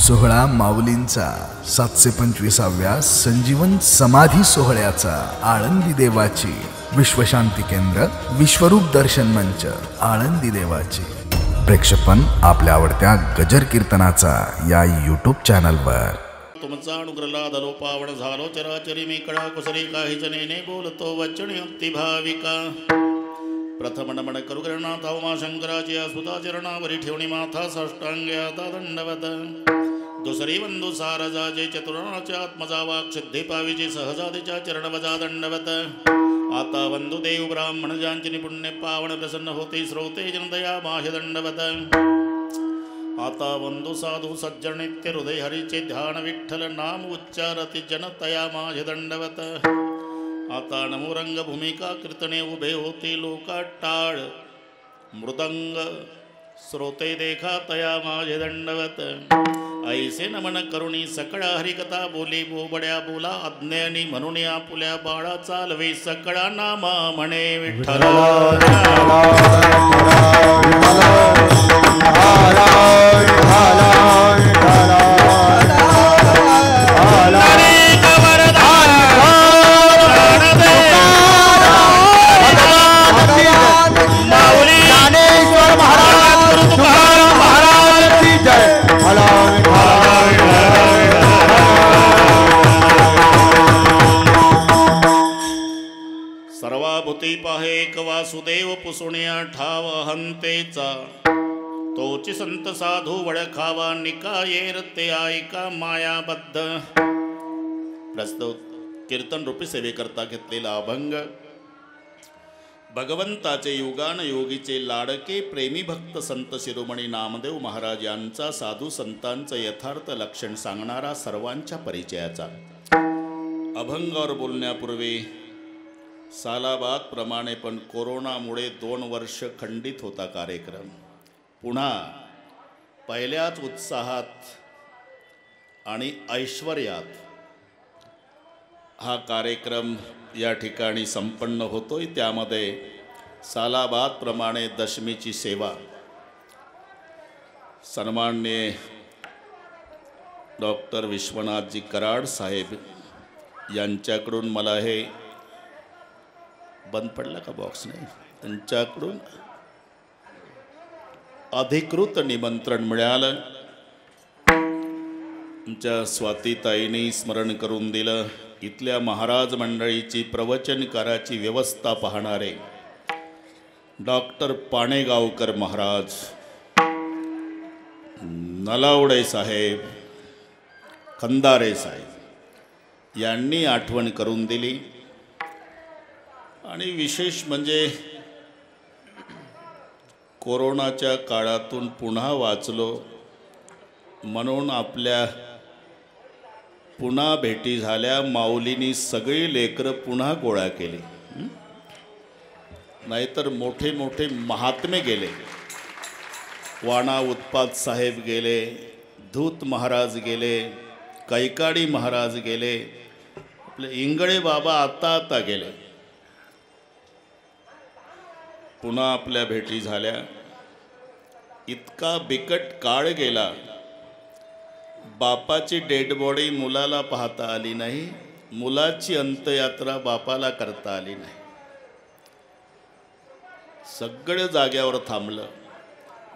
सोहळा माऊलींचा 725व्या संजीवन समाधी सोहळ्याचा आळंदी देवाची विश्वशांती केंद्र विश्वरूप दर्शन मंच आळंदी देवाची प्रेक्षपण आपल्या आवडत्या गजर कीर्तनाचा या यूट्यूब चॅनलवर. तुमचा अनुग्रह लादलो पावण झालो चराचरी मी कळा कुसरी काही जनेने बोलतो वचनी अति भाविका. प्रथम नमन करुगणनाथ उमाशंकराची सुताचरणावरी ठेवणी माथा साष्टांगे आता दंडवत. दुसरी वंदू सारजाचे चतुर्णाच्या आत्मजा वाक सिद्धी पावीची सहजातीच्या चरणवजा दंडवत. आता वंदू देव ब्राह्मण ज्यांची पुण्य पावन प्रसन्न होते श्रोते जनदया माह्य दंडवत. आता वंदू साधू सज्जन नित्य हृदय हरीचे ध्यान विठ्ठल नाम उच्चारती जनतया माझे दंडवत. आता नमोरंग भूमिका कीर्तने उभे होते लोका टाळ मृदंग श्रोते देखा तया माझे दंडवत. ऐसे नमन करुणी सकळा हरिकथा बोली बोबड्या बोला अज्ञानी म्हणून आपुल्या बाळा चालवे सकळा नामा म्हणे विठ्ठल. सर्वाभूती पाहे एक वासुदेव पुसुण्या ठाव हंतेचा. तोची संत साधू वळखावा निकायेर ते ऐका मायाबद्ध. प्रस्तुत कीर्तन रूपी सेवेकरता घेतलेला अभंग. भगवंताचे युगान योगीचे लाडके प्रेमी भक्त संत शिरोमणी नामदेव महाराज यांचा साधू संतांचं यथार्थ लक्षण सांगणारा सर्वांच्या परिचयाचा अभंगावर बोलण्यापूर्वी सालाबाद प्रमाणे पण कोरोनामुळे 2 वर्ष खंडित होता कार्यक्रम. पुन्हा पहिल्याच उत्साहात आणि ऐश्वर्यात हा कार्यक्रम या ठिकाणी संपन्न होतोय. त्यामध्ये सालाबाद प्रमाणे दशमीची सेवा सन्माननीय डॉक्टर विश्वनाथजी कराड साहेब यांच्याकडून मला हे बंद पडला का बॉक्स नाही त्यांच्याकडून अधिकृत निमंत्रण मिळालं. तुमच्या स्वातीताईंनी स्मरण करून दिलं. इथल्या महाराज मंडळीची प्रवचनकाराची व्यवस्था पाहणारे डॉक्टर पाणेगावकर महाराज, नलावडे साहेब, खंदारे साहेब यांनी आठवण करून दिली. आणि विशेष म्हणजे कोरोनाच्या काळातून पुन्हा वाचलो म्हणून आपल्या पुन्हा भेटी झाल्या. माऊलींनी सगळी लेकरं पुन्हा गोळा केली. नाहीतर मोठे मोठे महात्मे गेले. वाणा उत्पाद साहेब गेले, धूत महाराज गेले, कैकाडी महाराज गेले, आपले इंगळे बाबा आता गेले. पुन्हा आपल्या भेटी झाल्या. इतका बिकट काळ गेला. बापाची डेड बॉडी मुलाला पाहता आली नाही, मुलाची अंत्ययात्रा बापाला करता आली नाही. सगळं जाग्यावर थांबलं.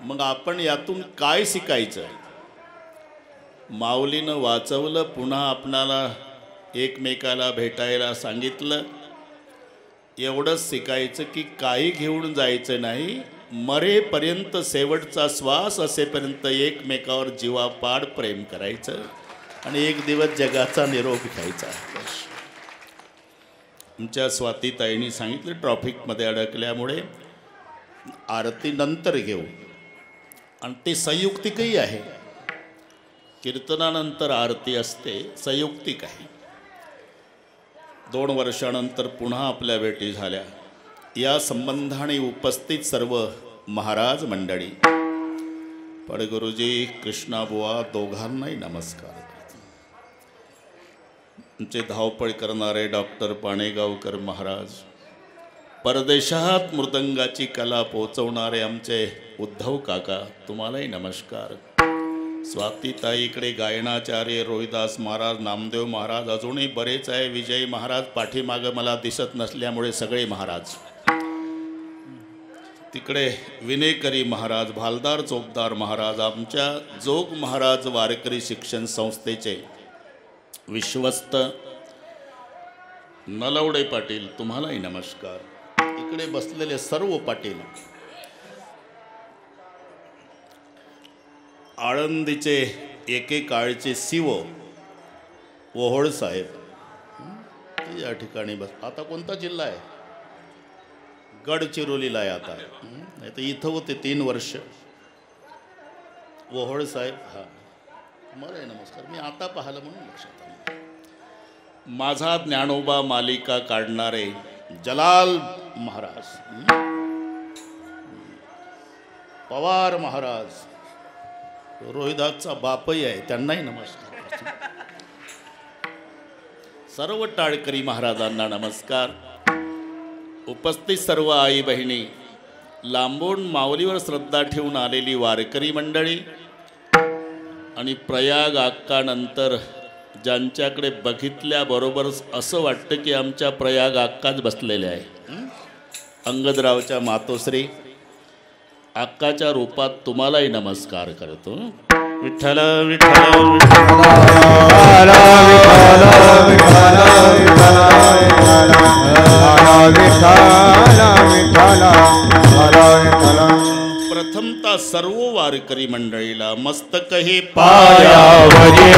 मग आपण यातून काय शिकायचं? माऊलीनं वाचवलं, पुन्हा आपणाला एकमेकाला भेटायला सांगितलं. एवढंच शिकायचं की काही घेऊन जायचं नाही, मरेपर्यंत शेवटचा श्वास असेपर्यंत एकमेकावर जीवापाड प्रेम करायचं आणि एक दिवस जगाचा निरोप घ्यायचा. तुमच्या स्वातीताईंनी सांगितलं ट्रॉफिकमध्ये अडकल्यामुळे आरती नंतर घेऊ आणि ते संयुक्तिकही आहे. कीर्तनानंतर आरती असते, संयुक्तिक आहे. 2 वर्षानंतर पुन्हा आपल्या भेटी झाल्या. या संबंधाने उपस्थित सर्व महाराज मंडळी, पडगुरुजी, कृष्णाबुवा दोघांनाही नमस्कार. तुमचे धावपळ करणारे डॉक्टर पाणेगावकर महाराज, परदेशात मृदंगाची कला पोचवणारे आमचे उद्धव काका, तुम्हालाही नमस्कार. स्वातीताई इकडे गायनाचार्य रोहिदास महाराज, नामदेव महाराज, अजूनही बरेच आहे. विजय महाराज पाठीमागं मला दिसत नसल्यामुळे सगळे महाराज. तिकडे विनेकरी महाराज, भालदार चोपदार महाराज, आमच्या जोग महाराज वारकरी शिक्षण संस्थेचे विश्वस्त नलवडे पाटील, तुम्हालाही नमस्कार. इकडे बसलेले सर्व पाटील, आळंदीचे एकेकाळचे सीओ ओहोळ साहेब या ठिकाणी बस. आता कोणता जिल्हा आहे? गडचिरोलीला आहे आता. नाही तर इथं होते 3 वर्ष. ओहोळ साहेब, हां मला नमस्कार. मी आता पाहिलं म्हणून लक्षात आलं. माझा ज्ञानोबा मालिका काढणारे जलाल महाराज, पवार महाराज, रोहिदासचा बापही आहे, त्यांनाही नमस्कार. सर्व टाळकरी महाराजांना नमस्कार. उपस्थित सर्व आई बहिणी, लांबून माऊलीवर श्रद्धा ठेवून आलेली वारकरी मंडळी आणि प्रयाग अक्कानंतर ज्यांच्याकडे बघितल्याबरोबर असं वाटतं की आमच्या प्रयाग अक्काच बसलेल्या आहे. अंगदरावच्या मातोश्री अक्काच्या रूपात तुम्हालाही नमस्कार करतो. विठ्ठल विठ्ठल प्रथमतः सर्व वारकरी मंडळीला मस्तक हे पायावरी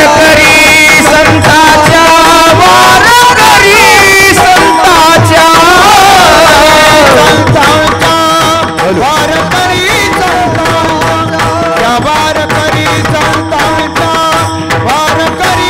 वारकरी संताच्या, वारकरी संताच्या, वारकरी संताच्या, वारकरी संताच्या, वारकरी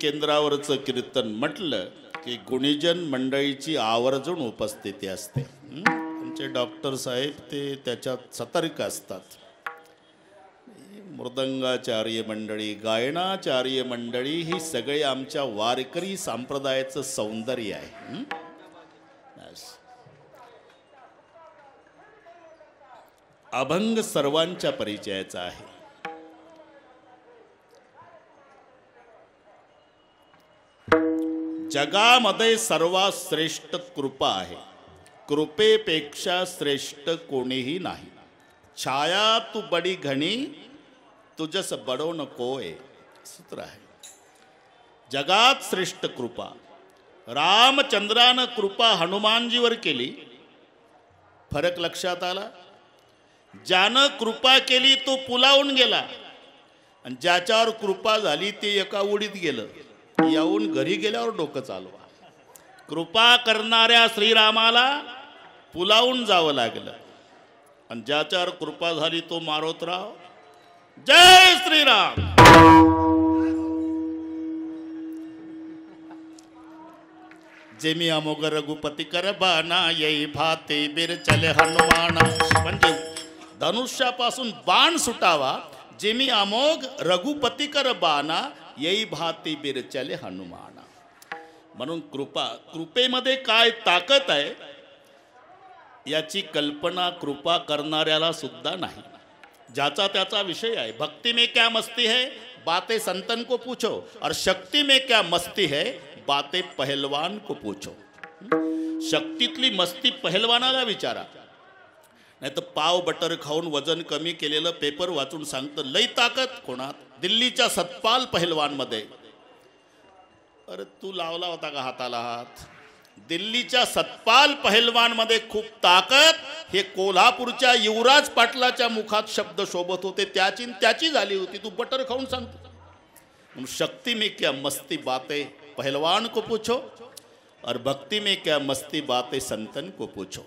केंद्रावरचं कीर्तन म्हटलं की गुणीजन मंडळीची आवर्जून उपस्थिती असते. आमचे डॉक्टर साहेब ते त्याच्यात सतर्क असतात. मृदंगाचार्य मंडळी, गायनाचार्य मंडळी ही सगळे आमच्या वारकरी संप्रदायाचं सौंदर्य आहे. अभंग सर्वांच्या परिचयाचा आहे. जगामध्ये सर्वात श्रेष्ठ कृपा आहे. कृपेपेक्षा श्रेष्ठ कोणीही नाही. छाया तू बडी घणी, तुझस बडो नकोय, सूत्र आहे. जगात श्रेष्ठ कृपा. रामचंद्रानं कृपा हनुमानजीवर केली. फरक लक्षात आला? ज्यानं कृपा केली तो पुलावून गेला आणि ज्याच्यावर कृपा झाली ते एका उडीत गेलं. येऊन घरी गेल्यावर डोकं चालवा. कृपा करणाऱ्या श्रीरामाला पुलावून जावं लागलं आणि ज्याच्यावर कृपा झाली तो मारोतराव. जय श्रीराम. जेमी अमोघ रघुपती कर बाना, येई भाते बिर चले हनुमाना. म्हणजे धनुष्यापासून बाण सुटावा. जेमी अमोघ रघुपती कर बाना, येई भाती बिर चले हनुमाना. म्हणून कृपेमध्ये काय ताकद आहे याची कल्पना कृपा करणाऱ्याला सुद्धा नाही. ज्याचा त्याचा विषय आहे. भक्ति में क्या मस्ती है, बातें संतन को पूछो, और शक्ति में क्या मस्ती है, बातें पहलवान को पूछो. शक्तीतली मस्ती पहलवानाला विचारा. नाही तर पाव बटर खाऊन वजन कमी केलेलं पेपर वाचून सांगतं लई ताकद कोणात. दिल्लीच्या सतपाल पहिलवानमध्ये, अरे तू लावला होता का हाताला हात? दिल्लीच्या सतपाल पहिलवानमध्ये खूप ताकद, हे कोल्हापूरच्या युवराज पाटलाच्या मुखात शब्द शोभत होते, त्याची झाली होती. तू बटर खाऊन सांगतो. शक्ति में क्या मस्ती बातें पहलवान को पूछो, और भक्ति में क्या मस्ती बातें संतन को पूछो.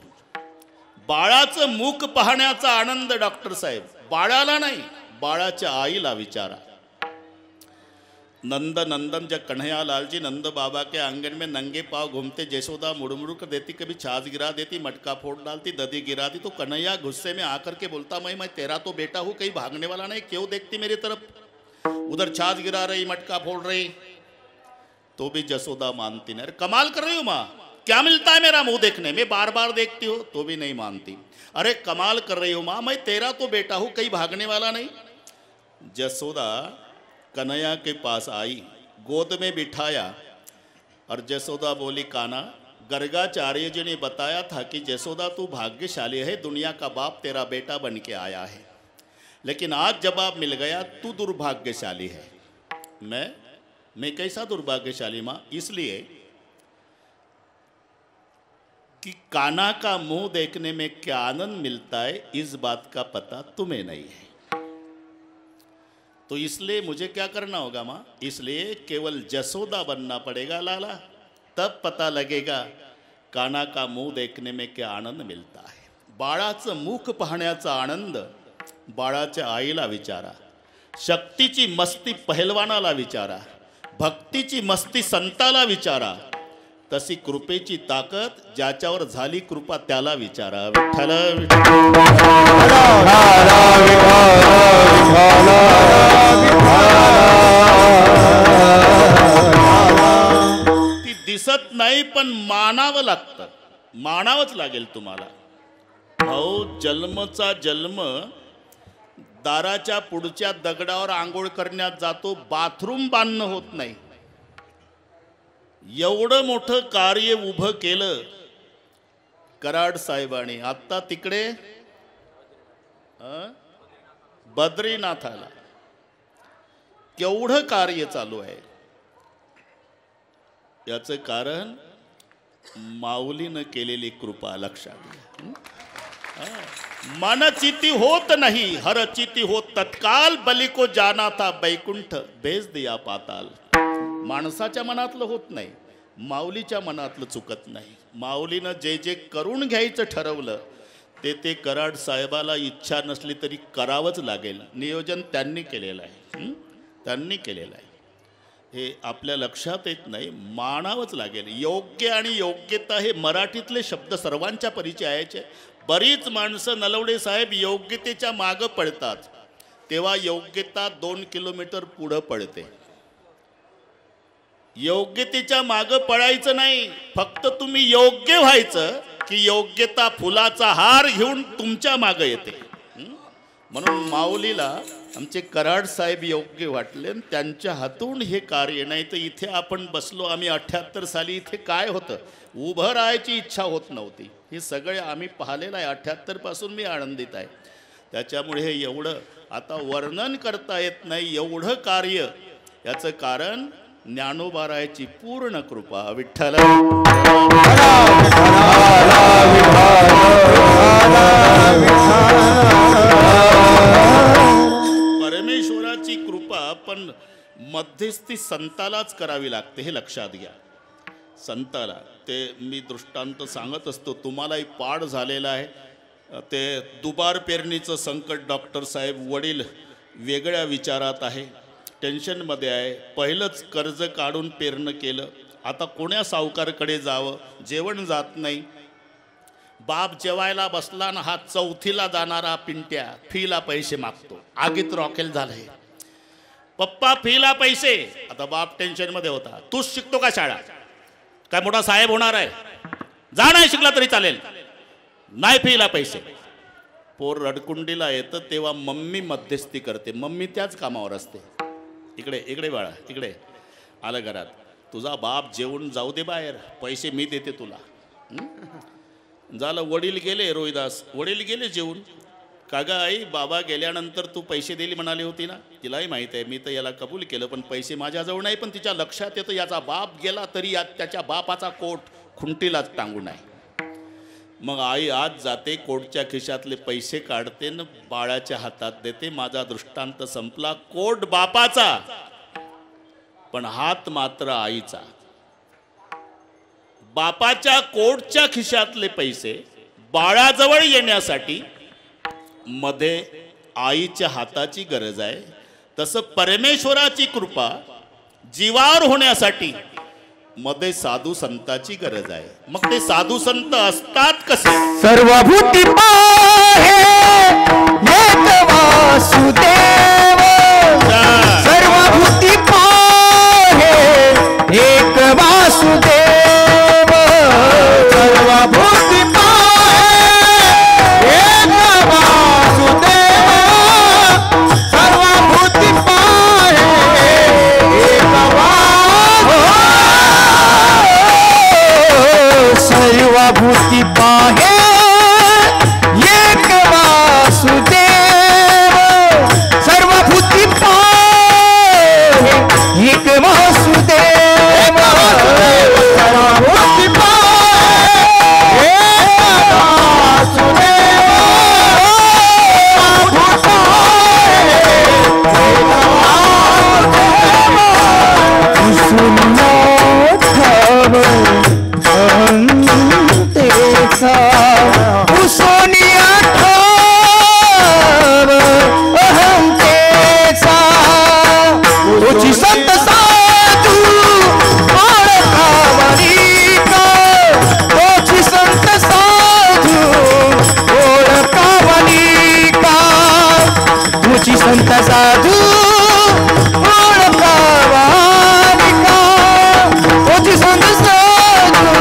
बाळाचं मुख पाहण्याचा आनंद डॉक्टर साहेब, बाळाला नाही, बाळाच्या आईला विचारा. नंद नंदन जब कन्हैया लाल जी नंद बाबा के आंगन में नंगे पाँव घूमते, जयशोदा मुड़मुड़ कर देती, कभी छाछ गिरा देती, मटका फोड़ डालती, दधी गिरा दी, तो कन्हैया गुस्से में आकर के बोलता, मैं तेरा तो बेटा हूँ, कहीं भागने वाला नहीं, क्यों देखती मेरी तरफ? उधर छाछ गिरा रही, मटका फोड़ रही, तो भी जसोदा मानती नहीं. अरे कमाल कर रही हो माँ, क्या मिलता है मेरा मुंह देखने में, बार बार देखती हो, तो भी नहीं मानती. अरे कमाल कर रही हो माँ, मैं तेरा तो बेटा हूँ, कहीं भागने वाला नहीं. जसोदा कन्हैया के पास आई, गोद में बिठाया, और जसोदा बोली, काना, गर्गाचार्य जी ने बताया था कि जसोदा तू भाग्यशाली है, दुनिया का बाप तेरा बेटा बन के आया है, लेकिन आज जवाब मिल गया, तू दुर्भाग्यशाली है. मैं कैसा दुर्भाग्यशाली माँ? इसलिए कि काना का मुंह देखने में क्या आनंद मिलता है, इस बात का पता तुम्हें नहीं है. तो इसलिए मुझे क्या करना होगा माँ? इसलिए केवल जसोदा बनना पड़ेगा लाला, तब पता लगेगा काना का मुंह देखने में क्या आनंद मिलता है. बाळाचं मुख पाहण्याचा आनंद बाळाच्या आईला विचारा, शक्तीची मस्ती पहिलवानाला विचारा, भक्तीची मस्ती संताला विचारा, तशी कृपेची ताकद ज्याच्यावर झाली कृपा त्याला विचारा. विठ्ठल ती दिसत नाही, पण मानावं लागतं, मानावंच लागेल तुम्हाला. भाऊ, जन्मचा जन्म दाराच्या पुढच्या दगडावर आंघोळ करण्यात जातो, बाथरूम बांधणं होत नाही. एवढं मोठं कार्य उभं केलं कराड साहेबांनी. आता तिकडे बद्रीनाथाला केवढं कार्य चालू आहे, याचं कारण माऊलीनं केलेली कृपा. लक्षात घ्या. मनचिति होत नहीं, हर चिति हो तत्काल, बलि को जाना था बैकुंठ, भेज दिया पाताल. माणसाच्या मनातलं होत नाही, माऊलीच्या मनातलं चुकत नाही. माऊलीनं जे जे करून घ्यायचं ठरवलं ते कराड साहेबाला इच्छा नसली तरी करावंच लागेल. नियोजन त्यांनी केलेलं आहे, त्यांनी केलेलं आहे. हे आपल्या लक्षात येत नाही, मानावंच लागेल. योग्य आणि योग्यता हे मराठीतले शब्द सर्वांच्या परिचयाचे. बरीच माणसं नलवडे साहेब योग्यतेच्या मागं पडतात, तेव्हा योग्यता 2 किलोमीटर पुढं पडते. योग्यतेच्या मागं पडायचं नाही, फक्त तुम्ही योग्य व्हायचं की योग्यता फुलाचा हार घेऊन तुमच्या मागं येते. म्हणून माऊलीला आमचे कराड साहेब योग्य वाटले, त्यांच्या हातून हे कार्य. नाही तर इथे आपण बसलो आम्ही 78 साली, इथे काय होतं, उभं राहायची इच्छा होत नव्हती. हे सगळे आम्ही पाहिलेलं आहे, 78 पासून मी आनंदित आहे. त्याच्यामुळे हे एवढं आता वर्णन करता येत नाही, एवढं कार्य. याचं कारण ज्ञानोबारायाची पूर्ण कृपा. विठ्ठल परमेश्वराची कृपा पण मध्यस्थी संतालाच करावी लागते, हे लक्षात घ्या. संताला ते मी दृष्टांत सांगत असतो, तुम्हालाही पाठ झालेला आहे. ते दुबार पेरणीचं संकट. डॉक्टर साहेब वडील वेगळ्या विचारात आहे, टेन्शनमध्ये आहे. पहिलंच कर्ज काढून पेरणं केलं, आता कोण्या सावकारकडे जावं, जेवण जात नाही. बाप जेवायला बसला ना, हा 4थीला जाणारा पिंट्या फीला पैसे मागतो. आगीत रॉकेल झालंय. पप्पा फीला पैसे. आता बाप टेन्शनमध्ये होता, तूच शिकतो का शाळा, काय मोठा साहेब होणार आहे, जा, नाही शिकला तरी चालेल, नाही फीला पैसे. पोर रडकुंडीला येतं तेव्हा मम्मी मध्यस्थी करते. मम्मी त्याच कामावर असते. इकडे इकडे बाळा, इकडे आलं घरात, तुझा बाप जेवून जाऊ दे बाहेर, पैसे मी देते तुला. झालं. वडील गेले, रोहिदास वडील गेले जेवून. का ग आई, बाबा गेल्यानंतर तू पैसे दिली म्हणाली होती ना? तिलाही माहीत आहे, मी तर याला कबूल केलं, पण पैसे माझ्याजवळ नाही. पण तिच्या लक्षात येतं याचा बाप गेला तरी त्याच्या बापाचा कोट खुंटीलाच टांगून आहे. मग आई आज जाते, कोटच्या खिशातले पैसे काढते न बाळाच्या हातात देते. माझा दृष्टांत संपला. कोट बापाचा, पण हात मात्र आईचा. बापाच्या कोटच्या खिशातले पैसे बाळाजवळ येण्यासाठी मध्ये आईच्या हाताची गरज आहे. तसं परमेश्वराची कृपा जीवावर होण्यासाठी मध्ये साधू संताची गरज आहे. मग ते साधू संत असतात कसे? सर्वभूती पाहे एक वासुदेव, सर्वभूती पाहे एक वासुदेव, सर्वभूती पाहे एक वासुदेव, सर्वभूती पाहे एक वासुदेव, सर्वभूती पाहे एक वासुदेव, सर्वभूती पाहे एक वासुदेव, सर्वभूती पाहे एक संत साधू ओळखावरी का, तोची संत साधू ओळखावरी का, तुझी संत साधू ओळखावरी का, तोची संत साधू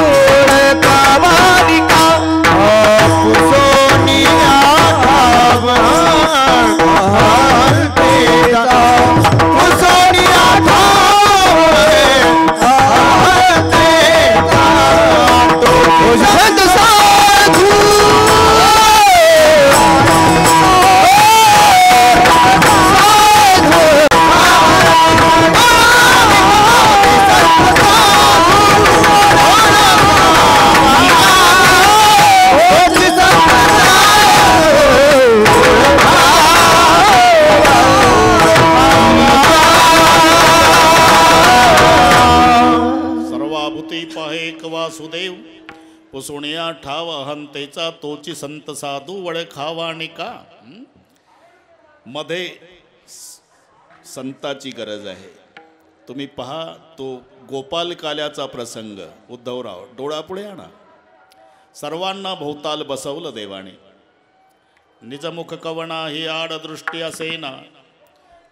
ओळखावरी का. पुसोनिया वासुदेव, पुसुण्या ठाव अहंतेचा, तोची संत साधू वळखावाणी का. मध्ये संताची गरज आहे. तुम्ही पहा तो गोपाल काल्याचा प्रसंग. उद्धवराव डोळा पुढे आणा. सर्वांना भोवताल बसवलं देवाने. निजमुख कवणा ही आडदृष्टी असेना,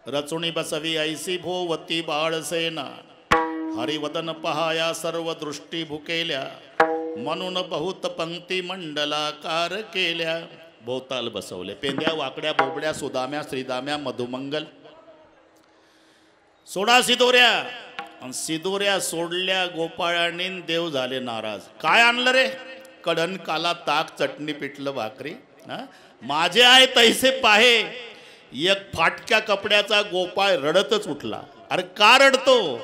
रचुणी बसवी ऐसी भोवती बाळसेना. हरिवदन पहाया सर्व दृष्टी भुकेल्या, म्हणून बहुत पंक्ती मंडलाकार केल्या. भोवताल बसवले. पेंद्या वाकड्या बोबड्या सुदाम्या श्रीदाम्या मधुमंगल. सोडा सिदोऱ्या. आणि सिदोऱ्या सोडल्या गोपाळाने. देव झाले नाराज. काय आणलं रे? कडन काला ताक चटणी पिठलं भाकरी. माझे आहे तैसे पाहे. एक फाटक्या कपड्याचा गोपाळ रडतच उठला. अरे का रडतो?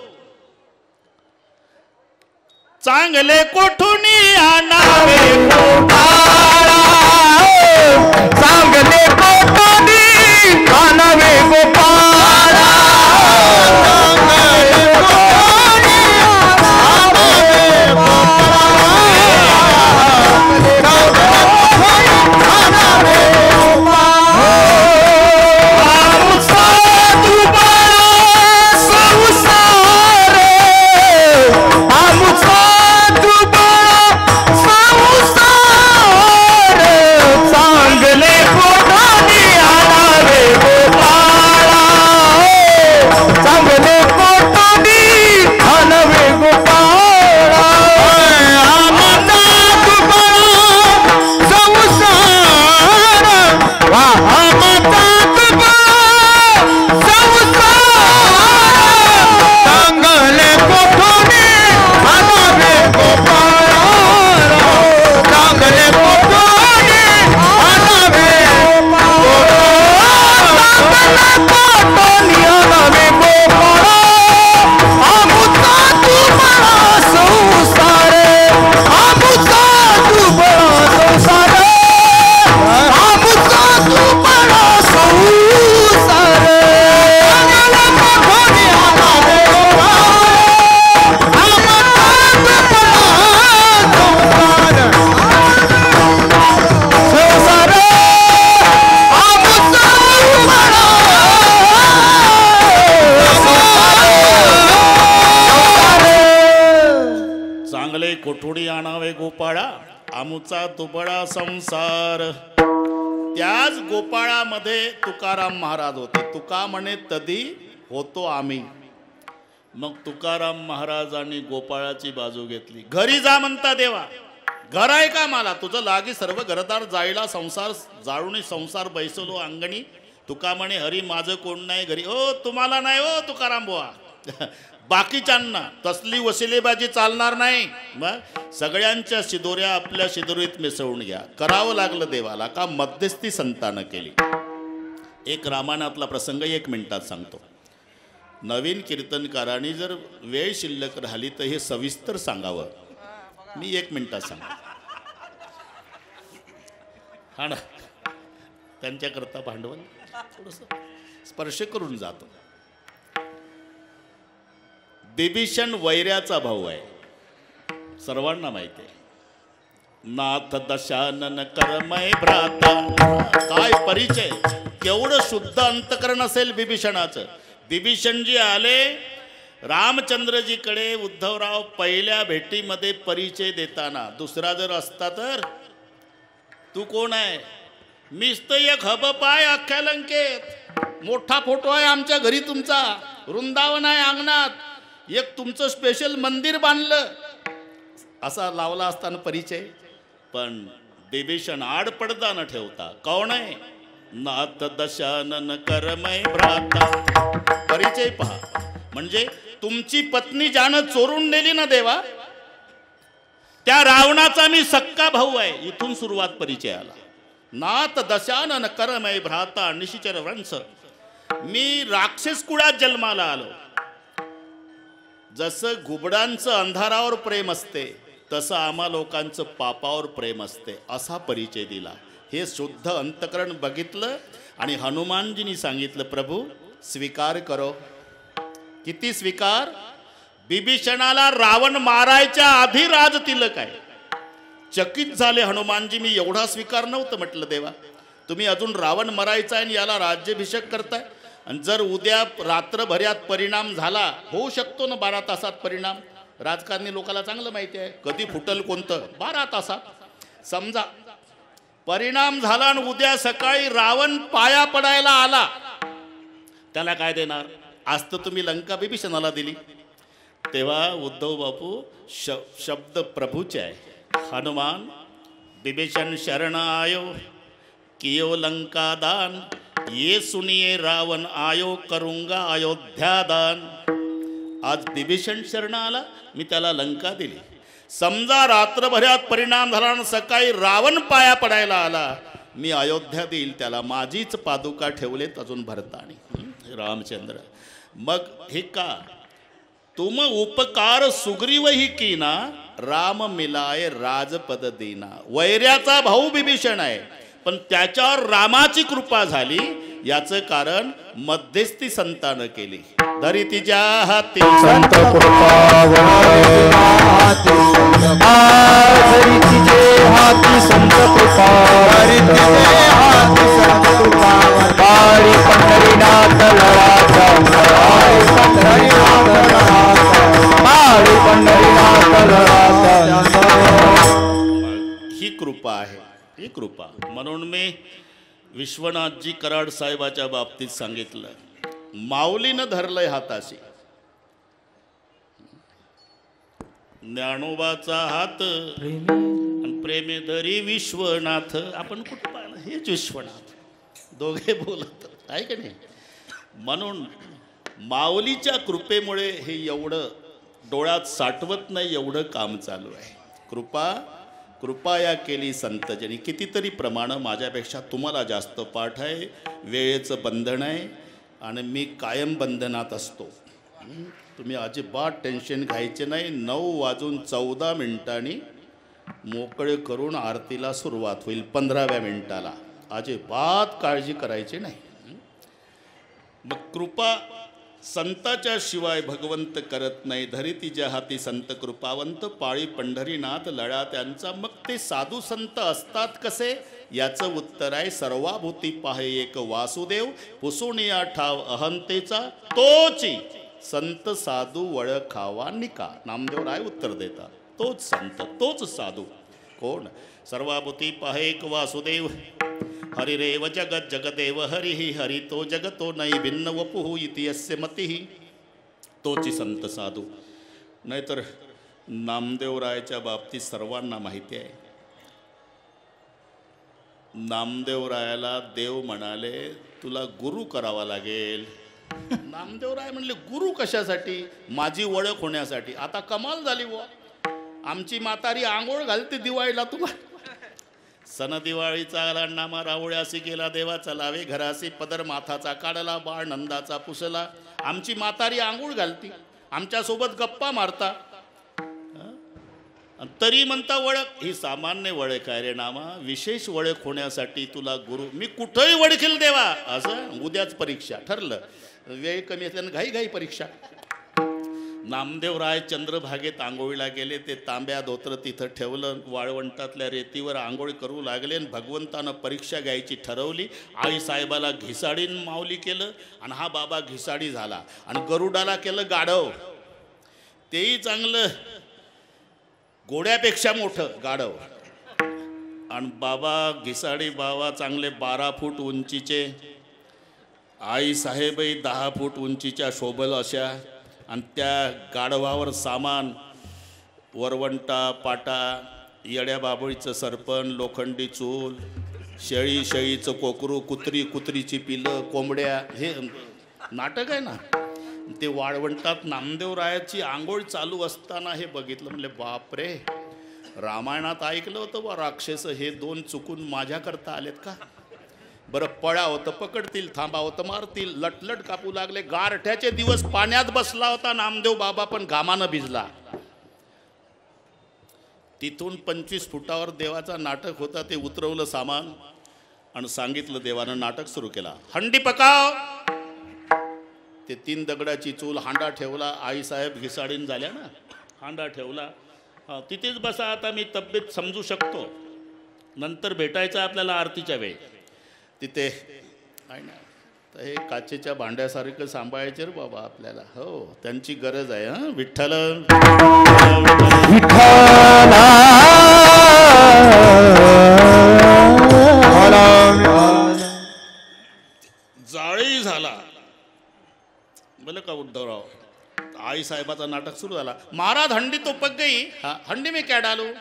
चांगले कोठुनी आणावे गोपाळा, चांगले कोठुनी आणावे गोपाळा, चांगले कोठुनी आणावे चांगले कोठा कोठुडी आणावे गोपाळा आमुचा तुबळा संसार. त्याच गोपाळामध्ये तुकाराम महाराज होते. तुका म्हणे तदी होतो आम्ही. मग तुकाराम महाराजांनी गोपाळाची बाजू घेतली. घरी जा म्हणता देवा, घर आहे का मला, तुझं लागी सर्व घरदार जायला संसार जाळून संसार बैसलो अंगणी. तुका म्हणे हरी माझं कोण नाही घरी. ओ तुम्हाला नाही ओ तुकाराम बुवा, बाकीच्यांना तसली वसिलेबाजी चालणार नाही. मग सगळ्यांच्या शिदोऱ्या आपल्या शिदोरीत मिसळून घ्या. करावं लागलं देवाला का मध्यस्थी संतानं केली. एक रामायणातला प्रसंग 1 मिनिटात सांगतो. नवीन कीर्तनकारांनी जर वेळ शिल्लक राहिली तर हे सविस्तर सांगावं. मी 1 मिनिटात सांगतो. हा ना, त्यांच्याकरता भांडवल थोडंसं स्पर्श करून जातो. बिभीषण वैऱ्याचा भाऊ आहे, सर्वांना माहिती आहे. नाथ दशानन करमय भ्राता. काय परिचय, केवढं शुद्ध अंतकरण असेल बिभीषणाचं. बिभीषणजी आले रामचंद्रजीकडे. उद्धवराव पहिल्या भेटीमध्ये परिचय देताना, दुसरा जर असता तर तू कोण आहे, मीच तर एक हबप आहे अख्ख्या लंकेत. मोठा फोटो आहे आमच्या घरी तुमचा, वृंदावन आहे अंगणात, एक तुमचं स्पेशल मंदिर बांधलं, असा लावला असताना परिचय. पण बिभीषण आड पडदा न ठेवता कोण आहे, नाथ दशानन करमय भ्राता. परिचय पहा. म्हणजे तुमची पत्नी ज्यानं चोरून नेली ना देवा, त्या रावणाचा मी सक्का भाऊ आहे. इथून सुरुवात परिचयाला. नाथ दशानन करमय भ्राता निशिचर वंश. मी राक्षस कुळात जन्माला आलो. जसं घुबडांचं अंधारावर प्रेम असते तसं आम्हा लोकांचं पापावर प्रेम असते, असा परिचय दिला. हे शुद्ध अंतकरण बघितलं आणि हनुमानजींनी सांगितलं प्रभू स्वीकार करो. किती स्वीकार. बिभीषणाला रावण मारायच्या आधी राज तिलक आहे. चकित झाले हनुमानजी, मी एवढा स्वीकार नव्हतं. म्हटलं देवा, तुम्ही अजून रावण मरायचा आहे आणि याला राज्याभिषेक करताय. आणि जर उद्या रात्रभरात परिणाम झाला, होऊ शकतो ना 12 तासात परिणाम, राजकारणी लोकांना चांगलं माहिती आहे कधी फुटल कोणतं. 12 तासात समजा परिणाम झाला आणि उद्या सकाळी रावण पाया पडायला आला, त्याला काय देणार. आज तर तुम्ही लंका बिभीषणाला दिली. तेव्हा उद्धव बापू शब्द प्रभूचे आहे. हनुमान बिभीषण शरण आयो कियो लंका दान. ये सुनिये रावण आयो करूंगा अयोध्या दान. आज बिभीषण शरण आला, मी त्याला लंका दिली. समजा रात्रभरात परिणाम झाला आणि सकाळी रावण पाया पडायला आला, मी अयोध्या देईल त्याला. माझीच पादुका ठेवलेत अजून भरतानी. रामचंद्र मग हे का. तुम उपकार सुग्रीवही कीना राम मिलाय राजपद देना. वैऱ्याचा भाऊ बिभीषण आहे, पण त्याच्यावर रामाची कृपा झाली. याचं कारण मध्यस्थी संतानं केली. धरितीच्या हाती संत कृपा धरितीचे हाती संत कृपा. बाळी पंढरीनाथ लळाचा. बाळी पंढरीनाथ लळाचा. ही कृपा आहे, ही कृपा. म्हणून मी विश्वनाथजी कराड साहेबाच्या बाबतीत सांगितलं, माऊलीनं धरलंय हाताशी. ज्ञानोबाचा हात आणि प्रेमे धरी विश्वनाथ. आपण कुठं पाहिलं, हेच विश्वनाथ. दोघे बोलत आहे का नाही. म्हणून माऊलीच्या कृपेमुळे हे एवढं डोळ्यात साठवत नाही, एवढं काम चालू आहे. कृपा या केली संतजनी. कितीतरी प्रमाणं माझ्यापेक्षा तुम्हाला जास्त पाठ आहे. वेळेचं बंधन आहे आणि मी कायम बंधनात असतो. तुम्ही अजिबात टेन्शन घ्यायचे नाही. 9:14 मोकळे करून आरतीला सुरुवात होईल 15व्या मिनिटाला. अजिबात काळजी करायची नाही. मग कृपा संताच्या शिवाय भगवंत करत नाही. धरितीच्या हाती संत कृपावंत. पाळी पंढरीनाथ लळा त्यांचा. मग ते साधू संत असतात कसे, याचं उत्तर आहे सर्वाभूती पाहे एक वासुदेव. पुसुनिया ठाव अहंतेचा तोची संत साधू वळखावा निका. नामदेव राय उत्तर देतात. तोच संत, तोच साधू. कोण? सर्वाभूती पाहेक वासुदेव, हरिरेव जगत जगदेव हरिही हरि तो जगतो नाही भिन्न वपुः इति यस्य मतिः. तोची संत साधू. नाहीतर नामदेवरायाच्या बाबतीत सर्वांना माहिती आहे. नामदेवरायाला देव म्हणाले तुला गुरु करावा लागेल. नामदेवराय म्हणले गुरु कशासाठी? माझी ओळख होण्यासाठी. आता कमाल झाली बुवा, आमची म्हातारी आंघोळ घालते दिवाळीला. तुम्हाला सण दिवाळीचा आला नामा रावळ्यासी गेला देवाचा लावे घरासी पदर माथाचा काढला बाळ नंदाचा पुसला. आमची म्हातारी आंघोळ घालती, आमच्यासोबत गप्पा मारता, तरी म्हणता ओळख. ही सामान्य ओळख आहे रे नामा. विशेष ओळख होण्यासाठी तुला गुरु मी कुठंही ओळखेल देवा. असं उद्याच परीक्षा ठरलं, वेळ कमी असल्यानं घाई घाई परीक्षा. नामदेवराय चंद्रभागेत आंघोळीला गेले. ते तांब्या धोत्र तिथं ठेवलं, वाळवंटातल्या रेतीवर आंघोळ करू लागले. आणि भगवंतानं परीक्षा घ्यायची ठरवली. आईसाहेबाला घिसाडीन माऊली केलं आणि हा बाबा घिसाडी झाला. आणि गरुडाला केलं गाढव. तेही चांगलं, घोड्यापेक्षा मोठं गाढव. आणि बाबा घिसाडी बाबा चांगले 12 फूट उंचीचे, आईसाहेबही 10 फूट उंचीच्या शोभल अशा. आणि त्या गाढवावर सामान, वरवंटा पाटा, येड्या बाबळीचं सरपण, लोखंडी चूल, शेळीचं कोकरू, कुत्रीची पिलं, कोंबड्या. हे नाटक आहे ना. ते वाळवंटात नामदेवरायाची आंघोळ चालू असताना हे बघितलं. म्हणले बापरे, रामायणात ऐकलं होतं बा राक्षस हे 2 चुकून माझ्याकरता आलेत का? बरं पळावं तर पकडतील, थांबावं तर मारतील. लटलट कापू लागले. गारठ्याचे दिवस पाण्यात बसला होता नामदेव बाबा, पण घामानं भिजला. तिथून 25 फुटावर देवाचा नाटक होता. ते उतरवलं सामान आणि सांगितलं देवानं. नाटक सुरू केला. हंडी पकाव. ते 3 दगडाची चूल, हांडा ठेवला. आईसाहेब घिसाडीन झाल्या ना, हांडा ठेवला. तिथेच बसा, आता मी तब्येत समजू शकतो, नंतर भेटायचं आपल्याला आरतीच्या वेळी. तिथे आहे ना, तर हे काचेच्या भांड्यासारखं सांभाळायचे रे बाबा आपल्याला. हो, त्यांची गरज आहे. हां, विठ्ठल जाळी झाला बोले का उद्धवराव. आई साहेबाचा नाटक सुरू झाला. महाराज हंडी तो पक गई. हाँ, हंडी में क्या डालूं?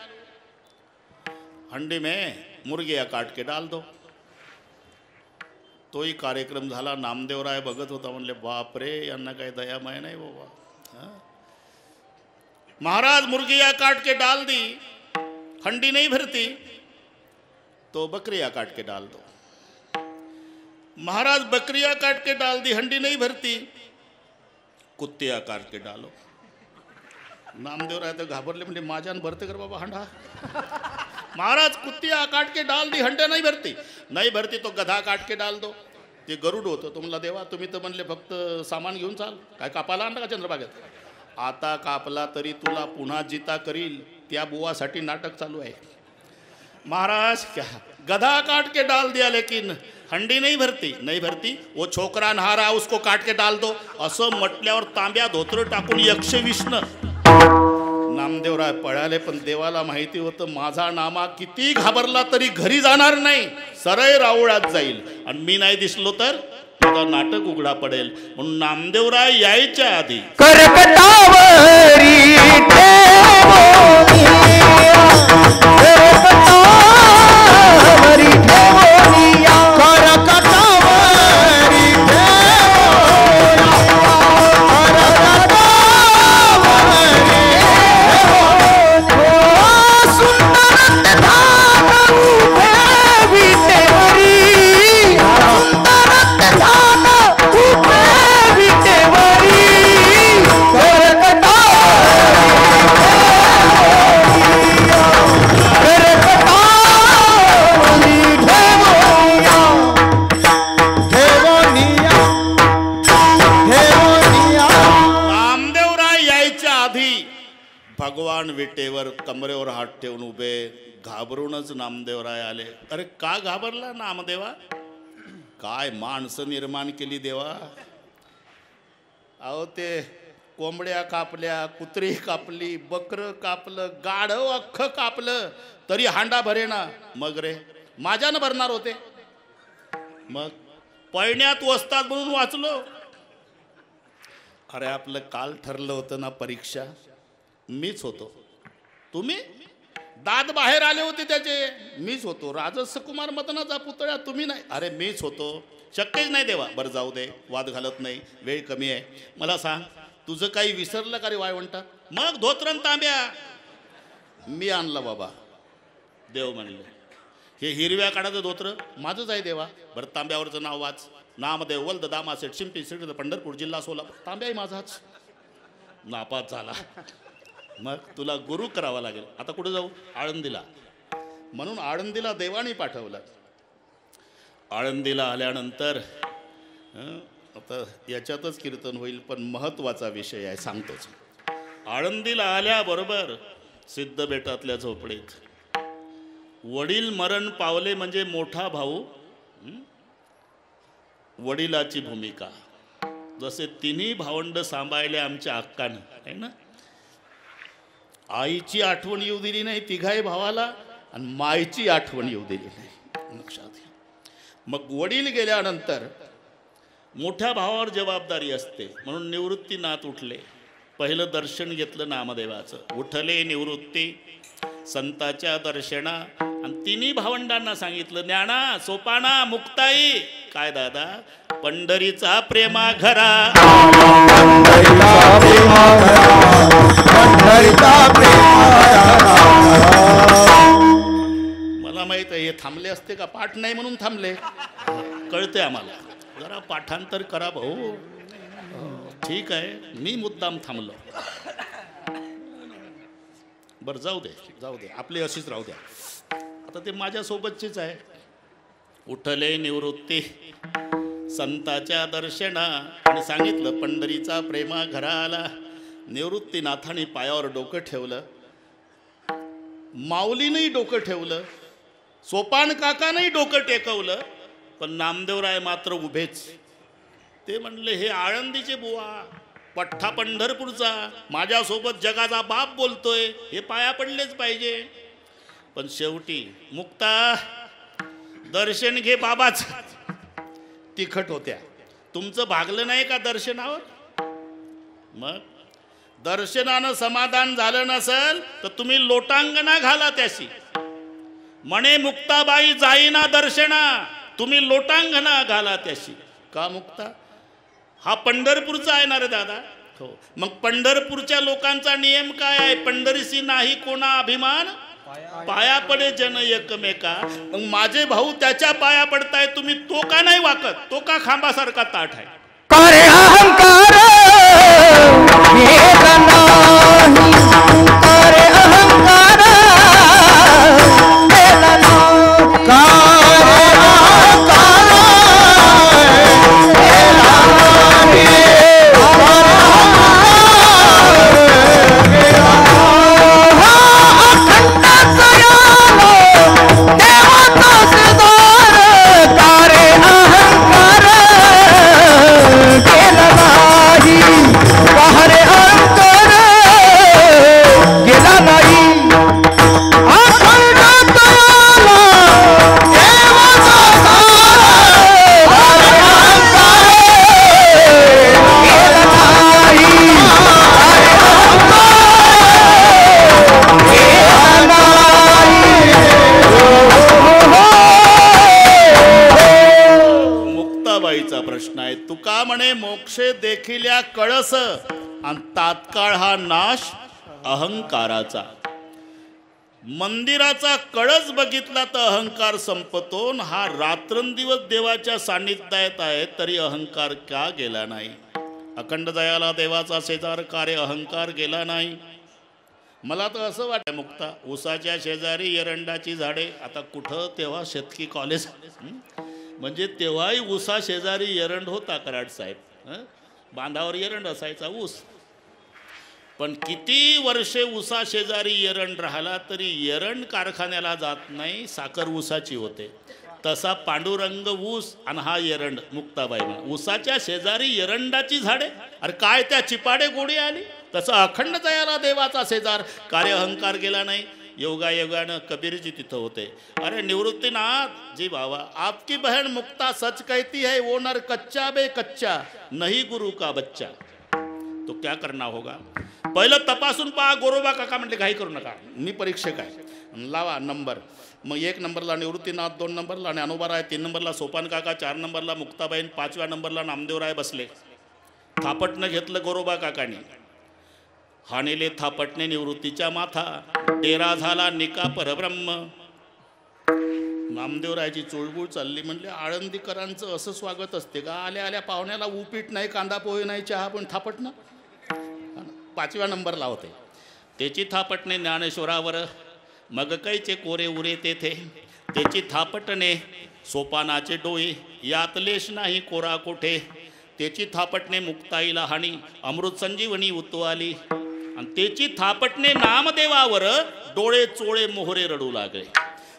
हंडी में मुर्गिया काट के डाल दो. तोही कार्यक्रम झाला. नामदेवराय बघत होता. म्हणले बापरे, यांना काही दयामाय नाही बाबा. महाराज मुर्गिया काट के डाल दी, हंडी नहीं भरती तो बकरिया काट के डाल दो. महाराज बकरिया काट के डाल दी, हंडी नहीं भरती, कुत्तिया काट के डालो. नामदेवराय तर घाबरले. म्हणजे माझ्यान भरते कर बाबा हंडा. महाराज कुत्तिया काट के डाल दी, हंडे नहीं भरती तो गधा काट के डाल दो. ते गरुड होतं. तुम्हाला देवा, तुम्ही तर म्हणले फक्त सामान घेऊन चाल. काय कापाला आणला का चंद्रभागेत? आता कापला तरी तुला पुन्हा जिता करील. त्या बुवासाठी नाटक चालू आहे. महाराज क्या गधा काट के डाल दिया लेकिन हंडी नहीं भरती वो छोकरा नहा रहा उसको काट के डाल दो. असं म्हटल्यावर तांब्या धोत्र टाकून 120 नामदेवराय पळाले. पण देवाला माहिती होतं माझा नामा किती घाबरला तरी घरी जाणार नाही, सरळ राऊळात जाईल. आणि मी नाही दिसलो तर माझा नाटक उघडा पडेल. म्हणून नामदेवराय यायच्या आधी भगवान विटेवर कमरेवर हात ठेवून उभे. घाबरूनच नामदेवराय आले. अरे का घाबरला नामदेवा? काय माणसं निर्माण केली देवा. अहो ते कोंबड्या कापल्या, कुत्री कापली, बकरं कापलं, गाढव अख्खं कापलं तरी हांडा भरेना. मग रे माझ्यानं भरणार होते. मग पळण्यात वसतात म्हणून वाचलो. अरे आपलं काल ठरलं होतं ना परीक्षा, मीच होतो. तुम्ही दात बाहेर आले होते त्याचे, मीच होतो. राजस कुमार मदनाचा पुतळा तुम्ही नाही. अरे मीच होतो. शक्यच नाही देवा. बरं जाऊ दे, वाद घालत नाही, वेळ कमी आहे. मला सांग, तुझं काही विसरलं का रे वाळवंटा? मग धोत्रण तांब्या मी आणलं बाबा. देव म्हणले हे हिरव्या काढाचं धोत्र माझंच आहे देवा. बरं तांब्यावरचं नाव वाच. नामदेव वल्द दामासेठ शिंपी श्रीकृत पंढरपूर जिल्हा सोलापूर. तांब्याही माझाच. नापास झाला. मग तुला गुरु करावा लागेल. आता कुठे जाऊ? आळंदीला. म्हणून आळंदीला देवाने पाठवलं. आळंदीला आल्यानंतर आता याच्यातच कीर्तन होईल, पण महत्त्वाचा विषय आहे, सांगतोच. आळंदीला आल्याबरोबर सिद्ध बेटातल्या झोपडीत वडील मरण पावले म्हणजे मोठा भाऊ वडिलाची भूमिका. जसे तिन्ही भावंड सांभाळले आमच्या अक्कानं, आहे ना. आईची आठवण येऊ दिली नाही तिघाही भावाला, आणि मायची आठवण येऊ दिली नाही. लक्षात घ्या. मग वडील गेल्यानंतर मोठ्या भावावर जबाबदारी असते. म्हणून निवृत्तीनाथ उठले. पहिलं दर्शन घेतलं नामदेवाचं. उठले निवृत्ती संताच्या दर्शना. आणि तिन्ही भावंडांना सांगितलं, ज्ञाना सोपाना मुक्ताई. काय दादा? पंढरीचा प्रेमा घरा. मला माहित आहे हे थांबले असते का? पाठ नाही म्हणून थांबले. कळते आम्हाला. जरा पाठांतर करा भाऊ. ठीक आहे, मी मुद्दाम थांबलो. बरं जाऊ दे, जाऊ दे, आपली अशीच राहू द्या. आता ते माझ्यासोबतचीच आहे. उठले निवृत्ती संताच्या दर्शना. आणि सांगितलं पंढरीचा प्रेमा घरा आला. निवृत्तीनाथाने पायावर डोकं ठेवलं, माऊलीनंही डोकं ठेवलं, सोपान काकानंही डोकं टेकवलं, पण नामदेवराय मात्र उभेच. ते म्हणले, हे आळंदीचे बुवा, पठ्ठा पंढरपूरचा, माझ्यासोबत जगाचा बाप बोलतोय, हे पाया पडलेच पाहिजे. पण शेवटी मुक्ता दर्शन घे बाबाच. तिखट होत्या. तुमचं भागलं नाही का दर्शनावर? मग दर्शनानं समाधान झालं नसल तर तुम्ही लोटांगणा घाला त्याशी. म्हणे मुक्ताबाई जाईना दर्शना, तुम्ही लोटांगणा घाला त्याशी. का मुक्ता? हा पंढरपूरचा आहे ना रे दादा. हो. मग पंढरपूरच्या लोकांचा नियम काय आहे? पंढरीसी नाही कोणा अभिमान, पाया पडे जन एकमेका. मग माझे भाऊ त्याच्या पाया पडताय, तुम्ही तो का नाही वाकत? तो का खांबासारखा ताठ आहे? करे अहंकार करे अहंकार मोक्षे देखिल्या कळस आणि तात्काळ हा नाश अहंकाराचा. मंदिराचा कळस बघितला तर अहंकार संपतो. हा रात्रंदिवस देवाच्या सान्निध्यात आहे तरी अहंकार का गेला नाही? अखंड दयाला देवाचा शेजार कार्य अहंकार गेला नाही. मला तर असं वाटतं मुक्ता, उसाच्या शेजारी एरंडाची झाडे. आता कुठं तेव्हा शेतकी कॉलेज, म्हणजे तेव्हाही उसा शेजारी एरंड होता कराड साहेब. बांधावर एरंड असायचा ऊस. पण किती वर्षे उसा शेजारी एरंड राहिला तरी एरंड कारखान्याला जात नाही, साखर उसाची होते. तसा पांडुरंग ऊस आणि हा एरंड. मुक्ताबाई म्हणा ऊसाच्या शेजारी एरंडाची झाडे. अरे काय त्या चिपाडे गोडी आली. तसा अखंड तयारा देवाचा शेजार. कार्य अहंकार गेला नाही. योगायोगानं कबीरजी तिथं होते. अरे निवृत्तीनाथ जी बाबा आपकी बहन मुक्ता सच कहती है वो नर कच्चा बे कच्चा नहीं गुरु का बच्चा. तो क्या करना होगा. पहिलं तपासून पहा. गोरोबा काका म्हटले घाई करू नका मी परीक्षक आहे. लावा नंबर. मग 1 नंबरला निवृत्तीनाथ, 2 नंबरला ज्ञानोबाराय, 3 नंबरला सोपान काका, 4 नंबरला मुक्ताबाई, 5व्या नंबरला नामदेवराय बसले. थापटणं घेतलं गोरोबा काकानी. हाणेले थापटणे निवृत्तीच्या माथा. डेरा झाला निका परब्रह्म. नामदेवरायची चुळबुळ चालली. म्हणले आळंदीकरांचं असं स्वागत असते का. आल्या आल्या पाहुण्याला उपीट नाही, कांदा पोहे नाही, चहा पण थापटणं. 5व्या नंबरला होते. त्याची थापटणे ज्ञानेश्वरावर. मग कैचे कोरे उरे तेथे. त्याची थापटणे सोपानाचे डोळे. यात लेश नाही कोरा कोठे. त्याची थापटणे मुक्ताईला हाणी. अमृत संजीवनी उतवाली. आणि त्याची थापटणे नामदेवावर. डोळे चोळे मोहरे रडू लागले.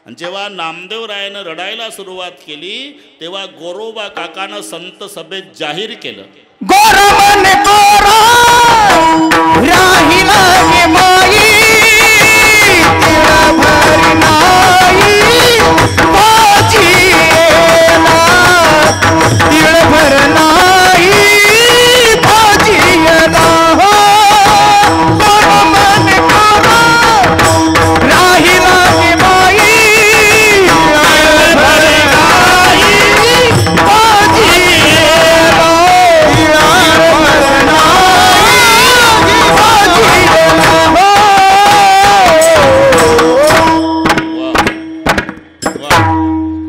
आणि जेव्हा नामदेवरायानं रडायला सुरुवात केली तेव्हा गोरोबा काकानं संत सभेत जाहीर केलं. गोरमन गोरा राहिला गे माई तिला भर नाही माझी येला तिळ भर नाही माझी येला. गोरमन गोरा राहिला गे माई तिळ भर नाही माझी येला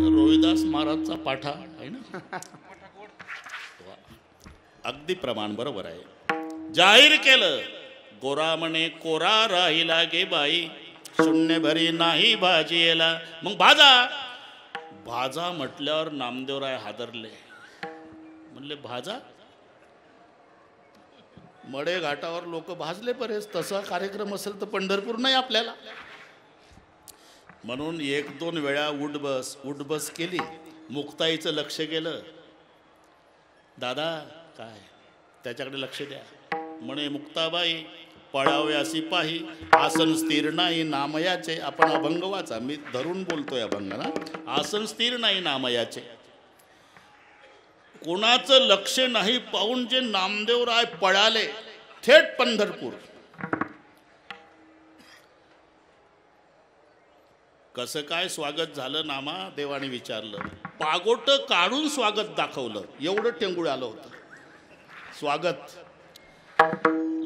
रोहिदास महाराजचा पाठा आहे ना. अगदी प्रमाण बरोबर आहे. जाहीर केलं. गोरा म्हणे कोरा राहिला गे बाई शून्य भरी नाही भाजीला. मग भाजा भाजा म्हटल्यावर नामदेवराय हादरले. म्हणले भाजा. मडे घाटावर लोक भाजले बरेच. तसा कार्यक्रम असेल तर पंढरपूर नाही आपल्याला. म्हणून 1-2 वेळा उठबस केली. मुक्ताईचं लक्ष गेलं. दादा काय त्याच्याकडे लक्ष द्या. म्हणे मुक्ताबाई पळाव्यासी पाही आसन स्थिर नाही नामयाचे. आपण अभंग वाचा. मी धरून बोलतोय अभंग ना. आसन स्थिर नाही नामयाचे. कोणाचं लक्ष नाही पाहून जे नामदेवराय पळाले थेट पंढरपूर. कसं काय स्वागत झालं नामा देवाने विचारलं. पागोट काढून स्वागत दाखवलं. एवढं टेंगुळ आलं होतं स्वागत.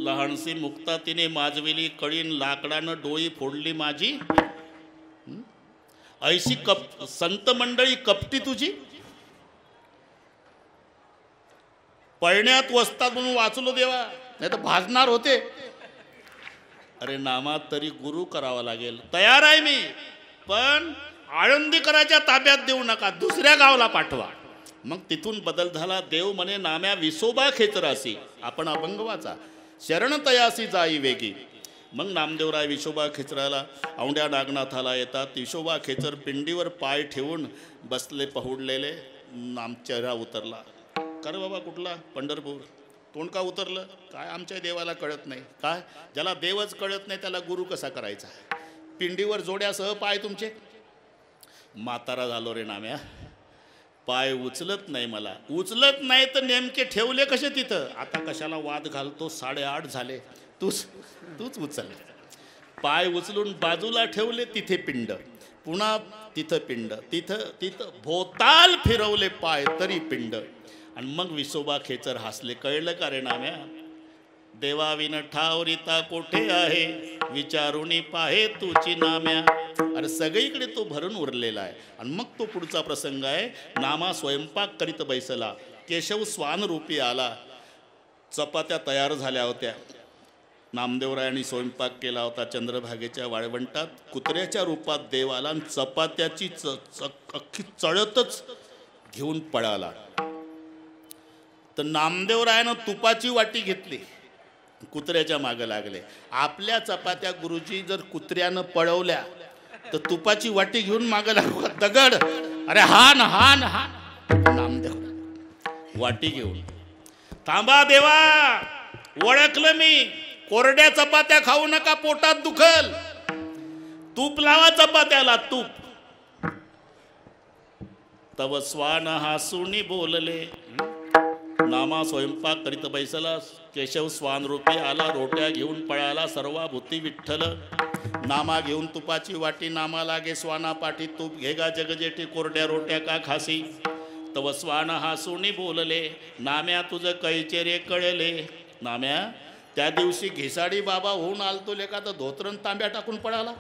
लहानशी मुक्ता तिने माजविली कळीन लाकडानं डोळी फोडली माझी. ऐशी संत मंडळी कपटी तुझी. पळण्यात वसतात म्हणून वाचलो देवा नाही तर भाजणार होते. अरे नामा तरी गुरु करावा लागेल. तयार आहे मी पण आळंदीकराच्या ताब्यात देऊ नका. दुसऱ्या गावाला पाठवा. मग तिथून बदल झाला. देव म्हणे नाम्या विसोबा खेचरासी. आपण अभंग वाचा. शरण तयासी जाई वेगी. मग नामदेवराय विसोबा खेचराला औंड्या नागनाथाला येतात. विसोबा खेचर पिंडीवर पाय ठेवून बसले पहुडलेले. चेहरा उतरला. का रे बाबा कुठला. पंढरपूर. तोंड का उतरलं. काय आमच्या देवाला कळत नाही. काय ज्याला देवच कळत नाही त्याला गुरु कसा करायचा. पिंडीवर जोड्यासह पाय तुमचे. म्हातारा झालो रे नाम्या. पाय उचलत नाही मला. उचलत नाही तर नेमके ठेवले कसे तिथं. आता कशाला वाद घालतो. 8:30 झाले. तूच उचल. पाय उचलून बाजूला ठेवले. तिथे पिंड. पुन्हा तिथं पिंड. तिथं भोताल फिरवले पाय तरी पिंड. आणि मग विसोबा खेचर हसले. कळलं का रे नाम्या. देवाविन ठावरिता कोठे आहे विचारुनी पाहे तुची नाम्या. अरे सगळीकडे तो भरून उरलेला आहे. आणि मग तो पुढचा प्रसंग आहे. नामा स्वयंपाक करीत बैसला. केशव स्वानरूपी आला. चपात्या तयार झाल्या होत्या. नामदेवरायांनी स्वयंपाक केला होता चंद्रभागेच्या वाळवंटात. कुत्र्याच्या रूपात देव आला आणि चपात्याची अख्खी चळतच घेऊन पळाला. तर नामदेवरायानं तुपाची वाटी घेतली. कुत्र्याच्या मागे लागले. आपल्या चपात्या गुरुजी जर कुत्र्यानं पळवल्या तर तुपाची वाटी घेऊन मागे लागू. दगड अरे हान हान हान नामदेव वाटी घेऊन थांबा देवा ओळखलं मी कोरड्या चपात्या खाऊ नका पोटात दुखल तूप लावा चपात्याला तूप तव स्वान हासुनी बोलले नामा स्वयंपाक करीत बैसला केशव स्वान रूपी आला रोट्या घेऊन पळाला सर्वाभूती विठ्ठल नामा घेऊन तुपाची वाटी नामा लागे स्वाना पाठी तूप घेगा जगजेठी कोरड्या रोट्या का खासी तव स्वान हासुनी बोलले नाम्या तुझं कैचे रे कळले नाम्या त्या दिवशी घिसाडी बाबा होऊन आलतो लेका तर धोतरण तांब्या टाकून पळाला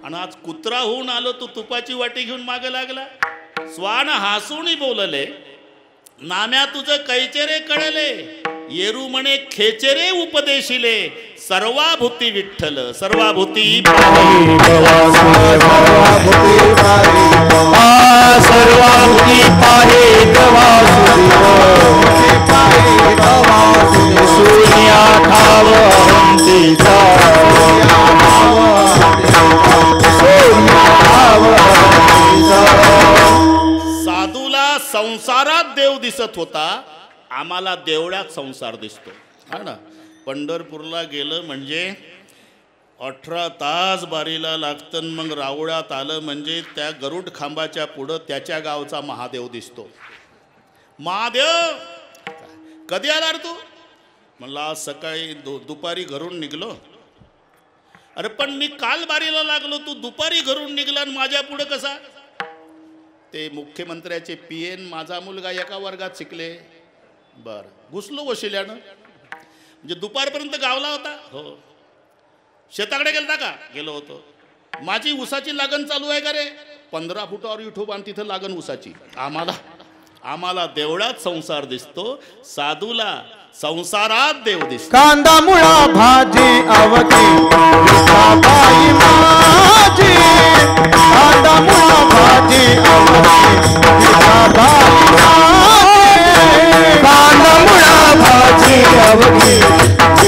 आणि आज कुत्रा होऊन आलो तू तुपाची वाटी घेऊन मागे लागला स्वान हासुनी बोलले नाम्या तुझं कैचेरे कळले येरू म्हणे खेचेरे उपदेशिले सर्वाभूती विठ्ठल सर्वाभूती सर्वाभूती पाहे सूर्या ठाव हंतीचा साधूला संसारात देव दिसत होता आम्हाला देवळात संसार दिसतो हा ना पंढरपूरला गेलं म्हणजे 18 तास बारीला लागतं मग रावळात आलं म्हणजे त्या गरुड खांबाच्या पुढं त्याच्या गावचा महादेव दिसतो महादेव कधी आला रे तू म्हणला आज सकाळी दुपारी घरून निघलो अरे पण मी काल बारीला लागलो तू दुपारी घरून निघला आणि माझ्या पुढे कसा ते मुख्यमंत्र्याचे पीएन माझा मुलगा एका वर्गात शिकले बर घुसलो वशिल्यानं म्हणजे दुपारपर्यंत गावला होता हो शेताकडे गेलता का गेलो होतो माझी उसाची लागण चालू आहे का रे 15 फुटावर युट्यूब आणि तिथं लागण उसाची आम्हाला देवळात संसार दिसतो साधूला संसारात देव दिसतो कांदा मुळा भाजी अवघी बाई माझी कांदा मुळा भाजी अवघी कांदा मुळा भाजी अवघी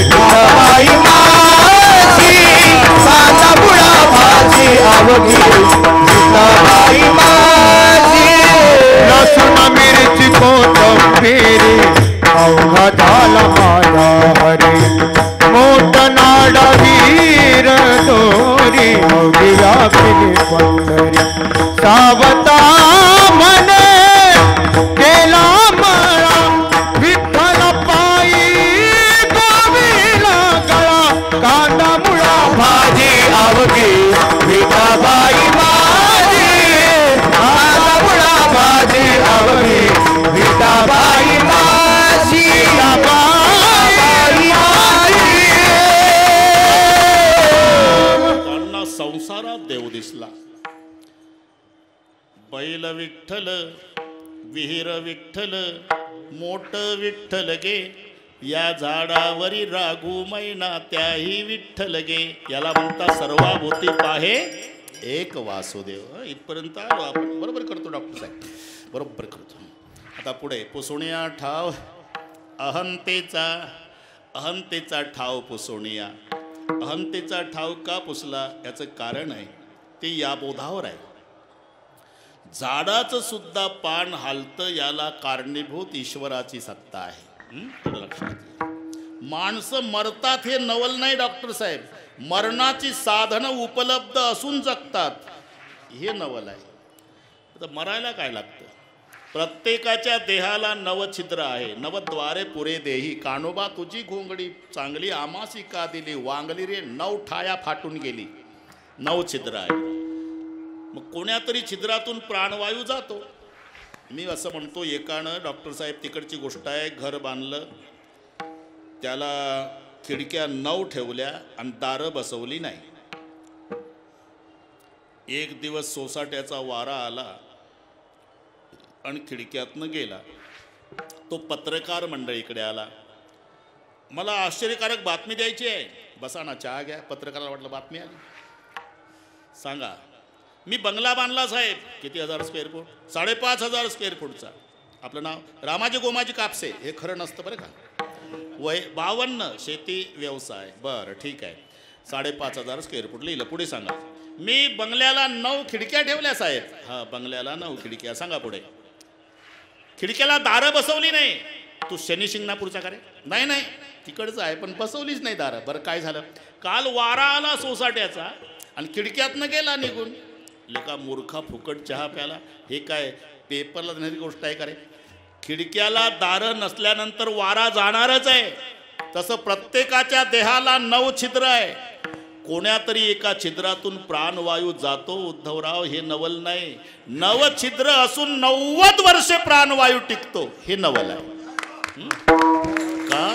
बाई माझी कांदा मुळा भाजी अवघी बाई माझी लसूण मिरची कोथिंबीर अवघा झाला माझा हरी मोठ नाड वीर दोरी अवघिया पिली पंढरी सावता मने केला मळा विठ्ठल पायी गोविला गळा कांदा मुळा भाजी अवघी विठाबाई माझी कांदा मुळा भाजी अवघी विठाबाई संसारात देव दिसला बैल विठ्ठल विहीर विठ्ठल मोठ विठ्ठल गे या झाडावरी राघू मैना त्याही विठ्ठल गे याला म्हणता सर्वाभूती पाहे एक वासुदेव इथपर्यंत आलो आपण बरोबर करतो डॉक्टर साहेब बरोबर करतो आता पुढे पुसुणिया ठाव अहंतेचा ठाव पुसुणिया अहंतेचा ठाव का पुसला याचं कारण आहे ते या बोधावर आहे झाडाचं सुद्धा पान हालतं याला कारणीभूत ईश्वराची सत्ता आहे लक्षात माणसं मरतात हे नवल नाही डॉक्टर साहेब मरणाची साधनं उपलब्ध असून जगतात हे नवल आहे आता मरायला काय लागतं प्रत्येकाच्या देहाला नवछिद्र आहे नवद्वारे पुरे देही कानोबा तुझी घोंगडी चांगली आमासी का दिली वांगली रे 9 ठाया फाटून गेली 9 छिद्र आहे मग कोण्या तरी छिद्रातून प्राणवायू जातो मी असं म्हणतो एकानं डॉक्टर साहेब तिकडची गोष्ट आहे घर बांधलं त्याला खिडक्या 9 ठेवल्या आणि दारं बसवली नाही एक दिवस सोसाट्याचा वारा आला आणि खिडक्यातनं गेला तो पत्रकार मंडळीकडे आला मला आश्चर्यकारक बातमी द्यायची आहे बसा ना चहा घ्या पत्रकाराला वाटलं बातमी आली सांगा मी बंगला बांधला साहेब किती हजार स्क्वेअर फूट 5,500 स्क्वेअर फूटचा आपलं नाव रामाजी गोमाजी कापसे हे खरं नसतं बरं का वय 52 शेती व्यवसाय बरं ठीक आहे 5,500 स्क्वेअर फूट लिहिलं पुढे सांगा मी बंगल्याला 9 खिडक्या ठेवल्या साहेब. हा, बंगल्याला 9 खिडक्या. सांगा पुढे. खिडक्याला दारं बसवली नाही. तू शनी शिंगणापूरचा का रे? नाही नाही, तिकडचं आहे, पण बसवलीच नाही दारं. बरं काय झालं? काल वारा आला सोसाट्याचा आणि खिडक्यातनं गेला निघून. लेका मूर्खा, फुकट चहा प्याला. हे काय पेपरला देणारी गोष्ट आहे का रे? खिडक्याला दारं नसल्यानंतर वारा जाणारच आहे. तसं प्रत्येकाच्या देहाला 9 छिद्र आहे. कोण्यातरी एका छिद्रातून प्राणवायू जातो. उद्धवराव, हे नवल नाही. 9 छिद्र असून 90 वर्षे प्राणवायू टिकतो, हे नवल आहे. का?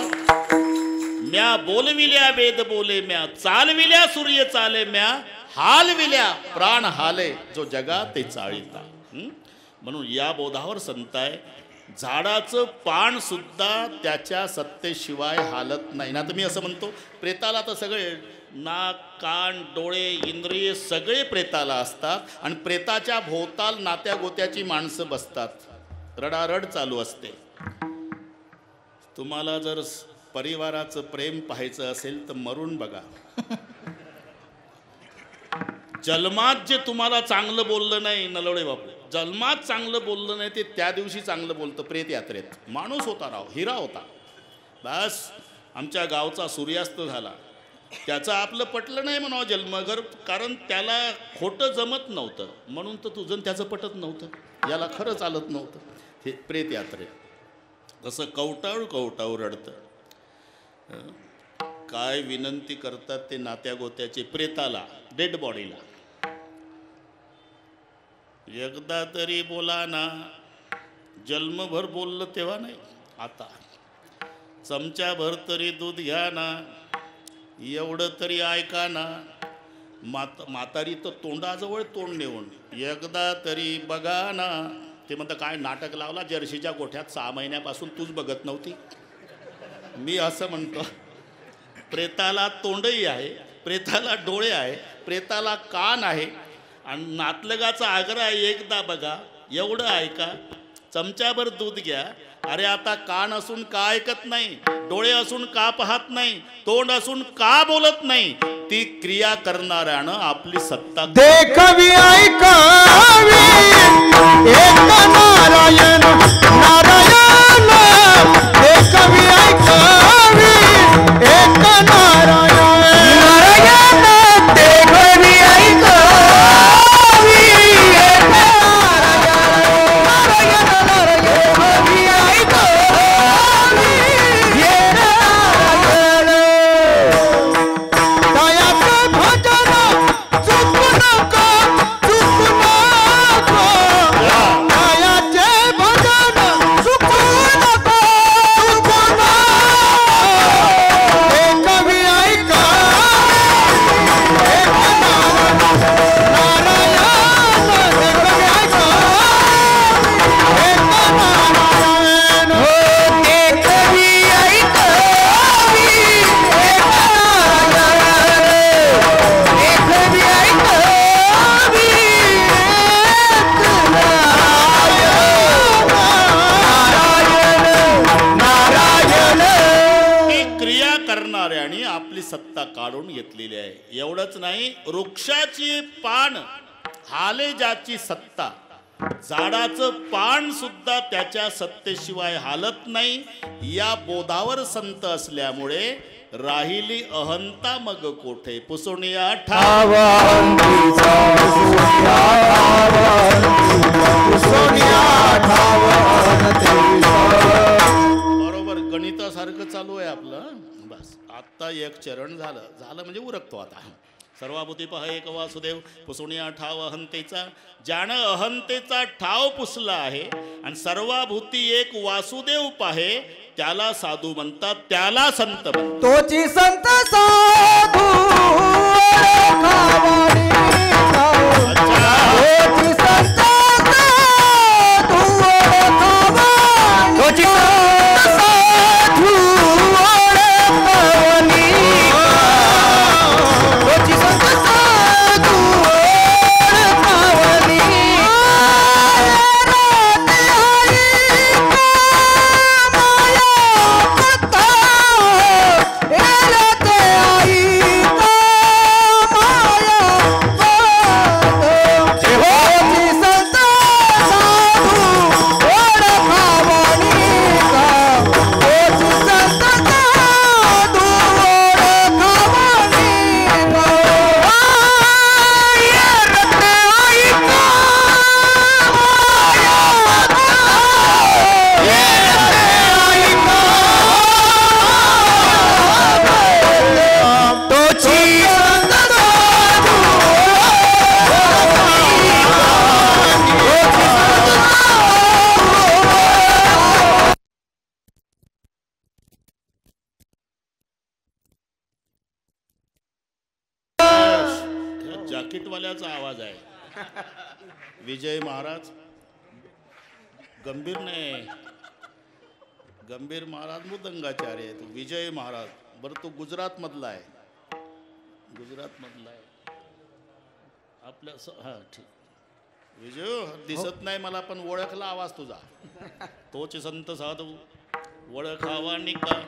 म्या बोलविल्या वेद बोले, म्या चालविल्या सूर्य चाले, म्या हालविल्या प्राण हाले, जो जगा ते चाळीता. म्हणून या बोधावर संत आहे. झाडाचं पान सुद्धा त्याच्या सत्तेशिवाय हालत नाही ना. तर मी असं म्हणतो, प्रेताला तर सगळे नाक, कान, डोळे, इंद्रिय सगळे प्रेताला असतात आणि प्रेताच्या भोवताल नात्या गोत्याची माणसं बसतात. रडारड चालू असते. तुम्हाला जर परिवाराचं प्रेम पाहायचं असेल तर मरून बघा. जन्मात जे तुम्हाला चांगलं बोललं नाही, नलवडे बापू, जन्मात चांगलं बोललं नाही ते त्या दिवशी चांगलं बोलतं प्रेत यात्रेत. माणूस होता राव, हिरा होता. बस आमच्या गावचा सूर्यास्त झाला. त्याचं आपलं पटलं नाही म्हणावं जन्मगर, कारण त्याला खोटं जमत नव्हतं. म्हणून तर तुझं त्याचं पटत नव्हतं. याला खरं चालत नव्हतं. हे प्रेत यात्रेत. जसं कवटाळू कवटाळू रडतं. काय विनंती करतात ते नात्या गोत्याचे प्रेताला, डेड बॉडीला, एकदा तरी बोला ना. जन्मभर बोललं तेव्हा नाही, आता चमच्याभर तरी दूध घ्या ना, एवढं तरी ऐका ना. म्हातारी तर तोंडाजवळ तोंड नेऊन एकदा तरी बघा ना. ते म्हणतं काय नाटक लावला जर्शीच्या गोठ्यात 6 महिन्यापासून, तूच बघत नव्हती. मी असं म्हणतो, प्रेताला तोंडही आहे, प्रेताला डोळे आहे, प्रेताला कान आहे आणि नातलगाचा आग्रह आहे, एकदा बघा, एवढं ऐका, चमच्याभर दूध घ्या. अरे आता कान असून का ऐकत नाही? डोळे असून का पाहत नाही? तोंड असून का बोलत नाही? ती क्रिया करणाऱ्यानं आपली सत्ता देखवी ऐकावी एक नारायण नारायण. देखवी ऐकावी एक नारायण नारायण. देखवी ऐकावी एक नारायण नारायण. देखवी ऐकावी एक नारायण. दयाचं भजन चुकू नको, चुकू नको. दयाचे भजन चुकू नको, चुकू नको. देखवी ऐका एक नारायण. देखवी ऐका एक नारायण. हो देखवी ऐकावी एक नारायण. देखवी ऐकावी एक नारायण नारायण. ती क्रिया करणाऱ्याने आपली सत्ता काढून घेतलेली आहे. एवढंच नाही, वृक्षाची पान हाले ज्याची सत्ता, झाडाचं पान सुद्धा त्याच्या सत्तेशिवाय हालत नाही. या बोधावर संत असल्यामुळे राहिली अहंता मग कोठे, पुसुनिया ठाव. अवंतीचा सोनिया बरोबर गणितासारखं चालू आहे आपलं. बस आत्ता एक चरण झालं म्हणजे उरकतो आता. सर्वाभूती पहा एक वासुदेव, पुसुनिया ठाव अहंतेचा. ज्यानं अहंतेचा ठाव पुसला आहे आणि सर्वाभूती एक वासुदेव पाहे, त्याला साधू म्हणतात, त्याला संत म्हणतात. तोची संत साधू ओळखावानी. तोची संत साधू ओळखावानी. तोची संत साधू ओळखावानी. तोची संत साधू ओळखावानी. आई जाकीटवाल्याचा आवाज आहे. विजय महाराज गंभीर नाही, गंभीर महाराज मृदंगाचार्य आहे. तू विजय महाराज, बरं तू गुजरात मधला आहे, गुजरात मधला आहे आपल्या हां ठीक. विजय दिसत नाही मला पण ओळखला आवाज तुझा. तोच संत साधू ओळखावा निका.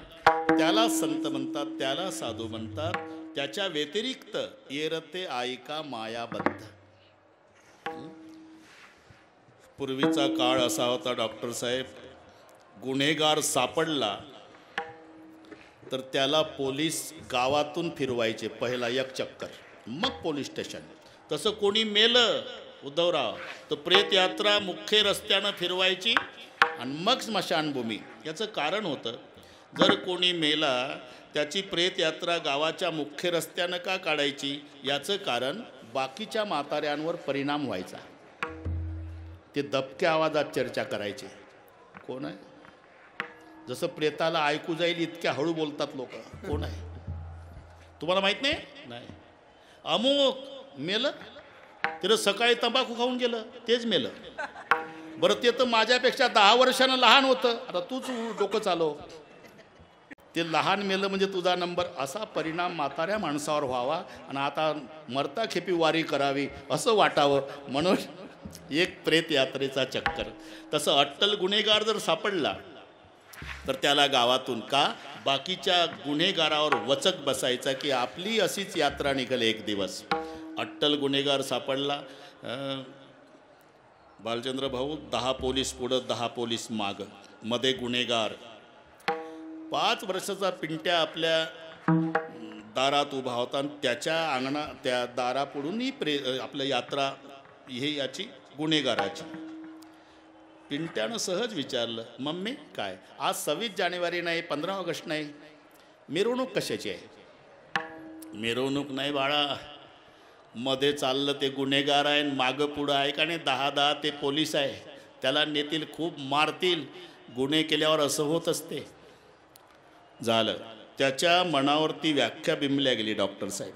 त्याला संत म्हणतात, त्याला साधू म्हणतात. त्याच्या व्यतिरिक्त येरते ऐका मायाबद्ध. पूर्वीचा काळ असा होता डॉक्टर साहेब, गुन्हेगार सापडला तर त्याला पोलीस गावातून फिरवायचे पहिला एक चक्कर, मग पोलीस स्टेशन. तसं कोणी मेलं उद्धवराव तर प्रेत यात्रा मुख्य रस्त्यानं फिरवायची आणि मग स्मशानभूमी. याचं कारण होतं, जर कोणी मेला त्याची प्रेत यात्रा गावाच्या मुख्य रस्त्यानं का काढायची, याचं कारण बाकीच्या म्हाताऱ्यांवर परिणाम व्हायचा. ते दबक्या आवाजात चर्चा करायचे. कोण आहे? जसं प्रेताला ऐकू जाईल इतक्या हळू बोलतात लोक. कोण आहे तुम्हाला माहित नाही? नाही. अमुक मेलं, तिला सकाळी तंबाखू खाऊन गेलं, तेच मेलं. बरं ते तर माझ्यापेक्षा 10 वर्षानं लहान होतं, आता तूच डोकं चालव. ते लहान मेलं म्हणजे तुझा नंबर. असा परिणाम म्हाताऱ्या माणसावर व्हावा आणि आता मरता खेपी वारी करावी असं वाटावं म्हणून एक प्रेत यात्रेचा चक्कर. तसं अट्टल गुन्हेगार जर सापडला तर त्याला गावातून का बाकीच्या गुन्हेगारावर वचक बसायचा की आपली अशीच यात्रा निघेल एक दिवस. अट्टल गुन्हेगार सापडला, बालचंद्र भाऊ 10 पोलीस पुढं 10 पोलीस मागं, मध्ये गुन्हेगार. 5 वर्षाचा पिंट्या आपल्या दारात उभा होता आणि त्याच्या अंगणा त्या दारापुढूनही आपल्या यात्रा हे याची गुन्हेगाराची. पिंट्यानं सहज विचारलं, मम्मी काय आज 26 जानेवारी नाही, 15 ऑगस्ट नाही, मिरवणूक कशाची आहे? मिरवणूक नाही बाळा, मध्ये चाललं ते गुन्हेगार आहे, मागं पुढं आहे का नाही 10 ते पोलीस आहे, त्याला नेतील, खूप मारतील. गुन्हे केल्यावर असं होत असते. झालं, त्याच्या मनावरती व्याख्या बिंबल्या गेली डॉक्टर साहेब.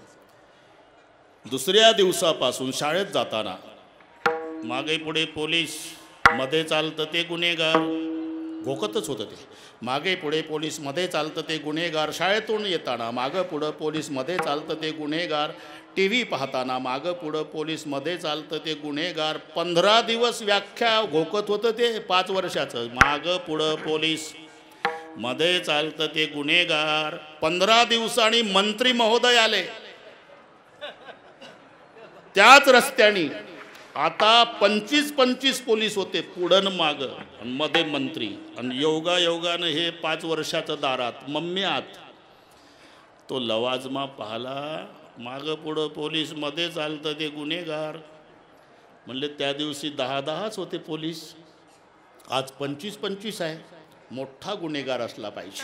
दुसऱ्या दिवसापासून शाळेत जाताना मागे पुढे पोलीस, मध्ये चालतं ते गुन्हेगार, घोकतच होतं ते. मागे पुढे पोलीस, मध्ये चालतं ते गुन्हेगार. शाळेतून येताना मागं पुढं पोलीस, मध्ये चालतं ते गुन्हेगार. टी व्ही पाहताना मागं पुढं पोलीस, मध्ये चालतं ते गुन्हेगार. 15 दिवस व्याख्या घोकत होतं ते 5 वर्षाचं. मागं पुढं पोलीस, मध्ये चालतं ते गुन्हेगार. 15 दिवसांनी मंत्री महोदय आले त्याच रस्त्याने. आता 25 पोलीस होते पुढं मागं आणि मध्ये मंत्री. आणि योगायोगानं हे 5 वर्षाचं दारात मम्मी आत. तो लवाजमा पाहला, मागं पुढं पोलीस, मध्ये चालतं ते गुन्हेगार. म्हणले त्या दिवशी 10 होते पोलीस, आज 25 आहे. मोठा गुन्हेगार असला पाहिजे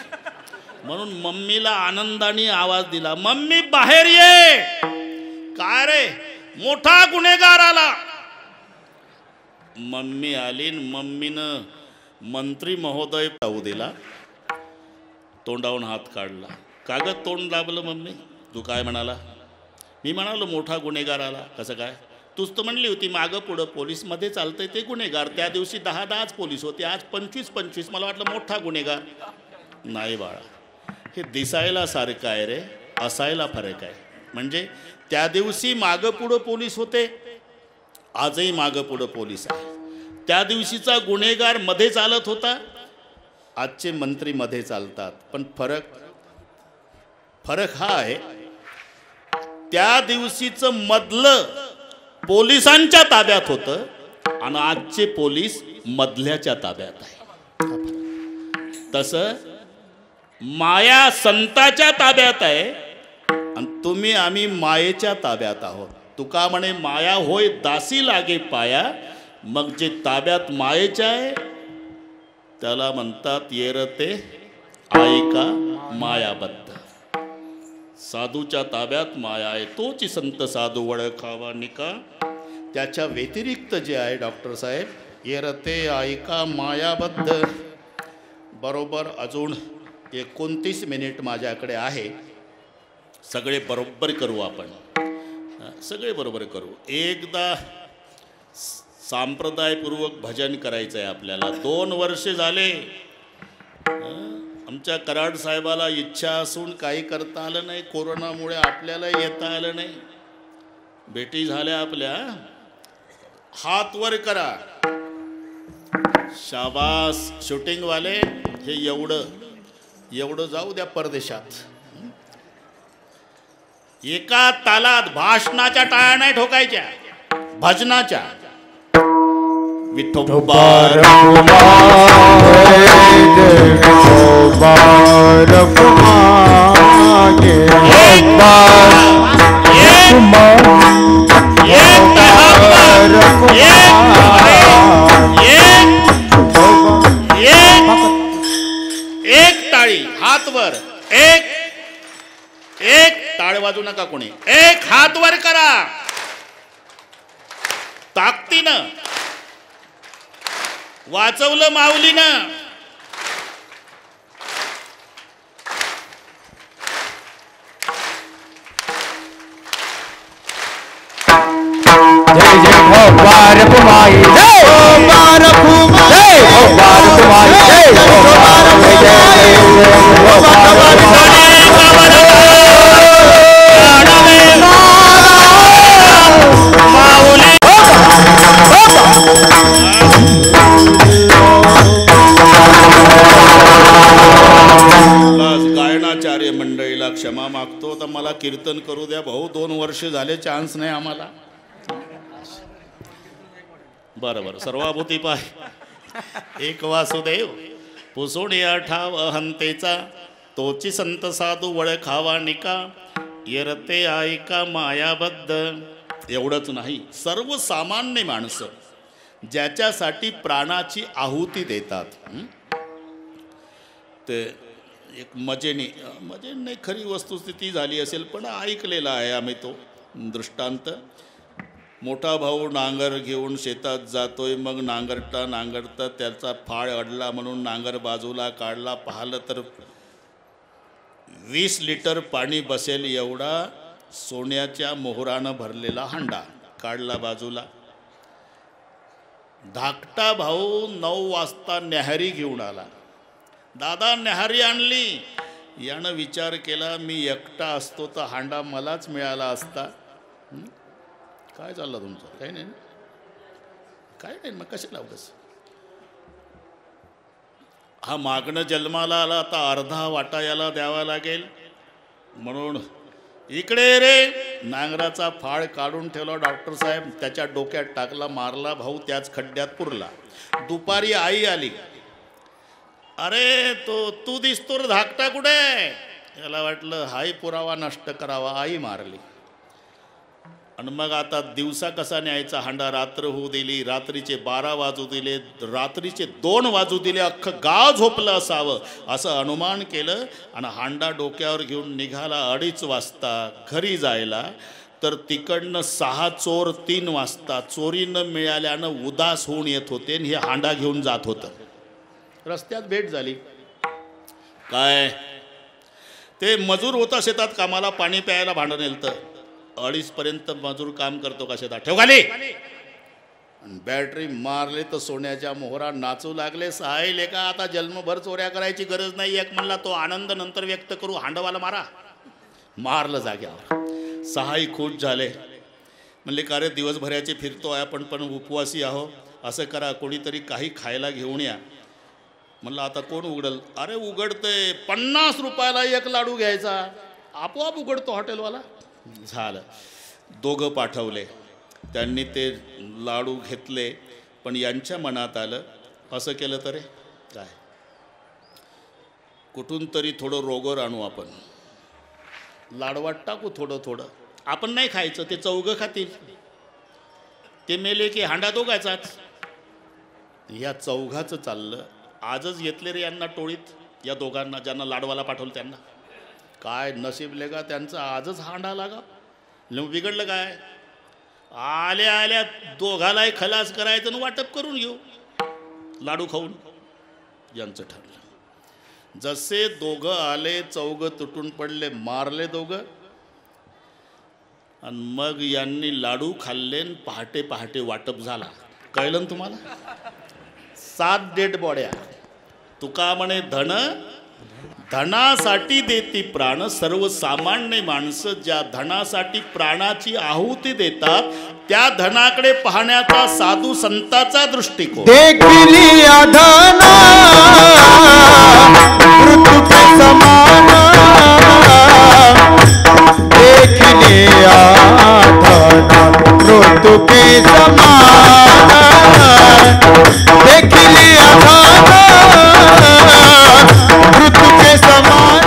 म्हणून मम्मीला आनंदाने आवाज दिला, मम्मी बाहेर ये. काय रे? मोठा गुन्हेगार आला. मम्मी आली, मम्मीनं मंत्री महोदय पाहू दिला, तोंडावून हात काढला. कागद तोंड दाबलं. मम्मी तू काय म्हणाला? मी म्हणालो मोठा गुन्हेगार आला. कसं काय? तूच तर म्हणली होती मागं पुढं पोलीस, मध्ये चालतंय ते गुन्हेगार. त्या दिवशी 10 पोलीस होते, आज 25. मला वाटलं मोठा गुन्हेगार. नाही बाळा, हे दिसायला सारखं आहे रे, असायला फरक आहे. म्हणजे त्या दिवशी मागं पुढं पोलीस होते, आजही मागं पुढं पोलीस आहे. त्या दिवशीचा गुन्हेगार मध्ये चालत होता, आजचे मंत्री मध्ये चालतात. पण फरक हा आहे, त्या दिवशीचं मधलं पोलिसांच्या ताब्यात होतं आणि आजचे पोलीस मधल्याच्या ताब्यात आहे. तसं माया संताच्या ताब्यात आहे आणि तुम्ही आम्ही मायेच्या ताब्यात आहोत. तुका म्हणे माया होय दासी लागे पाया. मग जे ताब्यात मायेच्या आहे त्याला म्हणतात येरते ऐका मायाबद्ध. साधूच्या ताब्यात माया आहे, तोच संत साधू वळखावा निका. त्याच्या व्यतिरिक्त जे आहे डॉक्टर साहेब, येरते ऐका मायाबद्ध. बरोबर अजून 29 मिनिट माझ्याकडे आहे, सगळे बरोबर करू आपण. सगळे बरोबर करू. एकदा सांप्रदायपूर्वक भजन करायचं आहे आपल्याला. 2 वर्ष झाले आमच्या कराड साहेबाला इच्छा असून काही करता आलं नाही. कोरोनामुळे आपल्याला येता आलं नाही. भेटी झाल्या आपल्या. हात वर करा. शाबास. शूटिंगवाले हे एवढं जाऊ द्या परदेशात. एका तालात भाषणाच्या टाळ्या नाही ठोकायच्या, भजनाच्या. विठोबार एक टाळी हात वर. एक टाळ वाजू नका कोणी. एक हात वर करा ताकदीनं. वाचवलं माऊलीनं. जय जय भोपाल कुमाई, जय भोपाल कुमाई, जय भोपाल कुमाई, जय भोपाल कुमाई, जय गायनाचार्य मंडळीला क्षमा मागतो. तर मला कीर्तन करू द्या भाऊ. 2 वर्ष झाले, चान्स नाही आम्हाला. बरोबर. सर्वाभूती पाय एक वासुदेव पुसोडिया ठाव हंतेचा, तोची संत साधू वळखावा निका, येरते ऐका मायाबद्ध. एवढंच नाही, सर्वसामान्य माणसं ज्याच्यासाठी प्राणाची आहुती देतात. ते एक मजेने नाही, खरी वस्तुस्थिती झाली असेल पण ऐकलेला आहे आम्ही तो दृष्टांत. मोठा भाऊ नांगर घेऊन शेतात जातोय. मग नांगरता त्याचा फाळ अडला म्हणून नांगर बाजूला काढला. पाहिलं तर 20 लिटर पाणी बसेल एवढा सोन्याच्या मोहरानं भरलेला हांडा काढला बाजूला. धाकटा भाऊ 9 वाजता न्याहारी घेऊन आला. दादा न्याहारी आणली. यानं विचार केला, मी एकटा असतो तर हांडा मलाच मिळाला असता. काय चाललं तुमचं? काही नाही, काय नाही. मग कसे लावलंस? हा मागणं जन्माला आला, आता अर्धा वाटा याला द्यावा लागेल म्हणून इकडे रे. नांगराचा फाळ काढून ठेवला. डॉक्टर साहेब त्याच्या डोक्यात टाकला, मारला. भाऊ त्याच खड्ड्यात पुरला. दुपारी आई आली. अरे तू दिसतो रे, धाकटा कुठे? याला वाटलं हाही पुरावा नष्ट करावा. आई मारली. आणि मग आता दिवसा कसा न्यायचा हांडा? रात्र होऊ दिली. रात्रीचे 12 वाजू दिले. रात्रीचे 2 वाजू दिले. अख्खं गाव झोपलं असावं असं अनुमान केलं. आणि हांडा डोक्यावर घेऊन निघाला 2:30 वाजता घरी जायला. तर तिकडनं 6 चोर 3 वाजता चोरीनं मिळाल्यानं उदास होऊन येत होते. आणि हे हांडा घेऊन जात होतं. रस्त्यात भेट झाली. काय ते मजूर होता शेतात कामाला. पाणी प्यायला भांडं नेलतं. 2:30 मजूर काम करतो का शेतात? ठेव खाली. बॅटरी मारले तर सोन्याच्या मोहरा नाचू लागले. साहिले का आता जन्मभर चोऱ्या करायची गरज नाही. एक म्हणला तो आनंद नंतर व्यक्त करू, हांडवाला मारा. मारलं जाग्यावर. 6ही खुश झाले. म्हणले का रे दिवसभराचे फिरतो आहे आपण, पण उपवासी आहो. असं करा कोणीतरी काही खायला घेऊन या. म्हणलं आता कोण उघडल? अरे उघडतंय, 50 रुपयाला 1 लाडू घ्यायचा. आपोआप उघडतो हॉटेलवाला. झालं. 2 पाठवले. त्यांनी ते लाडू घेतले. पण यांच्या मनात आलं असं केलं तर काय, कुठून तरी थोडं रोगर आणू आपण, लाडवाट टाकू थोडं थोडं. आपण नाही खायचं, ते 4 खातील. ते मेले की हांडा दोघायचाच. या 4घाचं चाललं. आजच घेतले रे यांना टोळीत, या दोघांना ज्यांना लाडवाला पाठवलं त्यांना. काय नशीबले का त्यांचं आजच हांडा लागा. बिघडलं काय? आल्या आल्या दोघालाही खलास करायचं आणि वाटप करून घेऊ लाडू खाऊन. यांचं ठरलं. जसे 2 आले 4 तुटून पडले. मारले 2. आणि मग यांनी लाडू खाल्ले पहाटे पहाटे वाटप झाला. कळलं ना तुम्हाला? 7 डेड बॉड्या. तुका म्हणे धनासाठी देती प्राण. सर्वसामान्य माणसं ज्या धनासाठी प्राणाची आहुती देतात त्या धनाकडे पाहण्याचा साधू संताचा दृष्टिकोन. देखली धना मृत्यू के समान. देखली धना मृत्यू के समान. देखली धना मृत्यू के समान.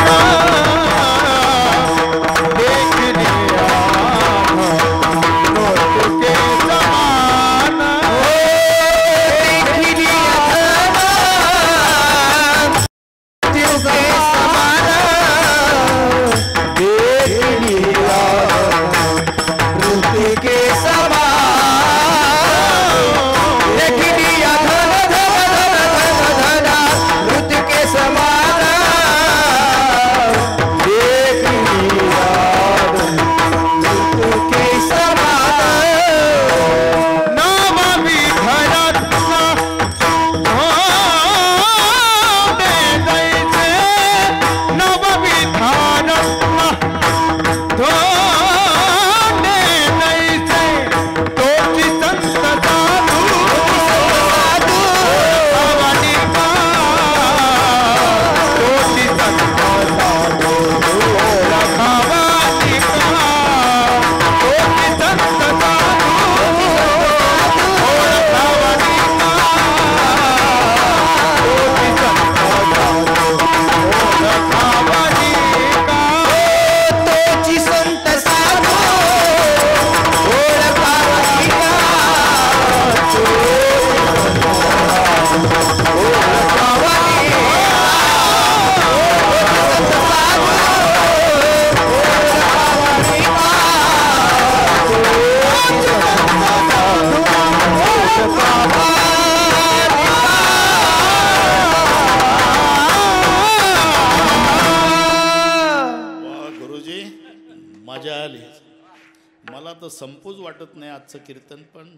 संपूच वाटत नाही आजचं कीर्तन, पण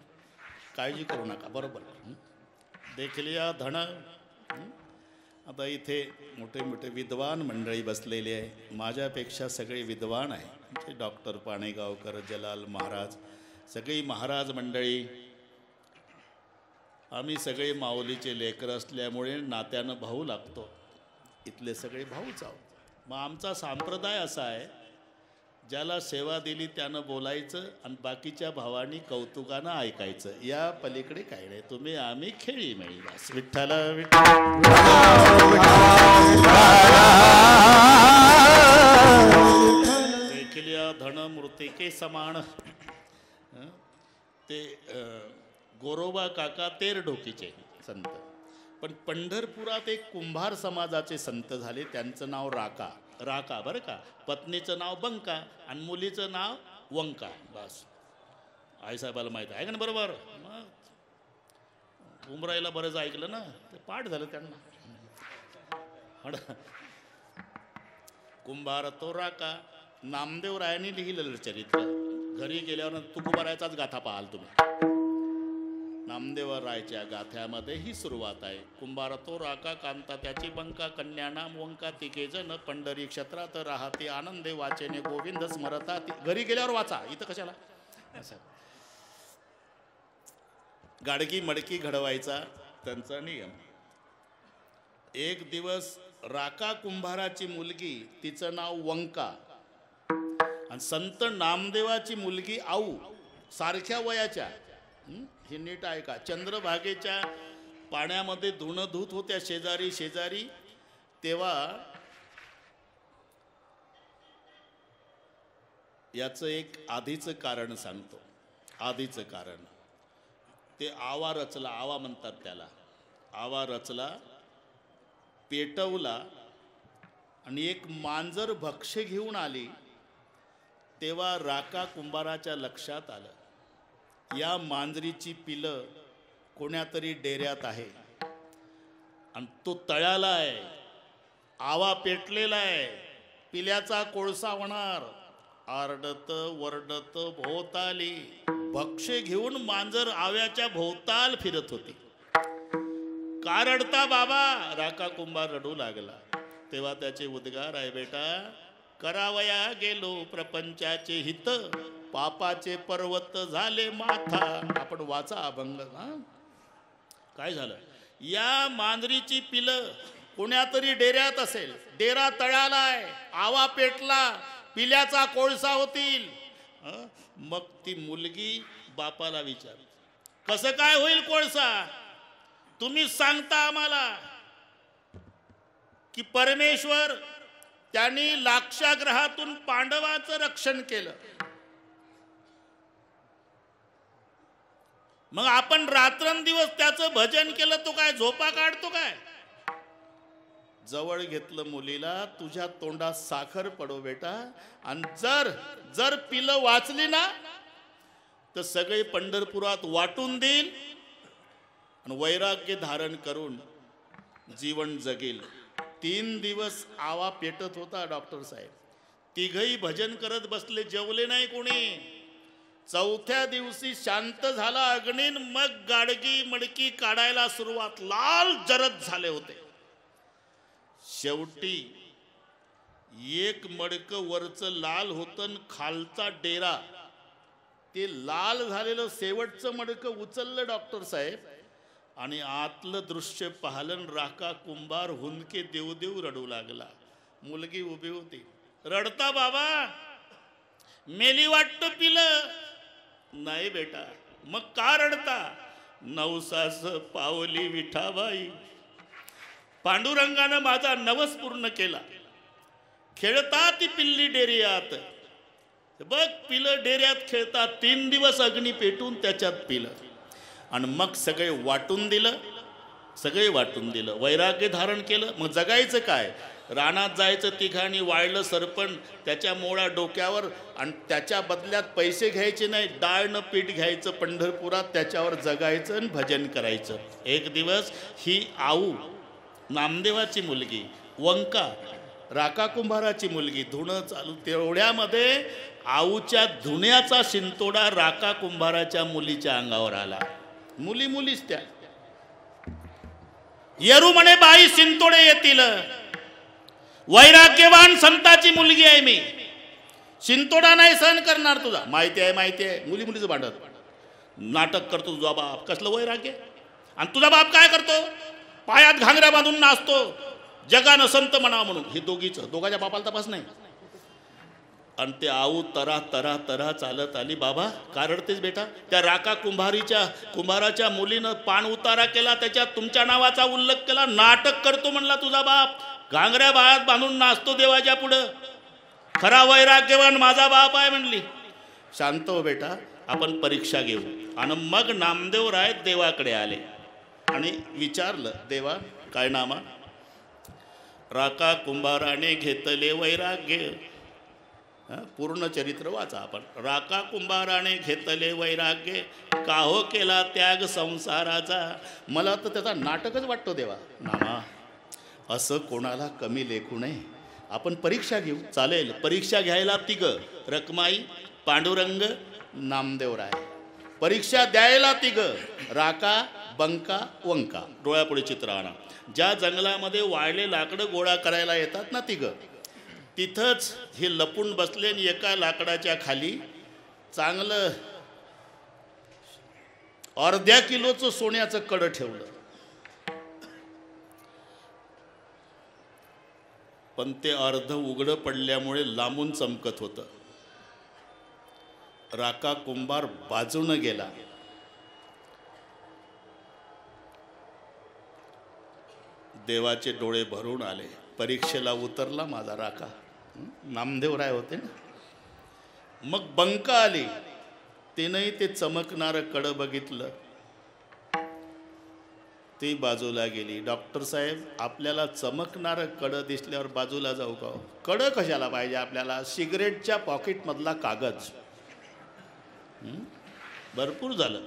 काळजी करू नका. बरोबर. देखलिया धन. आता इथे मोठे मोठे विद्वान मंडळी बसलेली आहे. माझ्यापेक्षा सगळे विद्वान आहे. म्हणजे डॉक्टर पाणेगावकर, जलाल महाराज, सगळी महाराज मंडळी. आम्ही सगळे माऊलीचे लेकर असल्यामुळे नात्यानं भाऊ लागतो. इथले सगळे भाऊच आहोत. मग आमचा संप्रदाय असा आहे, ज्याला सेवा दिली त्यानं बोलायचं आणि बाकीच्या भावांनी कौतुकानं ऐकायचं. या पलीकडे काही नाही. तुम्ही आम्ही खेळी मिळी बस. विठ्ठल देखलिया धन मूर्ती के समान. ते गोरोबा काका तेरढोकीचे संत. पण पंढरपुरात एक कुंभार समाजाचे संत झाले. त्यांचं नाव राका. राका बरं का. पत्नीचं नाव बंका आणि मुलीचं नाव वंका. बस आईसाहेबाला माहीत आहे का ना? बरोबर. मग उमराईला बरंच ऐकलं ना, ते पाठ झालं त्यांना. कुंभार तो राका. नामदेवरायांनी लिहिलेलं चरित्र. घरी गेल्यावर तुकोबारायाचाच गाथा पाहाल तुम्ही. नामदेवरायच्या गाथ्यामध्ये ही सुरुवात आहे. कुंभार तो राका कांता त्याची बंका. कन्या नाम वंका. तिघे जण पंढरी क्षेत्रात राहते आनंदे वाचेने गोविंद स्मरता. घरी गेल्यावर वाचा, इथं कशाला. असं गाडगी मडकी घडवायचा त्यांचा नियम. एक दिवस राका कुंभाराची मुलगी, तिचं नाव वंका, आणि संत नामदेवाची मुलगी आऊ, सारख्या वयाच्या. हे नीट ऐका. चंद्रभागेच्या पाण्यामध्ये धुणं धुत होत्या शेजारी शेजारी. तेव्हा याचं एक आधीचं कारण सांगतो. आधीचं कारण ते आवा रचला. आवा म्हणतात त्याला. आवा रचला, पेटवला आणि एक मांजर भक्ष्य घेऊन आली. तेव्हा राका कुंभाराच्या लक्षात आलं, या मांजरीची पिलं कोण्यातरी डेऱ्यात आहे आणि तो तळ्याला आहे. आवा पेटलेला आहे. पिल्याचा कोळसा होणार. आरडत वरडत भोवताली भक्ष्य घेऊन मांजर आव्याच्या भोवताल फिरत होती. का रडता बाबा? राका कुंभार रडू लागला. तेव्हा त्याचे उद्गार आहे, बेटा करावया गेलो प्रपंचाचे हित, पापाचे पर्वत झाले माथा. आपण वाचा अभंग. काय झालं? या मांजरीची पिलं कुण्यातरी डेऱ्यात असेल, डेरा तळालाय, आवा पेटला, पिल्याचा कोळसा होतील. मग ती मुलगी बापाला विचार, कसं काय होईल कोळसा? तुम्ही सांगता आम्हाला की परमेश्वर त्यांनी लाक्षाग्रहातून पांडवाचं रक्षण केलं, मग आपण रात्रंदिवस त्याचं भजन केलं, तो काय झोपा काढतो काय? जवळ घेतलं मुलीला, तुझ्या तोंडात साखर पडो बेटा, आणि जर पिलं वाचली ना तर सगळे पंढरपुरात वाटून देईल आणि वैराग्य धारण करून जीवन जगेल. 3 दिवस आवा पेटत होता डॉक्टर साहेब. तिघही भजन करत बसले, जेवले नाही कोणी. 4थ्या दिवशी शांत झाला अग्नीन, मग गाडगी मडकी काढायला सुरुवात. लाल जरद झाले होते. शेवटी एक मडक वरचं लाल होतं, खालचा डेरा, ते लाल झालेलं शेवटचं मडक उचललं डॉक्टर साहेब, आणि आतलं दृश्य पाहलं. राका कुंभार हुंदके देव देव रडू लागला. मुलगी उभी होती. रडता बाबा? मेली वाटतं पिलं? नाही बेटा. मग का रडता? नवसास पावली विठाबाई, पांडुरंगानं माझा नवस पूर्ण केला. खेळता ती पिल्ली डेऱ्यात. बघ, पिलं डेऱ्यात खेळतात. 3 दिवस अग्नी पेटून त्याच्यात पिलं, आणि मग सगळे वाटून दिलं, वैराग्य धारण केलं. मग जगायचं काय? रानात जायचं तिघांनी, वाळलं सरपण त्याच्या मोळा डोक्यावर, आणि त्याच्या बदल्यात पैसे घ्यायचे नाही, डाळनं पीठ घ्यायचं पंढरपुरात, त्याच्यावर जगायचं आणि भजन करायचं. एक दिवस ही आऊ, नामदेवाची मुलगी, वंका, राका कुंभाराची मुलगी, धुणं चालू. तेवढ्यामध्ये आऊच्या धुण्याचा शिंतोडा राका कुंभाराच्या मुलीच्या अंगावर आला. मुलीच त्या. येरू म्हणे बाई शिंतोडे येतील. वैराग्यवान संताची मुलगी आहे मी, शिंतोडा नाही सहन करणार तुझा. माहिती आहे. मुलीचं भांडत. नाटक करतो तुझा बाप. कसलं वैराग्य? आणि तुझा बाप काय करतो? पायात घांगऱ्या बांधून नाचतो, जगानं संत म्हणावं म्हणून. हे दोघाच्या बापाला तपास नाही. आणि ते आऊ तरा चालत आली. बाबा का रडतेस बेटा? त्या राका कुंभाराच्या मुलीनं पान उतारा केला, त्याच्यात तुमच्या नावाचा उल्लेख केला. नाटक करतो म्हणला तुझा बाप, घांगऱ्या बाळात बांधून नाचतो देवाच्या पुढं. खरा वैराग्यवान माझा बाप आहे म्हणली. शांत हो बेटा, आपण परीक्षा घेऊ. आणि मग नामदेवराय देवाकडे आले आणि विचारलं, देवा काय नामा? राका कुंभाराने घेतले वैराग्य. पूर्ण चरित्र वाचा आपण. राका कुंभाराने घेतले वैराग्य, काहो केला त्याग संसाराचा. मला तर त्याचा नाटकच वाटतो देवा. नामा, असं कोणाला कमी लेखू नये. आपण परीक्षा घेऊ. चालेल. परीक्षा घ्यायला तिघं, रखमाई, पांडुरंग, नामदेवराय. परीक्षा द्यायला तिघं, राका, बंका, वंका. डोळ्यापुढे चित्र आणा. ज्या जंगलामध्ये वाळले लाकडं गोळा करायला येतात ना तिघं, तिथंच हे लपून बसले. आणि एका लाकडाच्या खाली चांगलं अर्ध्या किलोचं सोन्याचं कडं ठेवलं. पण ते अर्ध उघडं पडल्यामुळे लांबून चमकत होतं. राका कुंभार बाजूनं गेला. देवाचे डोळे भरून आले. परीक्षेला उतरला माझा राका. नामदेवराय होते ना. मग बंका आली. तिनंही ते चमकणारं कडं बघितलं. ती बाजूला गेली. डॉक्टर साहेब, आपल्याला चमकणारं कडं दिसल्यावर बाजूला जाऊ का? कडं कशाला पाहिजे आपल्याला? सिगरेटच्या पॉकेटमधला कागद. भरपूर झालं.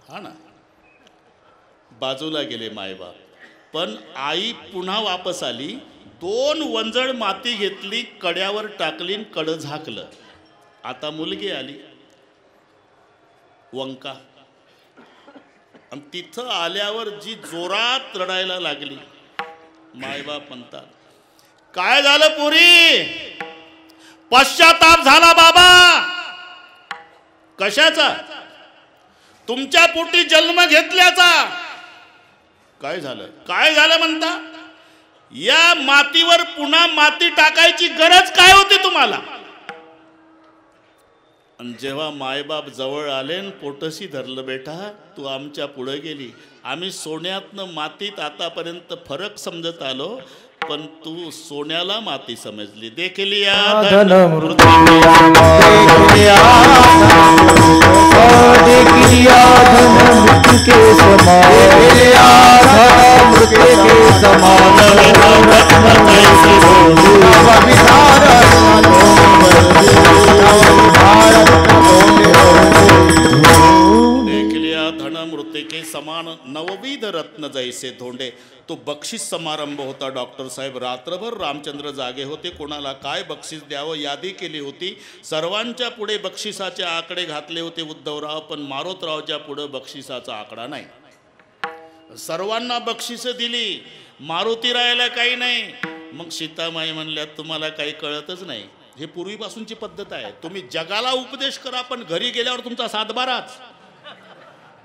हा ना. बाजूला गेले मायबाप. पण आई पुन्हा वापस आली. 2 वंजळ माती घेतली, कड्यावर टाकली, कड झाकलं. आता मुलगी आली वंका, आणि तिथं आल्यावर जी जोरात रडायला लागली. मायबाप म्हणतात, काय झालं पुरी? पश्चाताप झाला बाबा. कशाचा? तुमच्या पोटी जन्म घेतल्याचा. काय झालं? काय झालं म्हणता? या मातीवर पुन्हा माती टाकायची गरज काय होती तुम्हाला? आणि जेव्हा मायबाप जवळ आले न पोटशी धरलं, बेटा तू आमच्या पुढे गेली, आम्ही सोन्यातनं मातीत आतापर्यंत फरक समजत आलो, पण तू सोन्याला माती समजली. देखली धन मृतिके समान नवविध रत्न जैसे धोंडे. तो बक्षीस समारंभ होता. डॉक्टर साहेब रात्रभर रामचंद्र जागे होते. कोणाला काय बक्षीस द्यावं यादी केली होती. सर्वांच्या पुढे बक्षिसाचे आकडे घातले होते उद्धवराव, पण मारोतरावच्या पुढे बक्षिसाचा आकडा नाही. सर्वांना बक्षिसं दिली, मारुतीरायाला काही नाही. मग सीतामाई म्हणल्या, तुम्हाला काही कळतच नाही. हे पूर्वीपासूनची पद्धत आहे. तुम्ही जगाला उपदेश करा, पण घरी गेल्यावर तुमचा सातबाराच.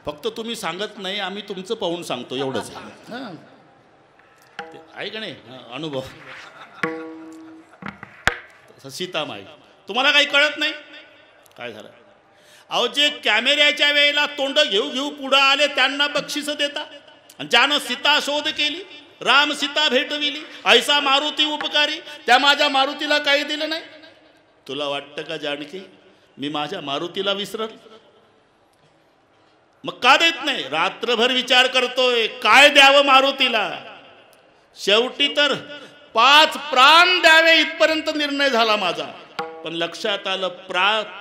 फक्त तुम्ही सांगत नाही, आम्ही तुमचं पाहून सांगतो, एवढंच आहे. आहे का नाही अनुभव? सीतामाई, तुम्हाला काही कळत नाही. काय झालं? अहो, जे कॅमेऱ्याच्या वेळेला तोंड घेऊ पुढं आले त्यांना बक्षिसं देता. आणि ज्यानं सीता शोध केली, राम सीता भेटविली, ऐसा मारुती उपकारी, त्या माझ्या मारुतीला काही दिलं नाही. तुला वाटतं का जानकी मी माझ्या मारुतीला विसरल? मग का देत नाही? रात्रभर विचार करतोय काय द्यावं मारुतीला. शेवटी तर 5 प्राण द्यावे इथपर्यंत निर्णय झाला माझा. पण लक्षात आलं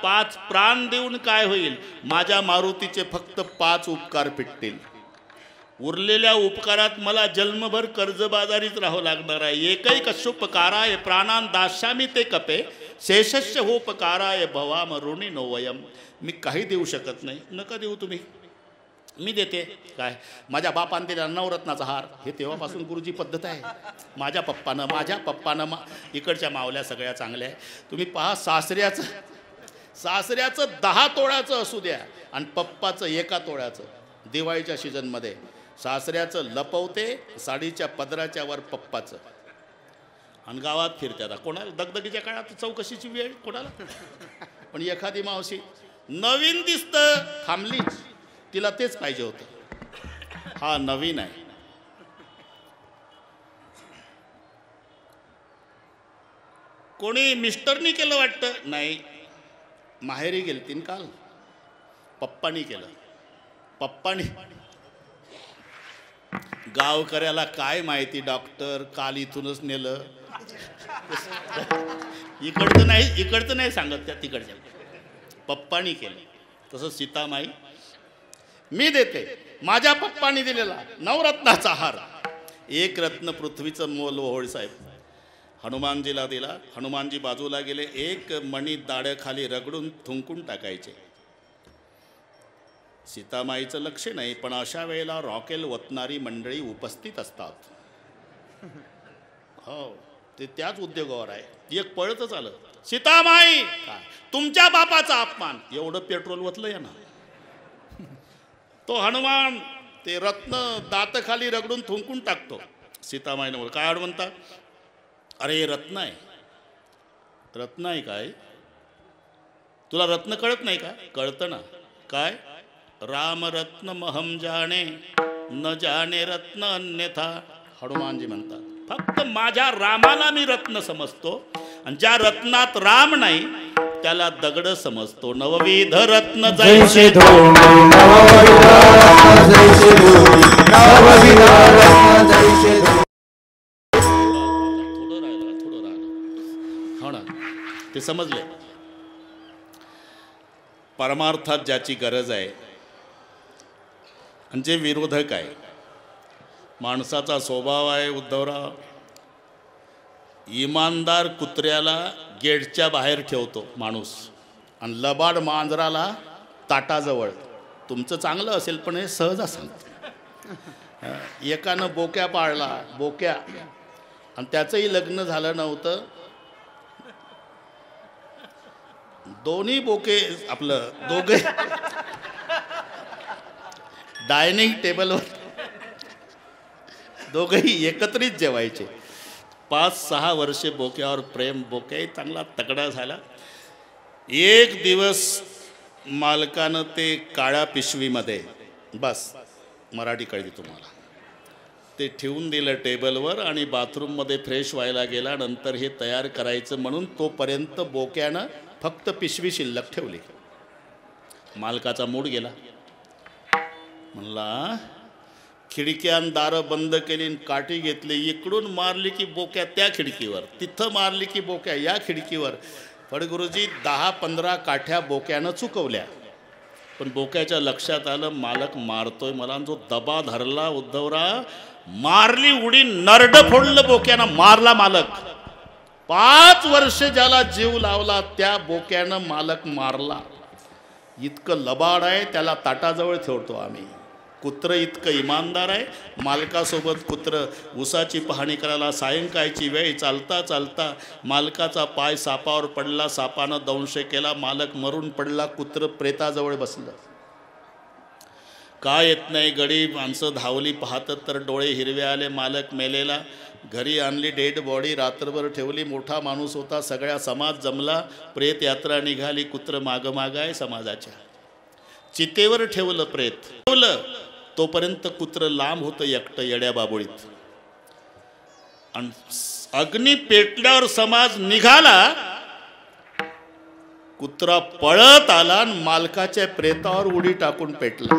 5 प्राण देऊन काय होईल? माझ्या मारुतीचे फक्त 5 उपकार पिटतील. उरलेल्या उपकारात मला जन्मभर कर्जबाजारीच राहावं लागणार आहे. एकैकशोपकाराय प्राणान दास्यामी ते कपे, शेषस्य होपकाराय भवाम ऋणी नो वयम. मी काही देऊ शकत नाही. नका देऊ तुम्ही, मी देते. काय? माझ्या बापाने दिला नवरत्नाचा हार. हे तेव्हापासून गुरुजी पद्धत आहे. माझ्या पप्पानं इकडच्या मावल्या सगळ्या चांगल्या आहे. तुम्ही पहा, सासऱ्याचं 10 तोळ्याचं असू द्या आणि पप्पाचं 1 तोळ्याचं. दिवाळीच्या सीझनमध्ये सासऱ्याचं लपवते, साडीच्या पदराच्या वर पप्पाचं, आणि गावात फिरत्यात. कोणाला दगदगीच्या काळात चौकशीची वेळ कोणाला. पण एखादी मावशी नवीन दिसतं, थांबलीच, तिला तेच पाहिजे होतं. हा नवीन आहे. कोणी मिस्टरनी केलं वाटतं? नाही, माहेरी गेलतीन काल, पप्पानी केलं. पप्पानी. गावकऱ्याला काय माहिती, डॉक्टर काल इथूनच नेलं. इकडचं नाही सांगत, त्या तिकडच्या. पप्पानी केलं. तसं सीतामाई, मी देते. माझ्या पप्पानी दिलेला नवरत्नाचा हार. 1 रत्न पृथ्वीचं मोल ओहोळ साहेब. हनुमानजीला दिला. हनुमानजी बाजूला गेले. 1 मणी दाढ्याखाली रगडून थुंकून टाकायचे. सीतामाईचं लक्ष नाही, पण अशा वेळेला रॉकेल वतनारी मंडळी उपस्थित असतात. हो, ते त्याच उद्योगावर आहे. एक पळतच आलं, सीतामाई काय तुमच्या बापाचा अपमान. एवढं पेट्रोल वतलं या ना. तो हनुमान ते रत्न दातखाली रगडून थुंकून टाकतो. सीतामाईने बोल, काय म्हणता? अरे हे रत्न आहे. रत्न आहे काय? तुला रत्न कळत नाही का? कळतं ना. काय? राम रत्न महम जाणे, न जाणे रत्न अन्यथा. हनुमानजी म्हणतात, फक्त माझ्या रामाला मी रत्न समजतो, आणि ज्या रत्नात राम नाही त्याला दगड समजतो. नवविध रत्न जैसे थोडं राहिलं. हो ना, ते समजले. परमार्थात ज्याची गरज आहे आणि जे विरोधक आहे, माणसाचा स्वभाव आहे उद्धवराव, इमानदार कुत्र्याला गेटच्या बाहेर ठेवतो माणूस आणि लबाड मांजराला ताटाजवळ. तुमचं चांगलं असेल पण हे सहज असेल. एकानं बोक्या पाळला, बोक्या, आणि त्याचंही लग्न झालं नव्हतं. दोन्ही बोके आपलं दोघे डायनिंग टेबलवर दोघेही एकत्रित जेवायचे. 5-6 वर्षे बोक्यावर प्रेम. बोक्याही चांगला तगडा झाला. एक दिवस मालकानं ते काळ्या पिशवीमध्ये, बस मराठी कळली तुम्हाला, ते ठेवून दिलं टेबलवर आणि बाथरूममध्ये फ्रेश व्हायला गेला. नंतर हे तयार करायचं म्हणून तोपर्यंत बोक्यानं फक्त पिशवी शिल्लक ठेवली. मालकाचा मूड गेला. म्हणला खिडक्यान दारं बंद केली, काठी घेतली, इकडून मारली की बोक्या त्या खिडकीवर, तिथं मारली की बोक्या या खिडकीवर. फडगुरुजी 10-15 काठ्या बोक्यानं चुकवल्या. पण बोक्याच्या लक्षात आलं मालक मारतोय मला. जो दबा धरला उद्धवराव, मारली उडी, नरड फोडलं बोक्यानं, मारला मालक. 5 वर्ष ज्याला जीव लावला त्या बोक्यानं मालक मारला. इतकं लबाड आहे त्याला ताटाजवळ ठेवतो आम्ही. कुत्र इतकं इमानदार आहे. मालकासोबत कुत्र उसाची पाहणी करायला सायंकाळची वेळ, चालता चालता मालकाचा पाय सापावर पडला, सापानं दंश केला, मालक मरून पडला, कुत्र प्रेताजवळ बसलं. काय येत नाही, गडी माणसं धावली, पाहतात तर डोळे हिरवे आले. मालक मेलेला. घरी आणली डेड बॉडी, रात्रभर ठेवली. मोठा माणूस होता, सगळ्या समाज जमला, प्रेत यात्रा निघाली. कुत्र मागं मागं आहे समाजाच्या. चितेवर ठेवलं प्रेत, ठेवलं तोपर्यंत कुत्र लांब होतं एकटं येड्या बाबुळीत. आणि अग्नी पेटल्यावर समाज निघाला, कुत्रा पळत आला आणि मालकाच्या प्रेतावर उडी टाकून पेटला.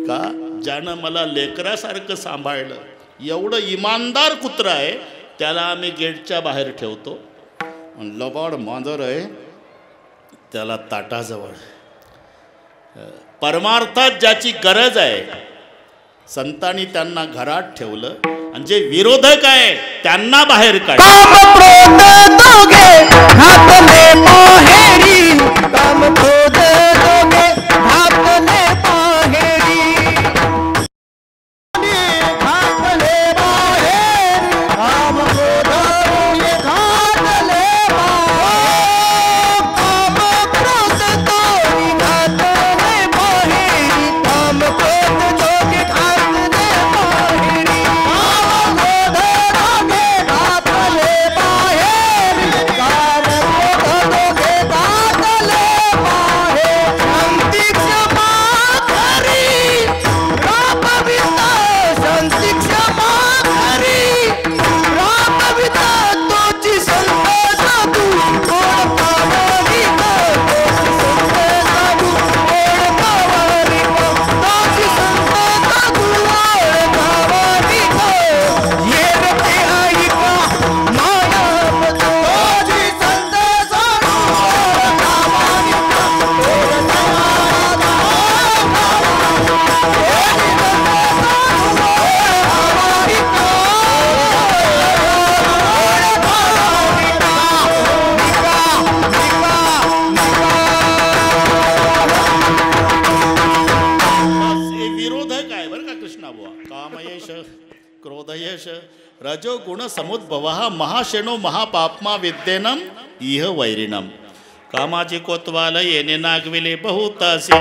का? ज्यानं मला लेकरासारखं सांभाळलं. एवढं इमानदार कुत्र आहे, त्याला आम्ही गेटच्या बाहेर ठेवतो. आणि लबाड मांजर आहे त्याला ताटाजवळ. परमार्थात ज्याची गरज आहे संतांनी त्यांना घरात ठेवलं, आणि जे विरोधक आहे त्यांना बाहेर काढलं. क्रोधयश रजो गुण समुद्भवः महाशेनो महापाप्मा विद्येनम इह वैरिणम. कामाची कोतवालये नागविले बहुतासी,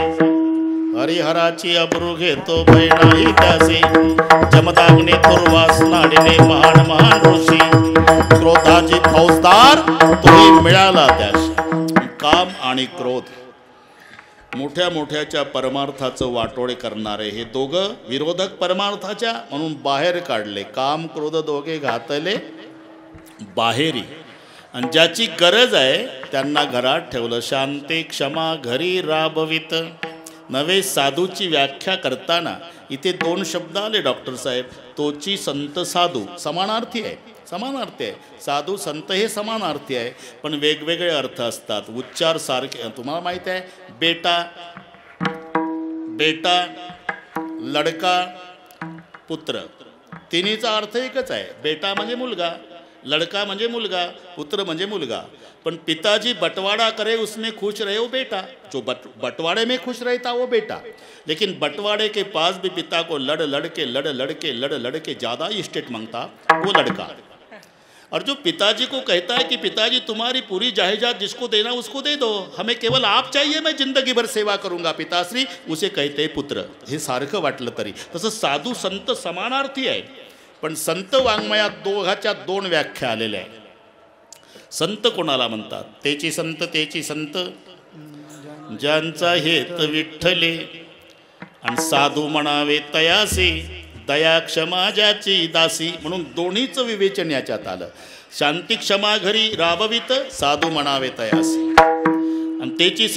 हरिहराची अब्रू घेतो बैनाही त्यासी. जमदाग्नी तुर्वास नाडिले महान महान ऋषी, क्रोधाची फौजदार तुम्ही मिळाला त्याशी. काम आणि क्रोध मोठ्या मोठ्याच्या परमार्थाचं वाटोळे करणारे हे दोघं विरोधक परमार्थाच्या, म्हणून बाहेर काढले. काम क्रोध दोघे घातले बाहेरी, आणि ज्याची गरज आहे त्यांना घरात ठेवलं. शांती क्षमा घरी राबवित. नवे साधूची व्याख्या करताना इथे 2 शब्द आले डॉक्टर साहेब. तोची संत साधू समानार्थी आहे, समानार्थी आहे. साधू संत हे समानार्थी आहे, पण वेगवेगळे अर्थ असतात. उच्चार सारखे. तुम्हाला माहीत आहे बेटा, बेटा, लडका, पुत्र, तिन्हीचा अर्थ एकच आहे. बेटा म्हणजे मुलगा, लड़का म्हणजे मुलगा, पुत्र म्हणजे मुलगा. पण पिताजी बंटवारा करे उसमें खुश रहे वो बेटा, जो बंटवारे में खुश रहता वो बेटा. लेकिन बंटवारे के पास भी पिता को लड़ लड़ के ज़्यादा इस्टेट मांगता वो लड़का. और जो पिताजी को कहता है कि पिताजी तुम्हारी पूरी जायदाद जिसको देना उसको दे दो, हमें केवल आप चाहिए, मैं जिंदगी भर सेवा करूंगा पिताश्री, उसे कहते पुत्र. हे सारखं वाटलं तरी तसं साधू संत समानार्थी आहे. पण संत वाङ्मयात दोघाच्या दोन व्याख्या आलेल्या आहेत. संत कोणाला म्हणतात? तेची संत ज्यांचा हेत विठ्ठले, आणि साधू म्हणावे तयासी, दया क्षमा ज्याची दासी. म्हणून दोन्हीचं विवेचन याच्यात आलं. शांती क्षमा घरी राबवित, साधू म्हणावे तयासी. आणि तेची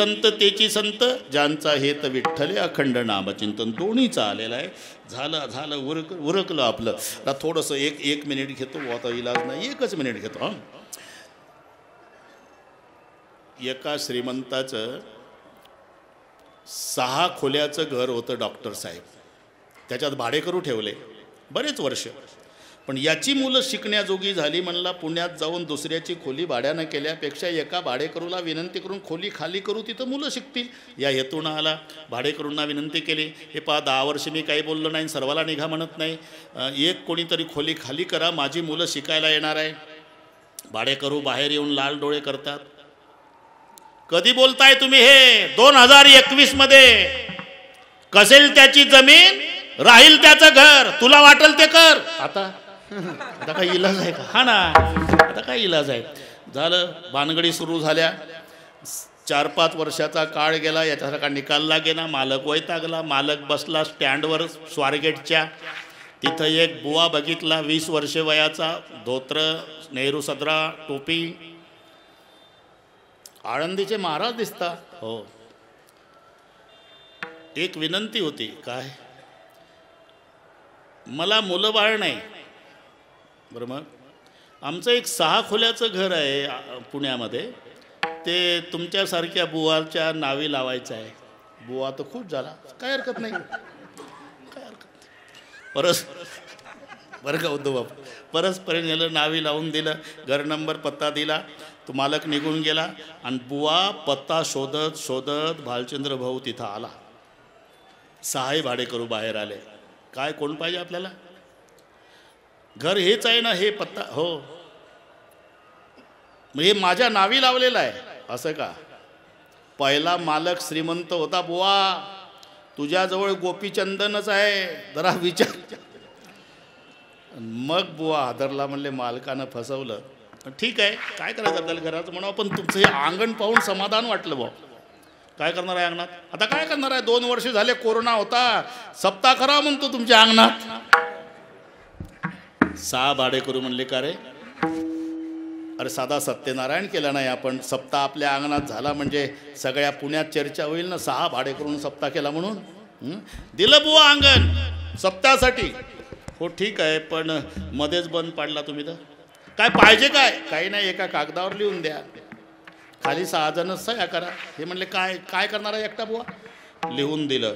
संत ज्यांचा हेत विठ्ठले, अखंड नामचिंतन. दोन्हीचं आलेलं आहे. झालं उरकलं आपलं. आता थोडंसं एक मिनिट घेतो, आता इलाज नाही, 1 मिनिट घेतो. एका श्रीमंताचं 6 खोल्याचं घर होतं डॉक्टर साहेब. त्याच्यात भाडेकरू ठेवले बरेच वर्ष. पण याची मुलं शिकण्याजोगी झाली. म्हणला पुण्यात जाऊन दुसऱ्याची खोली भाड्यानं केल्यापेक्षा एका भाडेकरूला विनंती करून खोली खाली करू, तिथं मुलं शिकतील. या हेतूनं आला. भाडेकरूंना विनंती केली, हे पहा 10 वर्ष मी काही बोललो नाही, सर्वाला निघा म्हणत नाही, एक कोणीतरी खोली खाली करा, माझी मुलं शिकायला येणार आहे. भाडेकरू बाहेर येऊन लाल डोळे करतात. कधी बोलताय तुम्ही हे? 2021 मध्ये. कसेल त्याची जमीन, राहील त्याचं घर, तुला वाटेल ते कर. आता काय इलाज आहे का? हा ना, आता काय इलाज आहे? झालं, भानगडी सुरू झाल्या. 4-5 वर्षाचा काळ गेला. याच्यासारखा निकाल लागेना. मालक वैतागला. मालक बसला स्टँडवर स्वारगेटच्या. तिथं एक बुवा बघितला, 20 वर्षे वयाचा, धोत्र, नेहरू सदरा, टोपी. आळंदीचे महाराज दिसता. हो. एक विनंती होती. काय? मला मुलं बाळ नाही. बरं, मग आमचं एक 6 खोल्याचं घर आहे पुण्यामध्ये, ते तुमच्यासारख्या बुवाच्या नावी लावायचं आहे. बुवा तर खूप झाला, काय हरकत नाही, काय हरकत नाही. बरं का उद्धव बापू, परस्पर नेलं, नावी लावून दिलं, घर नंबर पत्ता दिला. तो मालक निघून गेला. आणि बुवा पत्ता शोधत भालचंद्र भाऊ तिथं आला. 6 भाडेकरू बाहेर आले. काय, कोण पाहिजे आपल्याला? घर हेच आहे ना, हे पत्ता? हो. हे माझ्या नावी लावलेलं आहे. असं का? पहिला मालक श्रीमंत होता. बुवा तुझ्याजवळ गोपीचंदनच आहे, जरा विचार. मग बुवा हादरला. म्हणले मालकानं फसवलं. ठीक आहे, काय करायचं आपल्याला घराचं म्हणावं, पण तुमचं हे अंगण पाहून समाधान वाटलं बुवा. काय करणार आहे अंगणात? आता काय करणार आहे? 2 वर्ष झाले कोरोना होता, सप्ताह करा म्हणतो तुमच्या अंगणात. 6 भाडेकरू म्हणले, का रे? अरे साधा सत्यनारायण केला नाही आपण, सप्ताह आपल्या अंगणात झाला म्हणजे सगळ्या पुण्यात चर्चा होईल ना, 6 भाडेकरून सप्ताह केला म्हणून. दिलं बुवा अंगण सप्ताहासाठी. हो ठीक आहे, पण मध्येच बंद पाडला तुम्ही. तर काय पाहिजे? काय? काही नाही, एका कागदावर लिहून द्या, खाली 6 जण सह्या करा. हे म्हणले काय काय करणार आहे एकटा बुवा? लिहून दिलं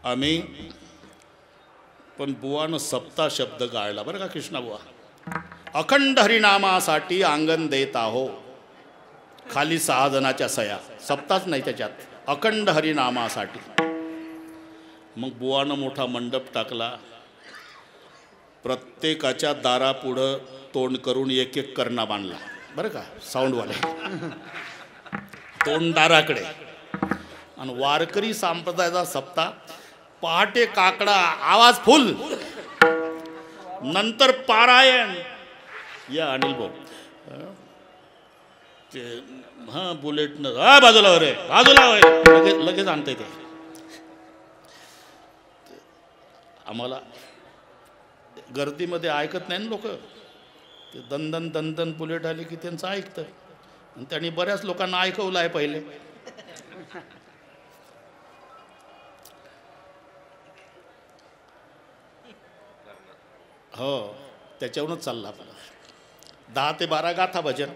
आम्ही. पण बुवानं सप्ताह शब्द गाळला बरं का कृष्णा बुवा. अखंड हरिनामासाठी अंगण देत आहो, खाली 6 जणाच्या सह्या. सप्ताहच नाही त्याच्यात, अखंड हरिनामासाठी. मग बुवानं मोठा मंडप टाकला. प्रत्येकाच्या दारापुढं तोंड करून एक करणा बांधला बरं का, साऊंडवाले तोंड दाराकडे. आणि वारकरी संप्रदायाचा सप्ताह. पहाटे काकडा, आवाज फुल, नंतर पारायण. या अनिल भाऊ, हां बुलेटनं, हा बाजूला रे, बाजूला लगेच आणते ते. आम्हाला गर्दीमध्ये ऐकत नाही ना लोक. ते दंदन बुलेट आली की त्यांचं ऐकतं. आणि त्यांनी बऱ्याच लोकांना ऐकवलं आहे पहिले. हो, त्याच्यावरूनच चालला आपला. 10 ते 12 गाथा भजन.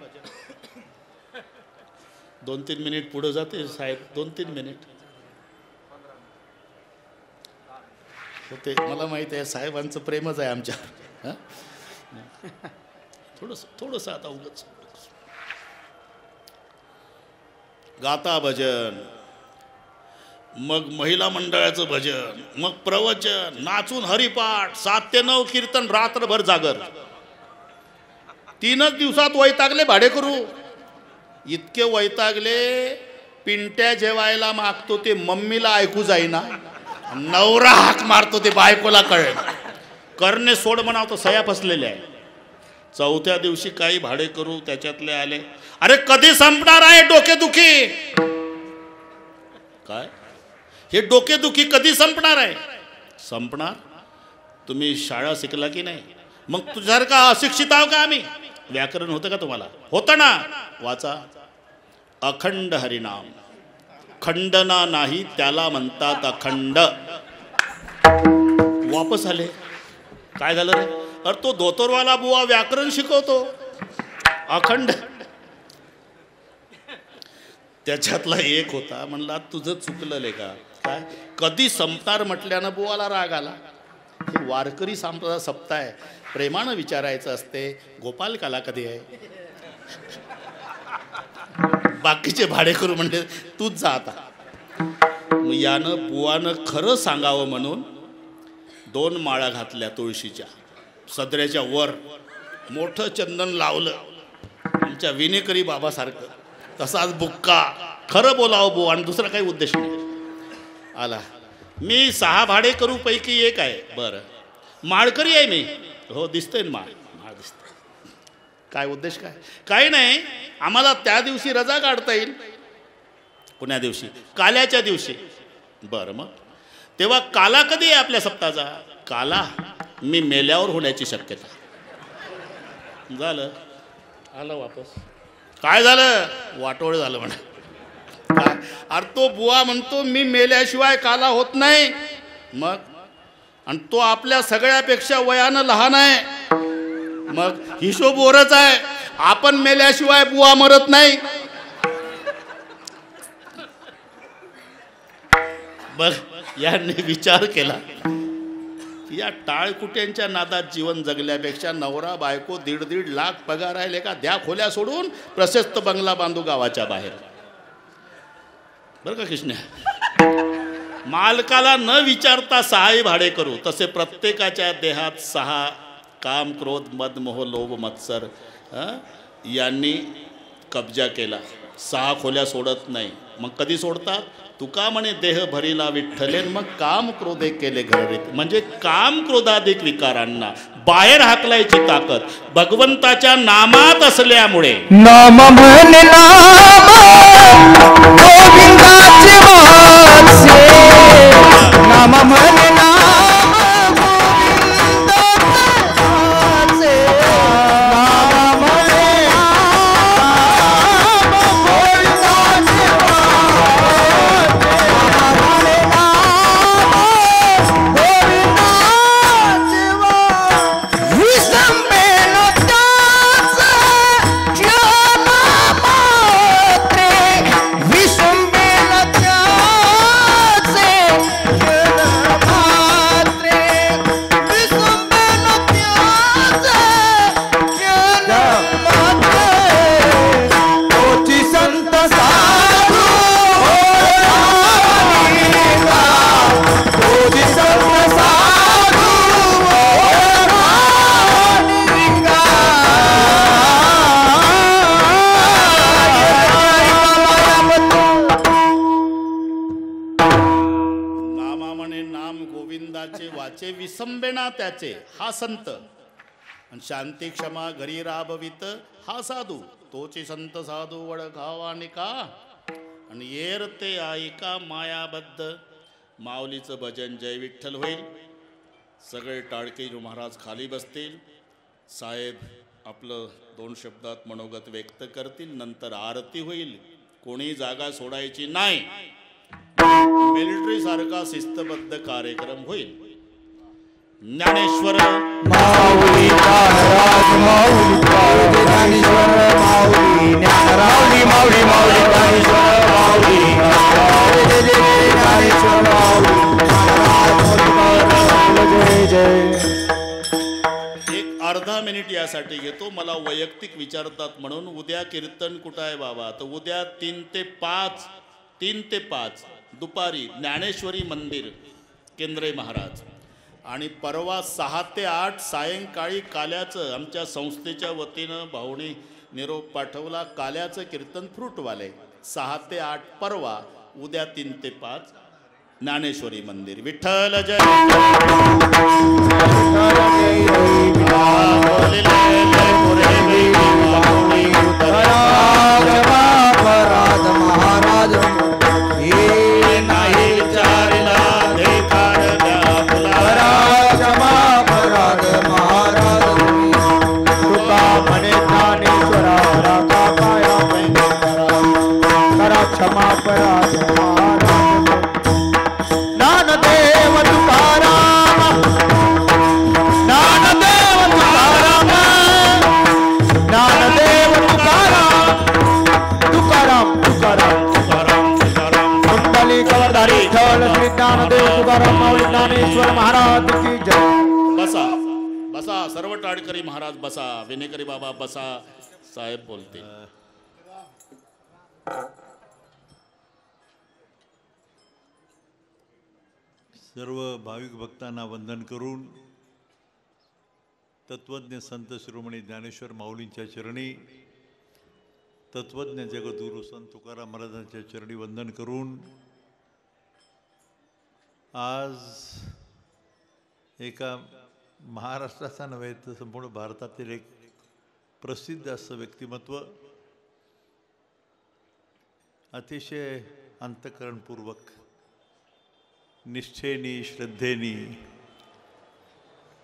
2-3 मिनिट पुढे जाते साहेब, 2-3 मिनिट होते. मला माहिती आहे साहेबांचं प्रेमच आहे आमच्यावर. थोडंसं आता उगच गाता भजन, मग महिला मंडळाचं भजन, मग प्रवचन, नाचून हरिपाठ, 7 ते 9 कीर्तन, रात्रभर जागर. 3च दिवसात वैतागले भाडेकरू. इतके वैतागले, पिंट्या जेवायला मागतो ते मम्मीला ऐकू जाईना, नवरा हाक मारतो ते बायकोला कळेल, करणे सोड म्हणावं सया फसलेल्या आहे. 4थ्या दिवशी काही भाडेकरू त्याच्यातले आले, अरे कधी संपणार आहे डोकेदुखी? काय हे डोकेदुखी कधी संपणार आहे? संपणार? तुम्ही शाळा शिकला की नाही? मग तुझ्यासारखा अशिक्षित आहो का आम्ही? व्याकरण होतं का तुम्हाला? होतं ना. वाचा, अखंड हरिनाम, खंडना नाही त्याला म्हणतात अखंड. वापस आले. काय झालं रे? अरे तो धोतरवाला बुवा व्याकरण शिकवतो, अखंड. त्याच्यातला एक होता, म्हणला तुझं चुकलं का? काय कधी संपणार म्हटल्यानं बुवाला राग आला. हे वारकरी सप्ताह प्रेमानं विचारायचं असते, गोपाल काला कधी आहे? बाकीचे भाडेकरू म्हणले तूच जा आता. यानं बुवानं खरं सांगावं म्हणून 2 माळा घातल्या तुळशीच्या, सदऱ्याच्या वर मोठं चंदन लावलं, आमच्या विनेकरी बाबासारखं. तसाच बुक्का, खरं बोलावं बुवा, आणि दुसरा काही उद्देश नाही. आला. मी 6 भाडेकरू पैकी एक आहे. बरं, माळकरी आहे मी. हो दिसतंय ना, माळ दिसतंय. काय उद्देश काय? काही नाही, आम्हाला त्या दिवशी रजा काढता येईल. पुण्या दिवशी, काल्याच्या दिवशी. बरं, मग तेव्हा काला कधी आहे आपल्या सप्ताहाचा? काला मी मेल्यावर होण्याची शक्यता. झालं, आलं वापस. काय झालं? वाटोळ झालं म्हणा. काय? अरे तो बुवा म्हणतो मी मेल्याशिवाय काला होत नाही. मग आणि तो आपल्या सगळ्यापेक्षा वयानं लहान आहे. मग हिशोब वरच आहे. आपण मेल्याशिवाय बुवा मरत नाही. बघ, यांनी विचार केला, या टाळकुट्यांच्या नादात जीवन जगल्यापेक्षा नवरा बायको 1.5 लाख पगार राहिले का, द्या खोल्या सोडून प्रशस्त बंगला बांधू गावाच्या बाहेर. बरं का कृष्ण? मालकाला न विचारता 6 भाडे करू. तसे प्रत्येकाच्या देहात 6 काम, क्रोध, मद, मोह, लोभ, मत्सर यांनी कब्जा केला. 6 खोल्या सोडत नाही. मग कधी सोडतात? तुका म्हणे देह भरीला विठ्ठलेन, मग काम क्रोधे केले घरीत. म्हणजे काम क्रोधाधिक विकारांना बाहेर हाकलायची ताकद भगवंताच्या नामात असल्यामुळे. नाम म्हणे नाम गोविंदाचे वाचे, नाम म्हणे नाम गोविंदाचे वाचे, नाम म्हणे नाम गोविंदाचे वाचे, विसंबेन त्याचे ज्ञान मात्रे, विसंबेन त्याचे ज्ञान मात्रे, विसंबेन त्याचे ज्ञान मात्रे, तोची संत साधू ओळखाविला, तोची संत साधू ओळखाविला. नामा म्हणे नाम गोविंदाचे वाचे, विसंबेना त्याचे हा संत, आणि शांती क्षमा घरी राबवित हा साधू. तोचे संत साधू वडघावाने का, आणि येर ते ऐका मायाबद्ध. माऊलीचं भजन जय विठ्ठल होईल. सगळे टाळके महाराज खाली बसतील. साहेब आपलं 2 शब्दात मनोगत व्यक्त करतील. नंतर आरती होईल. कोणी जागा सोडायची नाही. मिलिटरी सारखा शिस्तबद्ध कार्यक्रम होईल. ज्ञानेश्वर माऊली ज्ञानराज, माऊली ज्ञानेश्वर, माऊली ज्ञानराज, माऊली माऊली ज्ञानेश्वर, माऊली ज्ञानेश्वर, माऊली ज्ञानराज, जय जय. एक अर्धा मिनिट या यासाठी घेतो, मला वैयक्तिक विचारतात म्हणून. उद्या कीर्तन कुठं आहे बाबा? तर उद्या 3 ते 5 दुपारी ज्ञानेश्वरी मंदिर केंद्रे महाराज. आणि परवा 6 ते 8 सायंकाळी काल्याचं आमच्या संस्थेच्या वतीनं भाऊनी निरोप पाठवला. काल्याचं कीर्तन फ्रूटवाले 6 ते 8 परवा. उद्या 3 ते 5 ज्ञानेश्वरी मंदिर. विठ्ठल जय महाराज हे नाही विचारला अपराध महाराज तुका म्हणे ज्ञानेश्वरा राखा पाया करा क्षमा अपराध महाराज. ज्ञानदेव तुकाराम ज्ञानदेव तुकाराम ज्ञानदेव तुकाराम तुकाराम तुकाराम तुकाराम कुंडली कवरधारी विठ्ठल श्री ज्ञानदेव तुकाराम माऊली ज्ञानेश्वर महाराज की जय. बसा बसा, सर्व टाळकरी महाराज बसा, विनेकरी बाबा बसा, साहेब बोलते. सर्व भाविक भक्तांना वंदन करून तत्वज्ञ संत शिरोमणी ज्ञानेश्वर माऊलींच्या चरणी, तत्वज्ञ जगद्गुरू संत तुकाराम महाराजांच्या चरणी वंदन करून आज एका महाराष्ट्राचा नव्हे तर संपूर्ण भारतातील एक प्रसिद्ध असं व्यक्तिमत्व अतिशय अंतःकरणपूर्वक निष्ठेनी श्रद्धेनी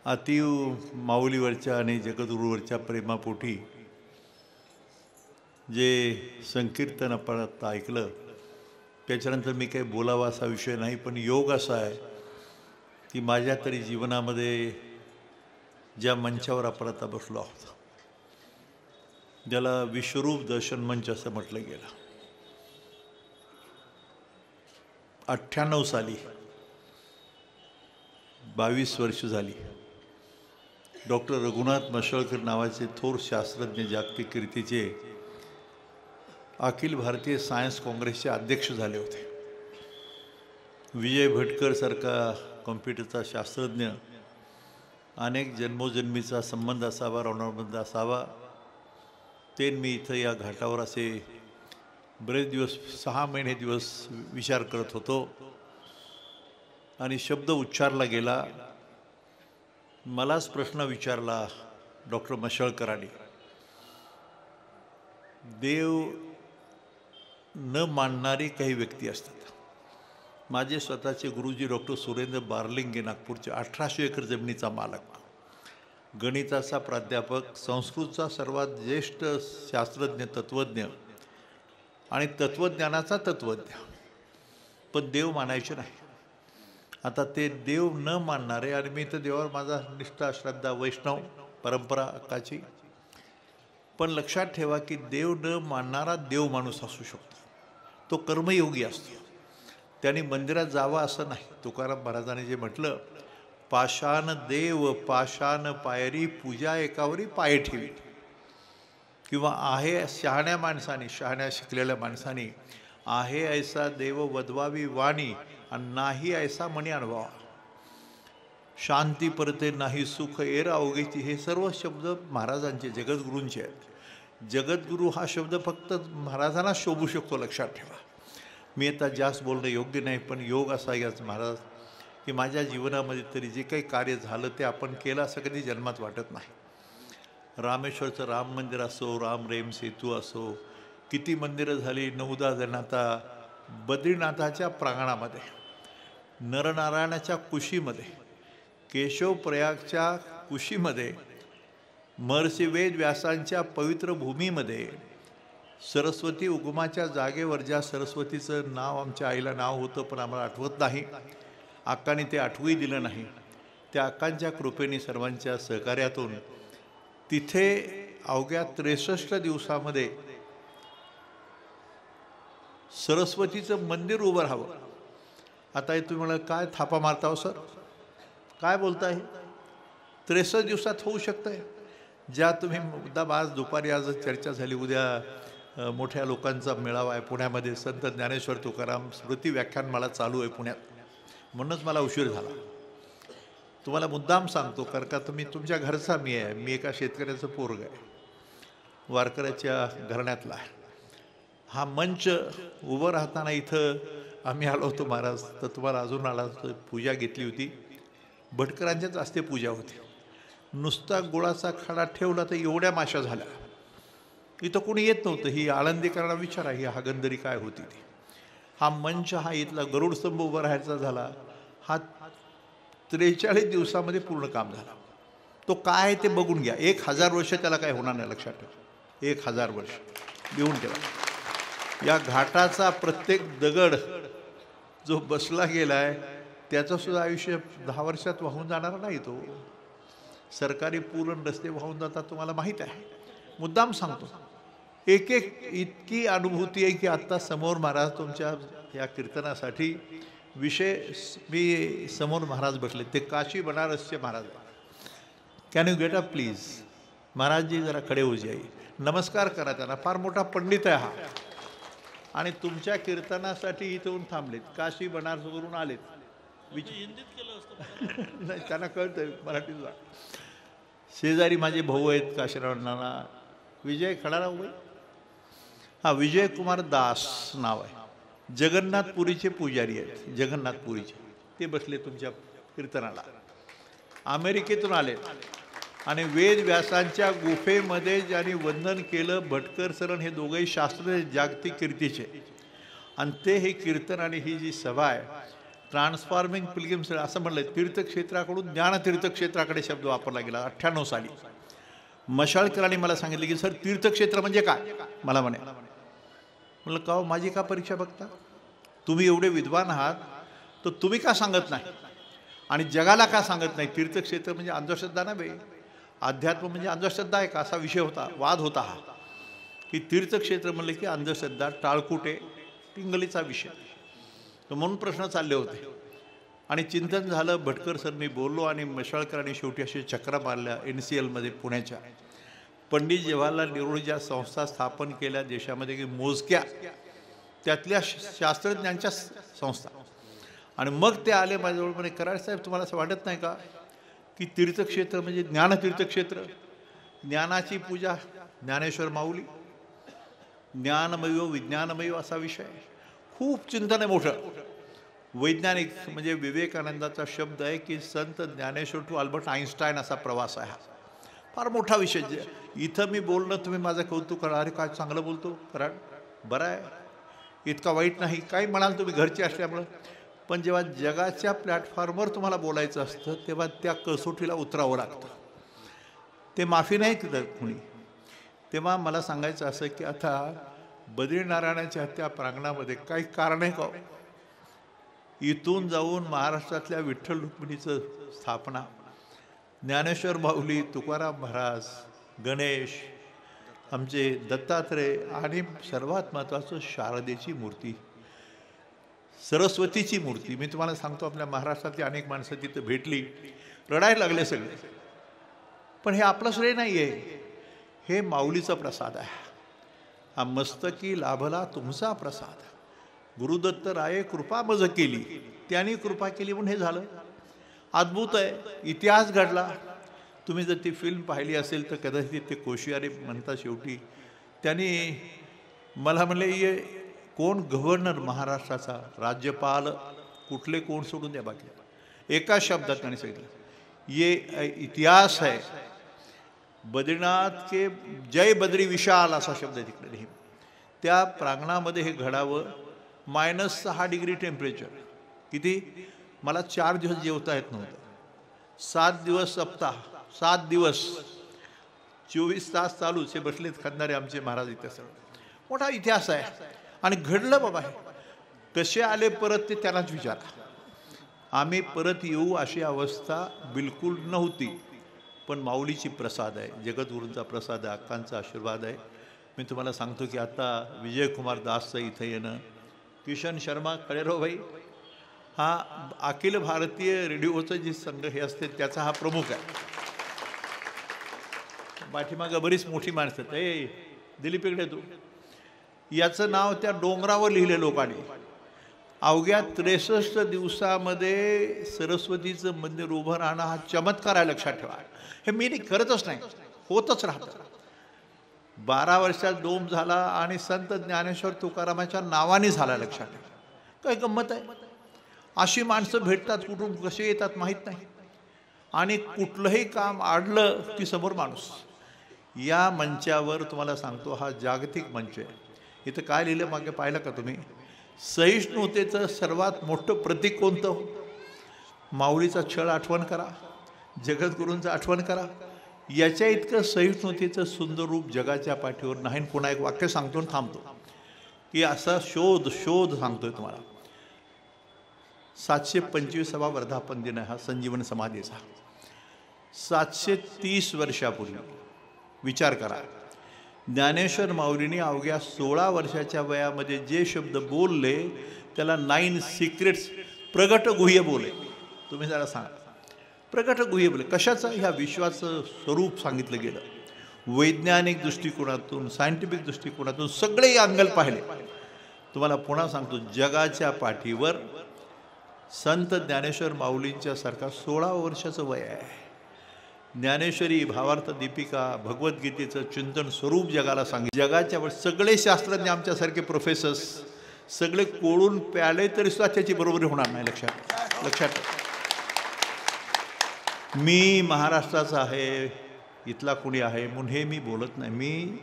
अतीव माऊलीवरच्या आणि जगद्गुरूवरच्या प्रेमापोटी जे संकीर्तन आपण आता ऐकलं त्याच्यानंतर मी काही बोलावा असा विषय नाही, पण योग असा आहे की माझ्या तरी जीवनामध्ये ज्या मंचावर आपण आता बसलो आहोत ज्याला विश्वरूप दर्शन मंच असं म्हटलं गेलं, 98 साली 22 वर्ष झाली डॉक्टर रघुनाथ मशळकर नावाचे थोर शास्त्रज्ञ जागतिक कीर्तीचे अखिल भारतीय सायन्स काँग्रेसचे अध्यक्ष झाले होते. विजय भटकर सारखा कॉम्प्युटरचा शास्त्रज्ञ, अनेक जन्मोजन्मीचा संबंध असावा, ऋणानुबंध असावा, ते मी इथं या घाटावर असे बरेच दिवस 6 महिने दिवस विचार करत होतो आणि शब्द उच्चारला गेला. मलाच प्रश्न विचारला डॉक्टर मशळकरांनी, देव न मानणारी काही व्यक्ती असतात. माझे स्वतःचे गुरुजी डॉक्टर सुरेंद्र बारलिंगे नागपूरचे 1800 एकर जमिनीचा मालक, गणिताचा प्राध्यापक, संस्कृतचा सर्वात ज्येष्ठ शास्त्रज्ञ, तत्त्वज्ञ आणि तत्त्वज्ञानाचा तत्त्वज्ञ, पण देव मानायचे नाही. आता ते देव न मानणारे, आणि मी तर देवावर माझा निष्ठा श्रद्धा वैष्णव परंपरा अक्काची, पण लक्षात ठेवा की देव न मानणारा देव माणूस असू शकतो, तो कर्मयोगी असतो. त्यांनी मंदिरात जावं असं नाही. तुकाराम महाराजांनी जे म्हटलं, पाषाण देव पाषाण पायरी पूजा एकावरी पाय ठेवी, किंवा आहे शहाण्या माणसाने, शहाण्या शिकलेल्या माणसाने आहे ऐसा देव वदवावी वाणी आणि नाही ऐसा मणी अनुभवा, शांती परते नाही सुख एरा अवघेची, हे सर्व शब्द महाराजांचे, जगद्गुरूंचे आहेत. जगद्गुरू हा शब्द फक्त महाराजांना शोभू शकतो, लक्षात ठेवा. मी आता जास्त बोलणं योग्य नाही, पण योग असा याच महाराज की माझ्या जीवनामध्ये तरी जे काही कार्य झालं ते आपण केलं असं कधी जन्मात वाटत नाही. रामेश्वरचं राम मंदिर असो, राम रेम सेतू असो, किती मंदिरं झाली, 9-10 जण. आता बद्रीनाथाच्या प्रांगणामध्ये, नरनारायणाच्या कुशीमध्ये, केशव प्रयागच्या कुशीमध्ये, महर्षी वेद व्यासांच्या पवित्र भूमीमध्ये, सरस्वती उगमाच्या जागेवर, ज्या सरस्वतीचं नाव आमच्या आईला नाव होतं पण आम्हाला आठवत नाही, अक्काने ते आठवूही दिलं नाही, त्या अक्कांच्या कृपेने सर्वांच्या सहकार्यातून तिथे अवघ्या 63 दिवसामध्ये सरस्वतीचं मंदिर उभं राहावं. आता हे तुम्ही मला काय थापा मारता हो सर, काय बोलताय? 63 दिवसात होऊ शकतंय? ज्या तुम्ही मुद्दाम आज दुपारी आज चर्चा झाली, उद्या मोठ्या लोकांचा मेळावा आहे पुण्यामध्ये, संत ज्ञानेश्वर तुकाराम स्मृती व्याख्यानमाला चालू आहे पुण्यात, म्हणूनच मला उशीर झाला. तुम्हाला मुद्दाम सांगतो, कारण का तुम्ही तुमच्या घरचा मी आहे, मी एका शेतकऱ्याचं पोरग आहे, वारकऱ्याच्या घराण्यातला आहे. हा मंच उभं राहताना इथं आम्ही आलो होतो महाराज, तर तुम्हाला अजून आला पूजा घेतली होती, भटकरांच्याच असते पूजा होती. नुसता गुळाचा खडा ठेवला तर एवढ्या माशा झाल्या, इथं कोणी येत नव्हतं. ही आळंदीकरांना विचारा ही हागंदरी काय होती ती. हा मंच हा इथला गरुड स्तंभ उभा राहायचा झाला, हा 43 दिवसामध्ये पूर्ण काम झाला. तो काय आहे ते बघून घ्या. 1000 वर्ष त्याला काय होणार नाही, लक्षात ठेवा. 1000 वर्ष लिहून ठेवा. या घाटाचा प्रत्येक दगड जो बसला गेलाय त्याचं सुद्धा आयुष्य 10 वर्षात वाहून जाणार नाही. तो सरकारी पूर्ण रस्ते वाहून जातात, तुम्हाला माहीत आहे. मुद्दाम सांगतो, एक इतकी अनुभूती आहे की आत्ता समोर महाराज तुमच्या या कीर्तनासाठी विषय मी समोर महाराज बसले, ते काशी बनारसचे महाराज. Can you get up please. महाराजजी जरा खडे हो जाई, नमस्कार करा त्यांना. फार मोठा पंडित आहे हा, आणि तुमच्या कीर्तनासाठी इथून थांबलेत, काशी बनारसवरून आलेत. नाही त्यांना कळतंय मराठीला. शेजारी माझे भाऊ आहेत काशीराव नाना, विजय खडाराव भाई, हा विजय कुमार दास नाव आहे, जगन्नाथपुरीचे पुजारी आहेत, जगन्नाथपुरीचे. ते बसले तुमच्या कीर्तनाला, अमेरिकेतून आले. आणि वेद व्यासांच्या गुफेमध्ये ज्यांनी वंदन केलं, भटकर सरण, हे दोघंही शास्त्र जागतिक कीर्तीचे. आणि ते हे कीर्तन आणि ही जी सभा आहे, ट्रान्सफॉर्मिंग पिलग्रिम्स असं म्हणलं, तीर्थक्षेत्राकडून ज्ञानतीर्थक्षेत्राकडे शब्द वापरला गेला 98 साली. मशाळकरांनी मला सांगितलं की सर तीर्थक्षेत्र म्हणजे काय. मला म्हणलं का हो, माझी का परीक्षा बघता, तुम्ही एवढे विद्वान आहात तर तुम्ही का सांगत नाही, आणि जगाला का सांगत नाही. तीर्थक्षेत्र म्हणजे अंधश्रद्धा नव्हे, अध्यात्म म्हणजे अंधश्रद्धा आहे का, असा विषय होता, वाद होता हा, की तीर्थक्षेत्र म्हणले की अंधश्रद्धा, टाळकुटे, टिंगलीचा विषय. तर म्हणून प्रश्न चालले होते आणि चिंतन झालं. भटकर सर मी बोललो आणि मशाळकरांनी शेवटी अशी चक्रा मारल्या NCLमध्ये पुण्याच्या. पंडित जवाहरलाल नेहरू ज्या संस्था स्थापन केल्या देशामध्ये की मोजक्या, त्यातल्या शास्त्रज्ञांच्या संस्था. आणि मग ते आले माझ्याजवळ, म्हणे कराड साहेब तुम्हाला असं वाटत नाही का की तीर्थक्षेत्र म्हणजे ज्ञानतीर्थक्षेत्र, ज्ञानाची पूजा, ज्ञानेश्वर माऊली, ज्ञानमयो विज्ञानमयो असा विषय. खूप चिंतन आहे मोठं वैज्ञानिक. म्हणजे विवेकानंदाचा शब्द आहे की संत ज्ञानेश्वर टू अल्बर्ट आईन्स्टाईन असा प्रवास आहे हा. फार मोठा विषय. इथं मी बोलणं तुम्ही माझं कौतुक करा, अरे काय चांगलं बोलतो कराड, बरं आहे, इतका वाईट नाही, काही म्हणाल तुम्ही घरचे असल्यामुळं. पण जेव्हा जगाच्या प्लॅटफॉर्मवर तुम्हाला बोलायचं असतं तेव्हा त्या कसोटीला उतरावं लागतं. ते माफी नाही करत कुणी. तेव्हा मला सांगायचं असं की आता बद्रीनारायणाच्या त्या प्रांगणामध्ये काही कारण आहे का, इथून जाऊन महाराष्ट्रातल्या विठ्ठल रुक्मिणीचं स्थापना, ज्ञानेश्वर माऊली, तुकाराम महाराज, गणेश, आमचे दत्तात्रय, आणि सर्वात महत्त्वाचं शारदेची मूर्ती, सरस्वतीची मूर्ती. मी तुम्हाला सांगतो आपल्या महाराष्ट्रातली अनेक माणसं तिथं भेटली, रडायला लागले सगळे. पण हे आपलं श्रेय नाही आहे, हे माऊलीचा प्रसाद आहे. हा मस्तकी लाभला तुमचा प्रसाद, गुरुदत्त राये कृपा मज केली, त्यांनी कृपा केली म्हणून हे झालं. अद्भुत आहे, इतिहास घडला. तुम्ही जर ती फिल्म पाहिली असेल तर कदाचित ते कोश्यारी म्हणतात शेवटी त्यांनी मला म्हणले ये कोण गव्हर्नर महाराष्ट्राचा, राज्यपाल कुठले कोण सोडून द्या, बाकी एका शब्दात त्यांनी सांगितलं ये इतिहास है. बद्रीनाथ के जय बद्री विशाल असा शब्द तिकडे नेहमी. त्या प्रांगणामध्ये हे घडावं. -6 डिग्री टेम्परेचर. किती, मला 4 दिवस जेवता येत नव्हतं. 7 दिवस सप्ताह, 7 दिवस 24 तास चालूच. हे बसलेत खंदारे आमचे महाराज इथे. सगळं मोठा इतिहास आहे आणि घडलं बाबा. हे कसे आले परत ते त्यांनाच विचारा. आम्ही परत येऊ अशी अवस्था बिलकुल नव्हती. पण माऊलीची प्रसाद आहे, जगद्गुरूंचा प्रसाद आहे, अक्कांचा आशीर्वाद आहे. मी तुम्हाला सांगतो की आता विजयकुमार दासचं इथं येणं, किशन शर्मा खडेराव भाई हा अखिल भारतीय रेडिओचं जे संघ हे असते त्याचा हा प्रमुख आहे. पाठीमागं बरीच मोठी माणसं आहेत. दिलीप इकडे तू. याचं नाव त्या डोंगरावर लिहिलं लोकांनी. अवघ्या 63 दिवसामध्ये सरस्वतीचं मंदिर उभं राहणं हा चमत्कार आहे, लक्षात ठेवा. हे मी नाही करतच नाही, होतच राहतं. 12 वर्षात डोम झाला आणि संत ज्ञानेश्वर तुकारामाच्या नावाने झाला, लक्षात ठेवा. काय गंमत आहे. अशी माणसं भेटतात कुठून कसे येतात माहीत नाही. आणि कुठलंही काम आडलं की समोर माणूस. या मंचावर तुम्हाला सांगतो, हा जागतिक मंच आहे. इथं काय लिहिलं मागे पाहिलं का तुम्ही? सहिष्णुतेचं सर्वात मोठं प्रतीक कोणतं? माऊलीचा छळ आठवण करा, जगद्गुरूंचं आठवण करा. याच्या इतकं सहिष्णुतेचं सुंदर रूप जगाच्या पाठीवर नाही. पुन्हा एक वाक्य सांगतो थांबतो, की असा शोध सांगतोय तुम्हाला. 725वा वर्धापन दिन आहे हा संजीवन समाधीचा. 730 वर्षापूर्वी विचार करा, ज्ञानेश्वर माऊलींनी अवघ्या 16 वर्षाच्या वयामध्ये जे शब्द बोलले त्याला 9 सिक्रेट्स, प्रगट गुह्य बोले. तुम्ही जरा सांगा, प्रगट गुह्य बोले कशाचं? ह्या विश्वाचं स्वरूप सांगितलं गेलं. वैज्ञानिक दृष्टिकोनातून, सायंटिफिक दृष्टिकोनातून सगळे अँगल पाहिले. तुम्हाला पुन्हा सांगतो, जगाच्या पाठीवर संत ज्ञानेश्वर माऊलींच्या सारखा 16 वर्षाचं वय आहे. ज्ञानेश्वरी, भावार्थ दीपिका, भगवद्गीतेचं चिंतन स्वरूप जगाला सांगितलं. जगाच्या वर सगळे शास्त्रज्ञ आमच्यासारखे प्रोफेसर्स सगळे कोळून प्याले तरी सुद्धा त्याची बरोबरी होणार नाही, लक्षात. मी महाराष्ट्राचा आहे, इथला कोणी आहे म्हणून हे मी बोलत नाही. मी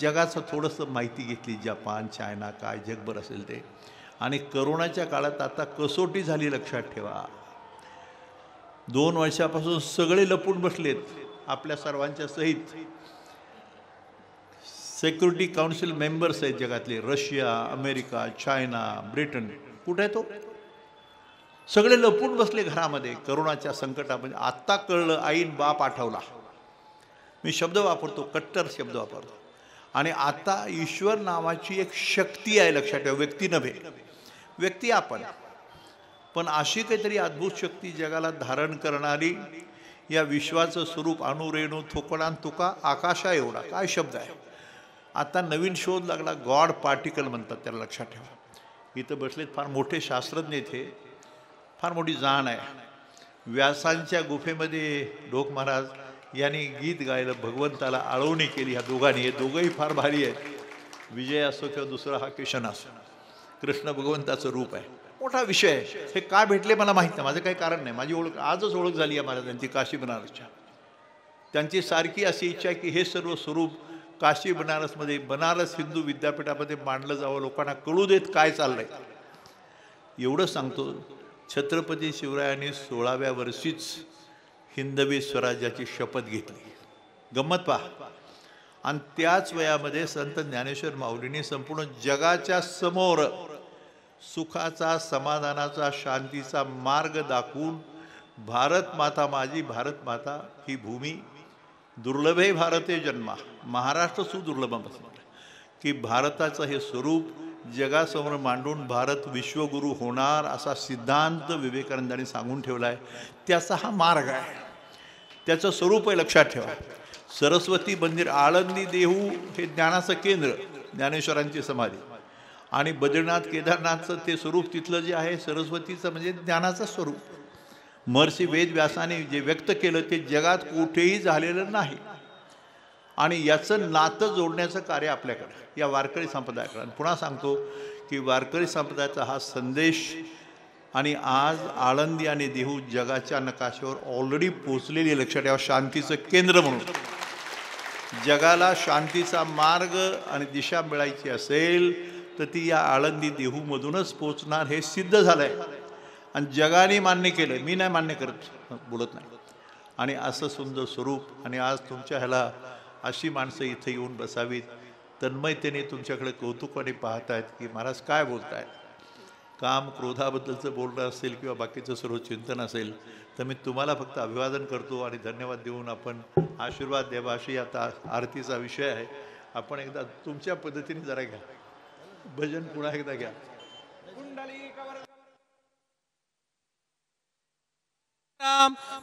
जगाचं थोडंसं माहिती घेतली, जपान, चायना, काय जगभर असेल ते. आणि करोनाच्या काळात आता कसोटी झाली, लक्षात ठेवा. 2 वर्षापासून सगळे लपून बसलेत आपल्या सर्वांच्या सहित. सिक्युरिटी काउन्सिल मेंबर्स आहेत जगातले, रशिया, अमेरिका, चायना, ब्रिटन. कुठे आहे तो? सगळे लपून बसले घरामध्ये करोनाच्या संकटामध्ये. आत्ता कळलं, आईन बाप आठवला. मी शब्द वापरतो, कट्टर शब्द वापरतो. आणि आता ईश्वर नावाची एक शक्ती आहे, लक्षात ठेवा. व्यक्ती नव्हे, व्यक्ती आपण, पण अशी काहीतरी अद्भुत शक्ती जगाला धारण करणारी, या विश्वाचं स्वरूप अणुरेणू थोकडान तुका आकाशा एवढा. काय शब्द आहे. आता नवीन शोध लागला, गॉड पार्टिकल म्हणतात त्याला, लक्षात ठेवा. इथं बसलेत फार मोठे शास्त्रज्ञ, इथे फार मोठी जाण आहे. व्यासांच्या गुफेमध्ये ढोक महाराज यांनी गीत गायलं, भगवंताला आळवणी केली ह्या दोघांनी. हे दोघंही फार भारी आहेत. विजय असो किंवा दुसरा हा किशन असो, कृष्ण भगवंताचं रूप आहे. मोठा विषय आहे. हे का भेटले मला माहीत नाही, माझं काही कारण नाही. माझी ओळख आजच ओळख झाली आहे महाराजांची काशी बनारसच्या. त्यांची सारखी अशी इच्छा आहे की हे सर्व स्वरूप काशी बनारसमध्ये, बनारस हिंदू विद्यापीठामध्ये मांडलं जावं, लोकांना कळू देत काय चाललंय. एवढं सांगतो, छत्रपती शिवरायांनी 16व्या वर्षीच हिंदवी स्वराज्याची शपथ घेतली. गंमत पहा. आणि त्याच वयामध्ये संत ज्ञानेश्वर माऊलींनी संपूर्ण जगाच्या समोर सुखाचा, समाधानाचा, शांतीचा मार्ग दाखवून, भारत माता माझी, भारत माता ही भूमी दुर्लभे भारते जन्मा, महाराष्ट्र सुदुर्लभ म्हटलं, की भारताचं हे स्वरूप जगासमोर मांडून भारत विश्वगुरू होणार असा सिद्धांत विवेकानंदांनी सांगून ठेवला आहे. त्याचा हा मार्ग आहे, त्याचं स्वरूप आहे, लक्षात ठेवा. सरस्वती मंदिर, आळंदी देहू हे ज्ञानाचं केंद्र, ज्ञानेश्वरांची समाधी. आणि बद्रीनाथ, केदारनाथचं ते स्वरूप तिथलं जे आहे सरस्वतीचं म्हणजे ज्ञानाचं स्वरूप. महर्षी वेदव्यासाने जे व्यक्त केलं ते जगात कुठेही झालेलं नाही. आणि याचं नातं जोडण्याचं कार्य आपल्याकडं या वारकरी संप्रदायाकडं. आणि पुन्हा सांगतो की वारकरी संप्रदायाचा हा संदेश आणि आज आळंदी आणि देहू जगाच्या नकाशावर ऑलरेडी पोचलेली, लक्षात ठेवा. शांतीचं केंद्र म्हणून जगाला शांतीचा मार्ग आणि दिशा मिळायची असेल तर ती या आळंदी देहूमधूनच पोचणार, हे सिद्ध झालं आहे. आणि जगाने मान्य केलं, मी नाही मान्य करत, बोलत नाही. आणि असं सुंदर स्वरूप. आणि आज तुमच्या ह्याला अशी माणसं इथे येऊन बसावीत, तन्मयतेने तुमच्याकडे कौतुकाने पाहत आहेत की महाराज काय बोलतायत. काम क्रोधाबद्दलचं बोलणं असेल किंवा बाकीचं सर्व चिंतन असेल तर मी तुम्हाला फक्त अभिवादन करतो आणि धन्यवाद देऊन आपण आशीर्वाद द्यावा. अशी आता आरतीचा विषय आहे. आपण एकदा तुमच्या पद्धतीने जरा घ्या, भजन पुन्हा एकदा घ्या.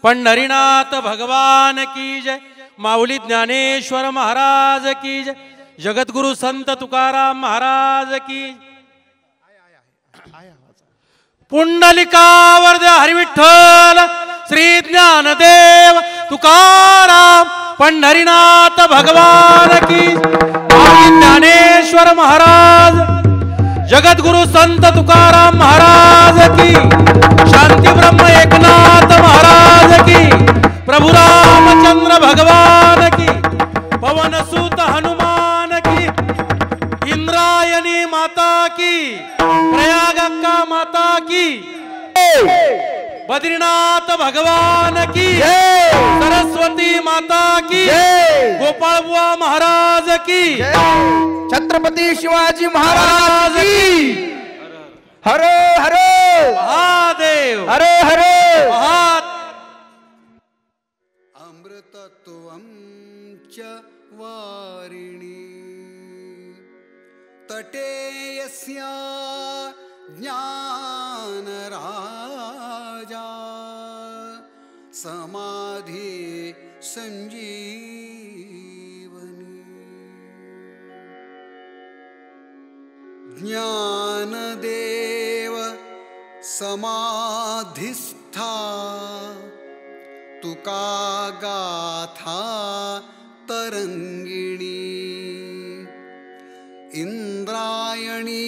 पंढरीनाथ भगवान की जय. माऊली ज्ञानेश्वर महाराज की जय, जगद्गुरु संत तुकाराम महाराज की. पुंडलिकावर्ध हरिविठ्ठल श्री ज्ञानदेव तुकाराम पंढरीनाथ भगवान की. माऊली ज्ञानेश्वर महाराज, जगद्गुरु संत तुकाराम महाराज की. शांती ब्रह्म एकनाथ महाराज की. प्रभु रामचंद्र भगवान की. पवन सुत हनुमान की. इंद्रायणी माता की. प्रयागक्का माता की. बद्रीनाथ भगवान की. सरस्वती माता की. गोपाळ बुवा महाराज की. छत्रपती शिवाजी महाराज की. हर हर महादेव. हर हर अमृतत्वं च वारिणी तटे यस्या ज्ञानराजा समाधी संजीवनी. ज्ञानदेव समाधिस्था तुका गाथा तरंगिणी. इंद्रायणी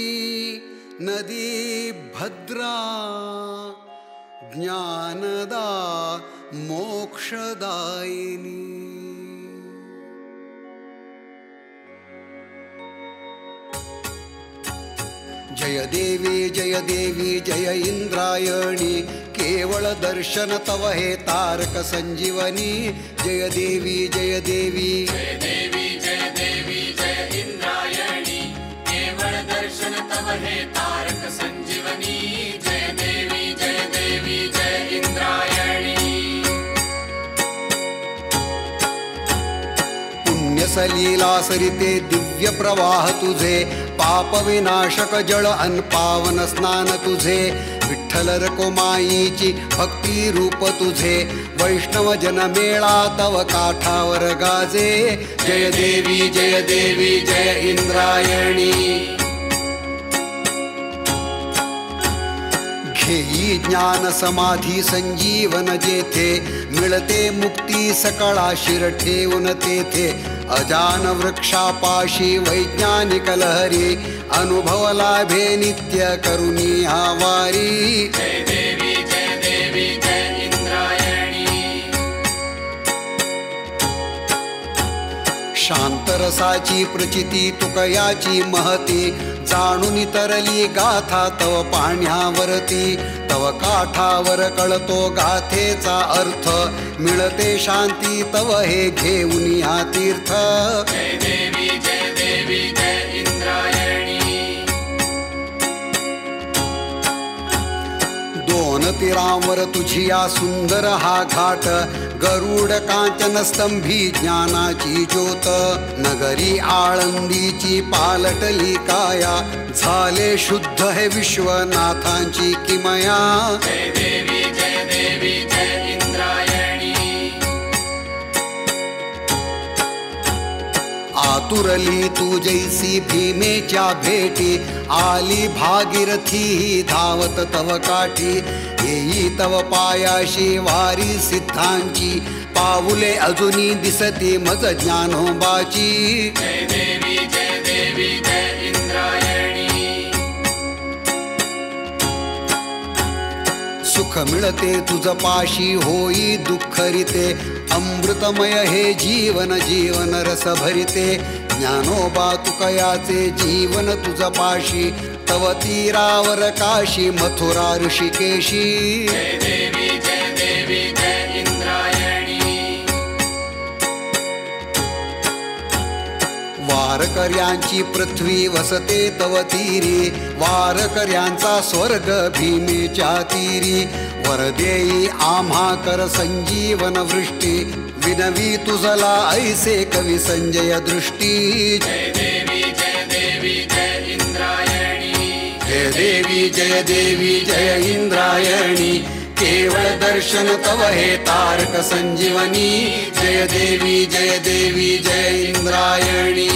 नदी भद्रा ज्ञानदा मोक्षदायिनी. जय देवी जय इंद्रायणी. केवळ दर्शन तव हे तारक संजीवनी. जय देवी जय देवी जय इंद्रायणी. केवळ दर्शन तव हे तारक संजीवनी. जय देवी जय इंद्रायणी. पुण्यसलीला सरिते दिव्य प्रवाह तुझे. पाप विनाशक जळ अन पावन स्नान तुझे. विठ्ठल रकुमाईची भक्ती रूप तुझे. वैष्णव जन मेळा तव काठावर गाजे. जय देवी जय इंद्रायणी. घेई ज्ञान समाधी संजीवन जेथे. मिळते मुक्ती सकळा शिर ठेवून तेथे. अजान वृक्षापाशी वैज्ञानिक लहरी. अनुभव लाभे नित्य करुणी आवारी. जय देवी जय इंद्रायणी. शांतरसाची प्रचिती तुकयाची महती. जाणून तरली गाथा तव पाण्यावरती. तव काठावर कळतो गाथेचा अर्थ. मिळते शांती तव हे घेऊन हा तीर्थ. जय देवी जय इंद्रायणी. दोन तीरांवर तुझी या सुंदर हा घाट. गरुड कांचन स्तंभी ज्ञानाची ज्योत. नगरी आळंदीची पालटली काया. झाले शुद्ध हे विश्वनाथांची किमया. जय देवी जय इंद्रायणी. आतुरली तू जैसी भीमेच्या भेटी. आली भागीरथी धावत तव काठी. येई तव पायाशी वारी सिद्धांची. पाऊले अजुनी दिसती मज ज्ञानोबाची. जय देवी जय इंद्रायणी. सुख मिळते तुझ पाशी होई दुःखरिते. अमृतमय हे जीवन रस भरिते. ज्ञानोबा तुकयाचे जीवन तुझ पाशी. तव तीरावर काशी मथुरा ऋषिकेशी. जय देवी जय इंद्रायणी. वारकऱ्यांची पृथ्वी वसते तव तीरी. वारकऱ्यांचा स्वर्ग भीमेच्या तीरी. वरदेई आम्हा कर संजीवन वृष्टी. विनवी तुझला ऐसे कवी संजय दृष्टी. जय देवी जय इंद्रायणी. जय देवी जय इंद्रायणी. केवळ दर्शन तव हे तारक संजीवनी जय देवी जय इंद्रायणी।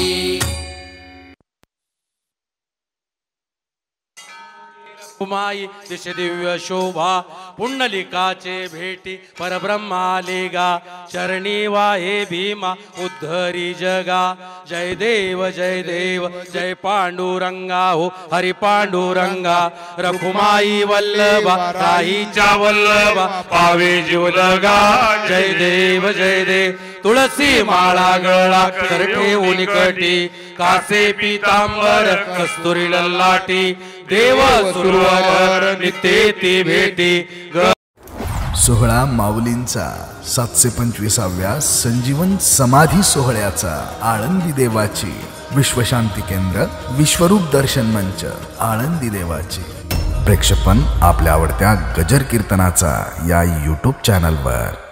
उमाई दिश दिव्य शोभा पुंडलिकाचे भेटी परब्रह्माले गा चरणी वाहे भीमा उद्धरी जगा जय देव जय पांडुरंगा हो हरि पांडुरंगा रखुमाई वल्लभा राहीच्या वल्लभा पावे जीव लगा जय देव तुळसी माळा गळा कर ठेवून कटी कासे पितांबर कस्तुरी ललाटी देव सुरवर नित्य ती भेटी 16 माऊलींचा 725व्या संजीवन समाधी सोहळ्याचा आळंदी देवाची विश्वशांती केंद्र विश्वरूप दर्शन मंच आळंदी देवाची प्रेक्षेपण आपल्या आवडत्या गजर कीर्तनाचा या YouTube चॅनलवर।